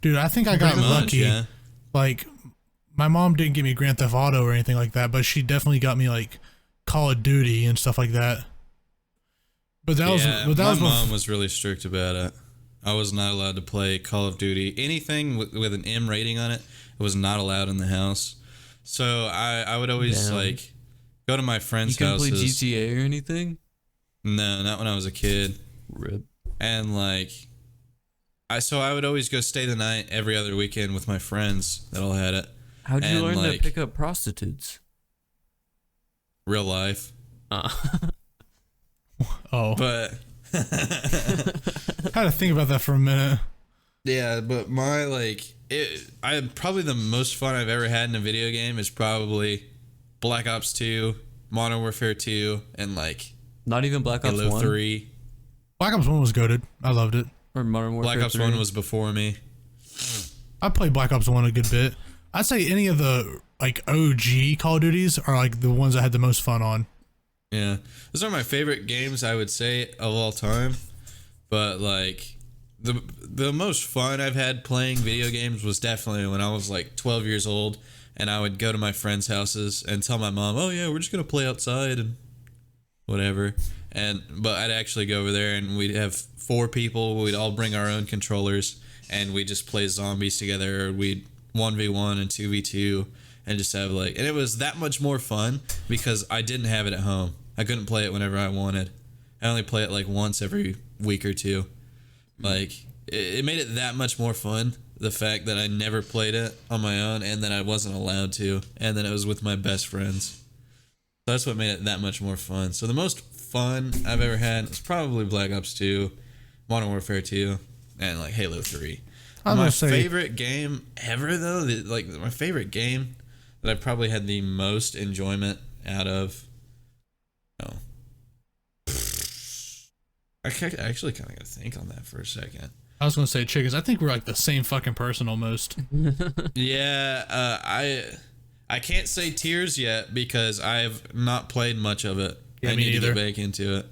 Dude, I think I got Pretty much, lucky. yeah. Like, my mom didn't give me Grand Theft Auto or anything like that, but she definitely got me like Call of Duty and stuff like that. But that Yeah, was, my mom was really strict about it. I was not allowed to play Call of Duty. Anything with an M rating on it, it was not allowed in the house. So I would always Damn. like go to my You friends' couldn't play houses. GTA or anything? No, not when I was a kid. Rip. And like, I would always go stay the night every other weekend with my friends that all had it. How'd you And, learn like, to pick up prostitutes? Real life, oh, but I had to think about that for a minute. yeah, but my probably the most fun I've ever had in a video game is probably Black Ops 2, Modern Warfare 2, and like Not even Black Ops Halo 1 3. Black Ops 1 was goated. I loved it. or Modern Warfare Black Ops 3. 1 was before me. I played Black Ops 1 a good bit. I'd say any of the like OG Call of Duties are like the ones I had the most fun on. Yeah, those are my favorite games, I would say, of all time. But like the most fun I've had playing video games was definitely when I was like 12 years old, and I would go to my friends' houses and tell my mom, "Oh yeah, we're just gonna play outside and whatever." But I'd actually go over there and we'd have 4 people. We'd all bring our own controllers and we'd just play zombies together. Or we'd 1v1 and 2v2 and just have and it was that much more fun because I didn't have it at home. I couldn't play it whenever I wanted. I only play it like once every week or two. Like, it made it that much more fun, the fact that I never played it on my own and that I wasn't allowed to, and then it was with my best friends. So that's what made it that much more fun. So the most fun I've ever had is probably Black Ops 2, Modern Warfare 2, and like Halo 3. I was My gonna say- favorite game ever, though, my favorite game that I probably had the most enjoyment out of. No. I actually kind of got to think on that for a second. I was gonna say chickens. I think we're like the same fucking person almost. Yeah, I can't say Tears yet because I've not played much of it. Yeah, I me need neither. to get back into it.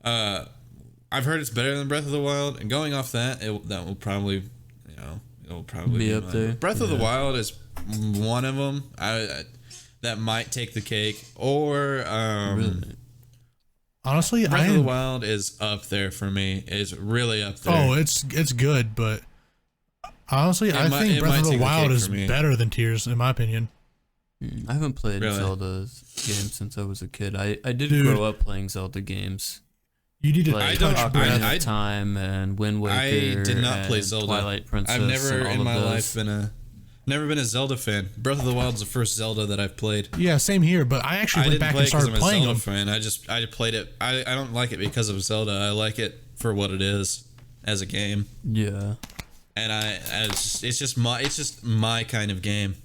I've heard it's better than Breath of the Wild, and going off that, that will probably, it'll probably Be up there. Breath of the Wild is one of them. I that might take the cake, or Really? Honestly, Breath of the Wild is up there for me. It's really up there. Oh, it's good, but honestly, I think Breath of the Wild is better than Tears, in my opinion. I haven't played Really? Zelda's games since I was a kid. I did Dude. grow up playing Zelda games. You need to Like touch Ocarina Breath. of Time and Wind Waker. I did not play and Zelda. Twilight Princess. I've never and all in of my those. life never been a Zelda fan. Breath of the Wild's the first Zelda that I've played. Yeah, same here. But I actually I went didn't back play and it because started I'm a playing Zelda them. fan. I played it. I don't like it because of Zelda. I like it for what it is as a game. Yeah. And it's just my kind of game.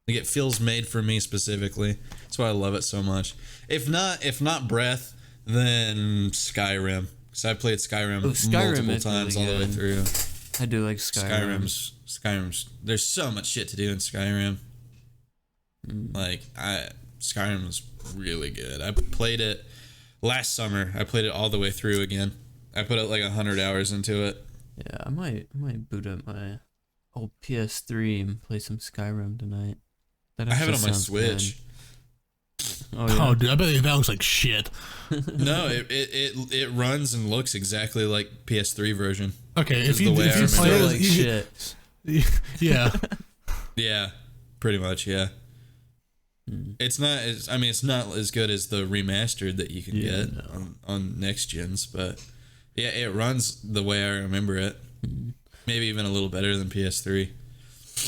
Like it feels made for me specifically. That's why I love it so much. If not Breath, then Skyrim. Because I played Skyrim, Skyrim multiple is times really all the way good. through. I do like Skyrim. Skyrim's. There's so much shit to do in Skyrim. Like Skyrim was really good. I played it last summer. I played it all the way through again. I put like 100 hours into it. Yeah, I might boot up my old PS3 and play some Skyrim tonight. That I have it on my sounds Switch. good. Oh, yeah. Oh, dude, I bet that looks like shit. No, it runs and looks exactly like PS3 version. Okay, Is if you the way I play remember it, like shit. yeah. Yeah, pretty much. Yeah. It's not. It's not as good as the remastered that you can Yeah, get no. on next gens, but yeah, it runs the way I remember it. Maybe even a little better than PS3.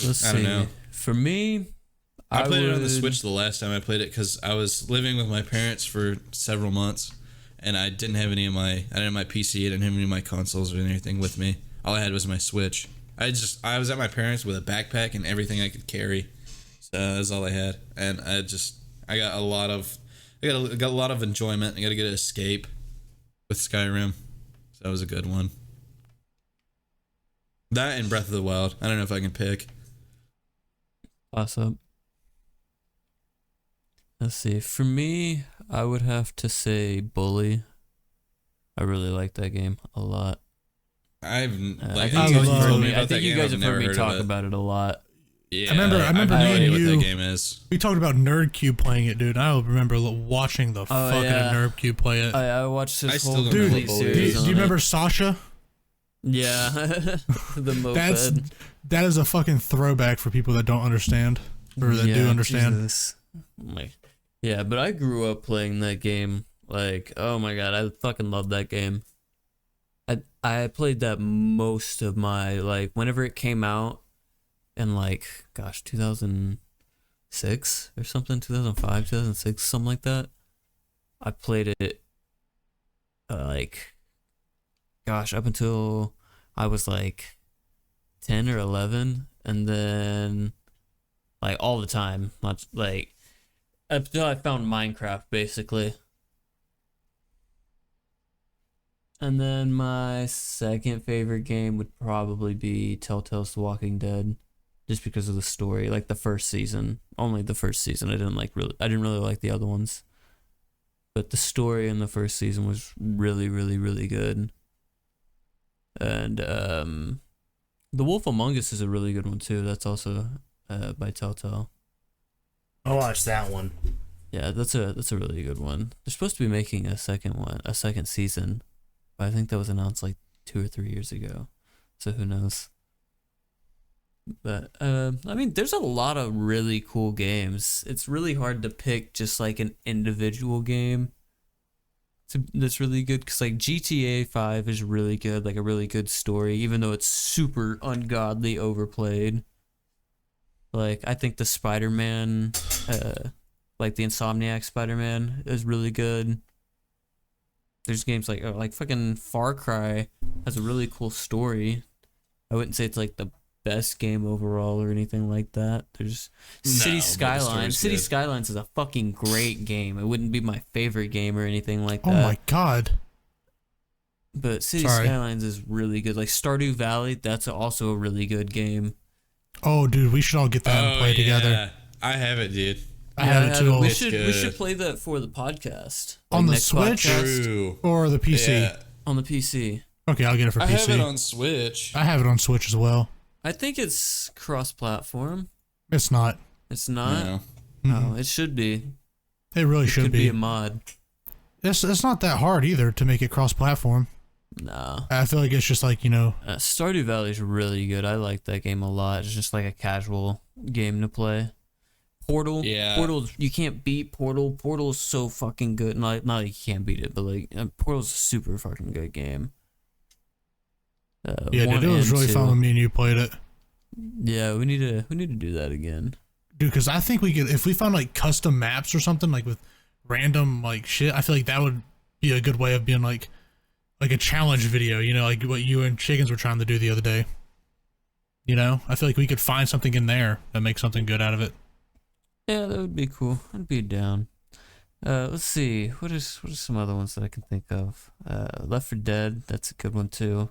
Let's I don't see. know. For me, I played it on the would- Switch the last time I played it because I was living with my parents for several months, and I didn't have my PC. I didn't have any of my consoles or anything with me. All I had was my Switch. I was at my parents with a backpack and everything I could carry. So that's all I had, and I got a lot of enjoyment. I got a good escape with Skyrim. So that was a good one. That and Breath of the Wild. I don't know if I can pick. Toss up. Let's see. For me, I would have to say Bully. I really like that game a lot. I I think you guys have heard me. I think you guys have heard me talk about it a lot. Yeah, I remember have me no and idea what you- that game is. We talked about NerdCube playing it, dude. I remember watching the fucking yeah. NerdCube play it. I watched I this still whole don't know complete what Bully do, you, is. series. do you on remember it. Sasha? Yeah, the moped. That is a fucking throwback for people that don't understand or that do understand. Jesus. Yeah, but I grew up playing that game. Like, oh my god, I fucking love that game. I played that most of my, like, whenever it came out in, like, gosh, 2006 or something, 2005, 2006, something like that. I played it, like, gosh, up until I was, like, 10 or 11, and then, like, all the time, not, like, until I found Minecraft, basically. And then my second favorite game would probably be Telltale's The Walking Dead, just because of the story. Like the first season, only the first season. I didn't really like the other ones, but the story in the first season was really, really, really good. And The Wolf Among Us is a really good one too. That's also by Telltale. I watched that one. Yeah, that's a really good one. They're supposed to be making a second season. I think that was announced like 2 or 3 years ago, so who knows. But I mean, there's a lot of really cool games. It's really hard to pick just like an individual game that's really good, because like GTA 5 is really good, like a really good story, even though it's super ungodly overplayed. Like I think the Spider-Man, like the Insomniac Spider-Man is really good. There's games like fucking Far Cry has a really cool story. I wouldn't say it's like the best game overall or anything like that. There's City Skylines. City Skylines is a fucking great game. It wouldn't be my favorite game or anything like that. Oh my god. But City Skylines is really good. Like Stardew Valley, that's also a really good game. Oh, dude, we should all get that and play together. I have it, dude. I have it too. We should play that for the podcast. Like on the next Switch podcast. or the PC? Yeah. On the PC. Okay, I'll get it for PC. I have it on Switch. I have it on Switch as well. I think it's cross-platform. It's not. It's not? No. No, it should be. It really should be a mod. It's not that hard either to make it cross-platform. No. I feel like it's just like, Stardew Valley is really good. I like that game a lot. It's just like a casual game to play. Portal. Yeah. Portal, you can't beat Portal. Portal is so fucking good. Not like you can't beat it, but like Portal's a super fucking good game. Yeah, dude, it was really fun when me and you played it. Yeah, we need to do that again. Dude, because I think we could, if we found like custom maps or something like with random like shit, I feel like that would be a good way of being like a challenge video, like what you and Chickens were trying to do the other day. I feel like we could find something in there that makes something good out of it. Yeah, that would be cool. I'd be down. Let's see. What are some other ones that I can think of? Left 4 Dead. That's a good one too.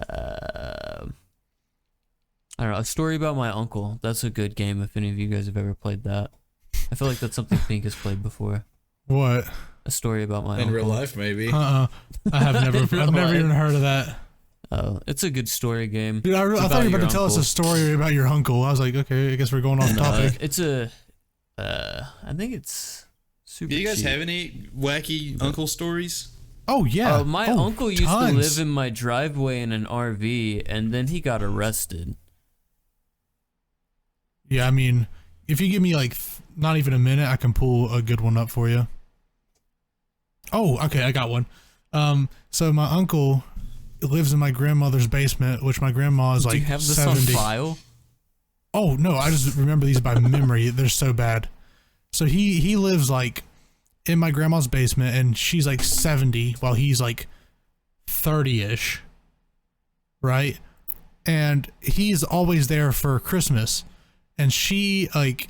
I don't know. A Story About My Uncle. That's a good game. If any of you guys have ever played that, I feel like that's something Pink has played before. What? A Story About My Uncle. In real life, maybe. I have never. I've never even heard of that. Oh, it's a good story game. Dude, I thought you were about to tell us a story about your uncle. I was like, okay, I guess we're going off topic. It's I think it's super. Do you guys cheap. have any wacky uncle stories? Oh yeah. My uncle used to live in my driveway in an RV, and then he got arrested. Yeah, I mean, if you give me like not even a minute, I can pull a good one up for you. Oh, okay, I got one. So my uncle lives in my grandmother's basement, which my grandma is like 70. Do you have this 70. On file? Oh no, I just remember these by memory. They're so bad. So he lives like in my grandma's basement, and she's like 70 while he's like 30-ish, right? And he's always there for Christmas, and she like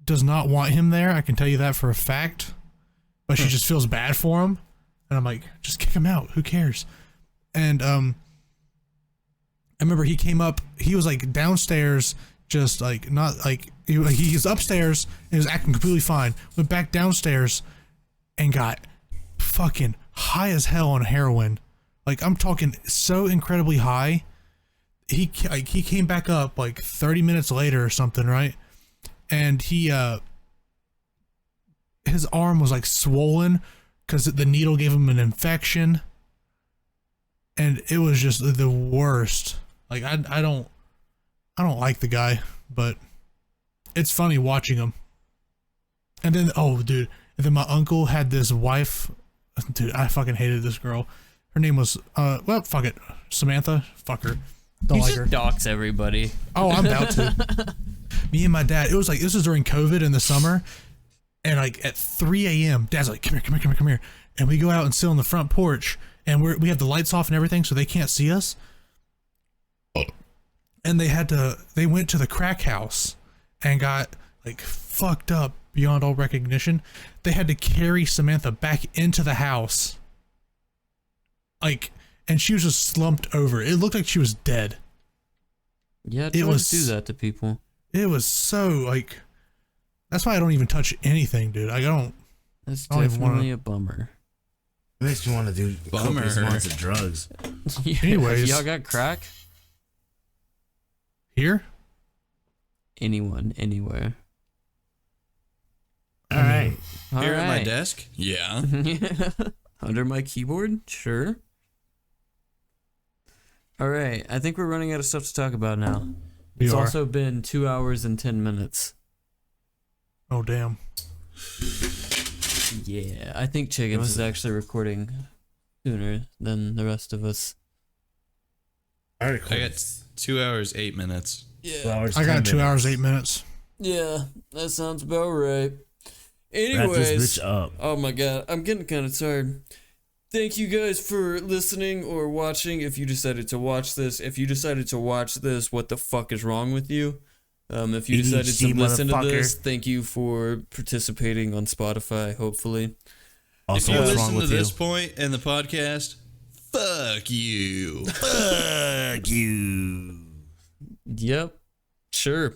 does not want him there. I can tell you that for a fact, but she just feels bad for him. And I'm like, just kick him out. Who cares? And I remember he came up. He was like downstairs, just like not like he's upstairs and was acting completely fine. Went back downstairs and got fucking high as hell on heroin. Like I'm talking so incredibly high. He came back up like 30 minutes later or something, right? And he his arm was like swollen because the needle gave him an infection, and it was just the worst. Like I don't like the guy, but it's funny watching him. And then and then my uncle had this wife. Dude, I fucking hated this girl. Her name was fuck it, Samantha. Fuck her. Don't like her. Dox everybody. Oh, I'm about to. Me and my dad. It was like this was during COVID in the summer. And like at 3 a.m., Dad's like, come here. And we go out and sit on the front porch, and we have the lights off and everything, so they can't see us. And they went to the crack house and got like fucked up beyond all recognition. They had to carry Samantha back into the house. Like, and she was just slumped over. It looked like she was dead. Yeah, try to do that to people. It was so like. That's why I don't even touch anything, dude. That's definitely a bummer. It makes me want to do copious amounts of drugs. Yeah, anyways, y'all got crack? Here? Anyone, anywhere. All right. Here at my desk? Yeah. Under my keyboard? Sure. All right. I think we're running out of stuff to talk about now. It's also been 2 hours and 10 minutes. Oh, damn. Yeah, I think Chickens is actually recording sooner than the rest of us. I got 2 hours, 8 minutes. Yeah. I got 2 hours, 8 minutes. Yeah, that sounds about right. Anyways. Wrap this bitch up. Oh my god, I'm getting kind of tired. thank you guys for listening or watching. If you decided to watch this, what the fuck is wrong with you? If you decided to ADHD listen to motherfucker. this, thank you for participating on Spotify, hopefully. Also, If you what's wrong listen to with this you? point in the podcast, fuck you. Fuck you. Yep. Sure.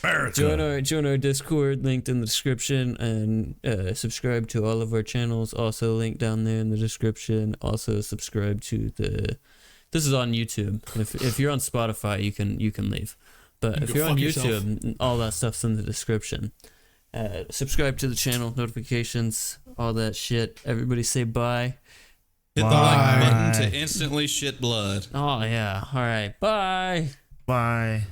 America. Join our Discord, linked in the description, and subscribe to all of our channels, also linked down there in the description. Also subscribe to this is on YouTube. If you're on Spotify, you can leave. But if you're on YouTube, all that stuff's in the description. Subscribe to the channel, notifications, all that shit. Everybody say bye. Hit the like button to instantly shit blood. Oh yeah. All right. Bye. Bye.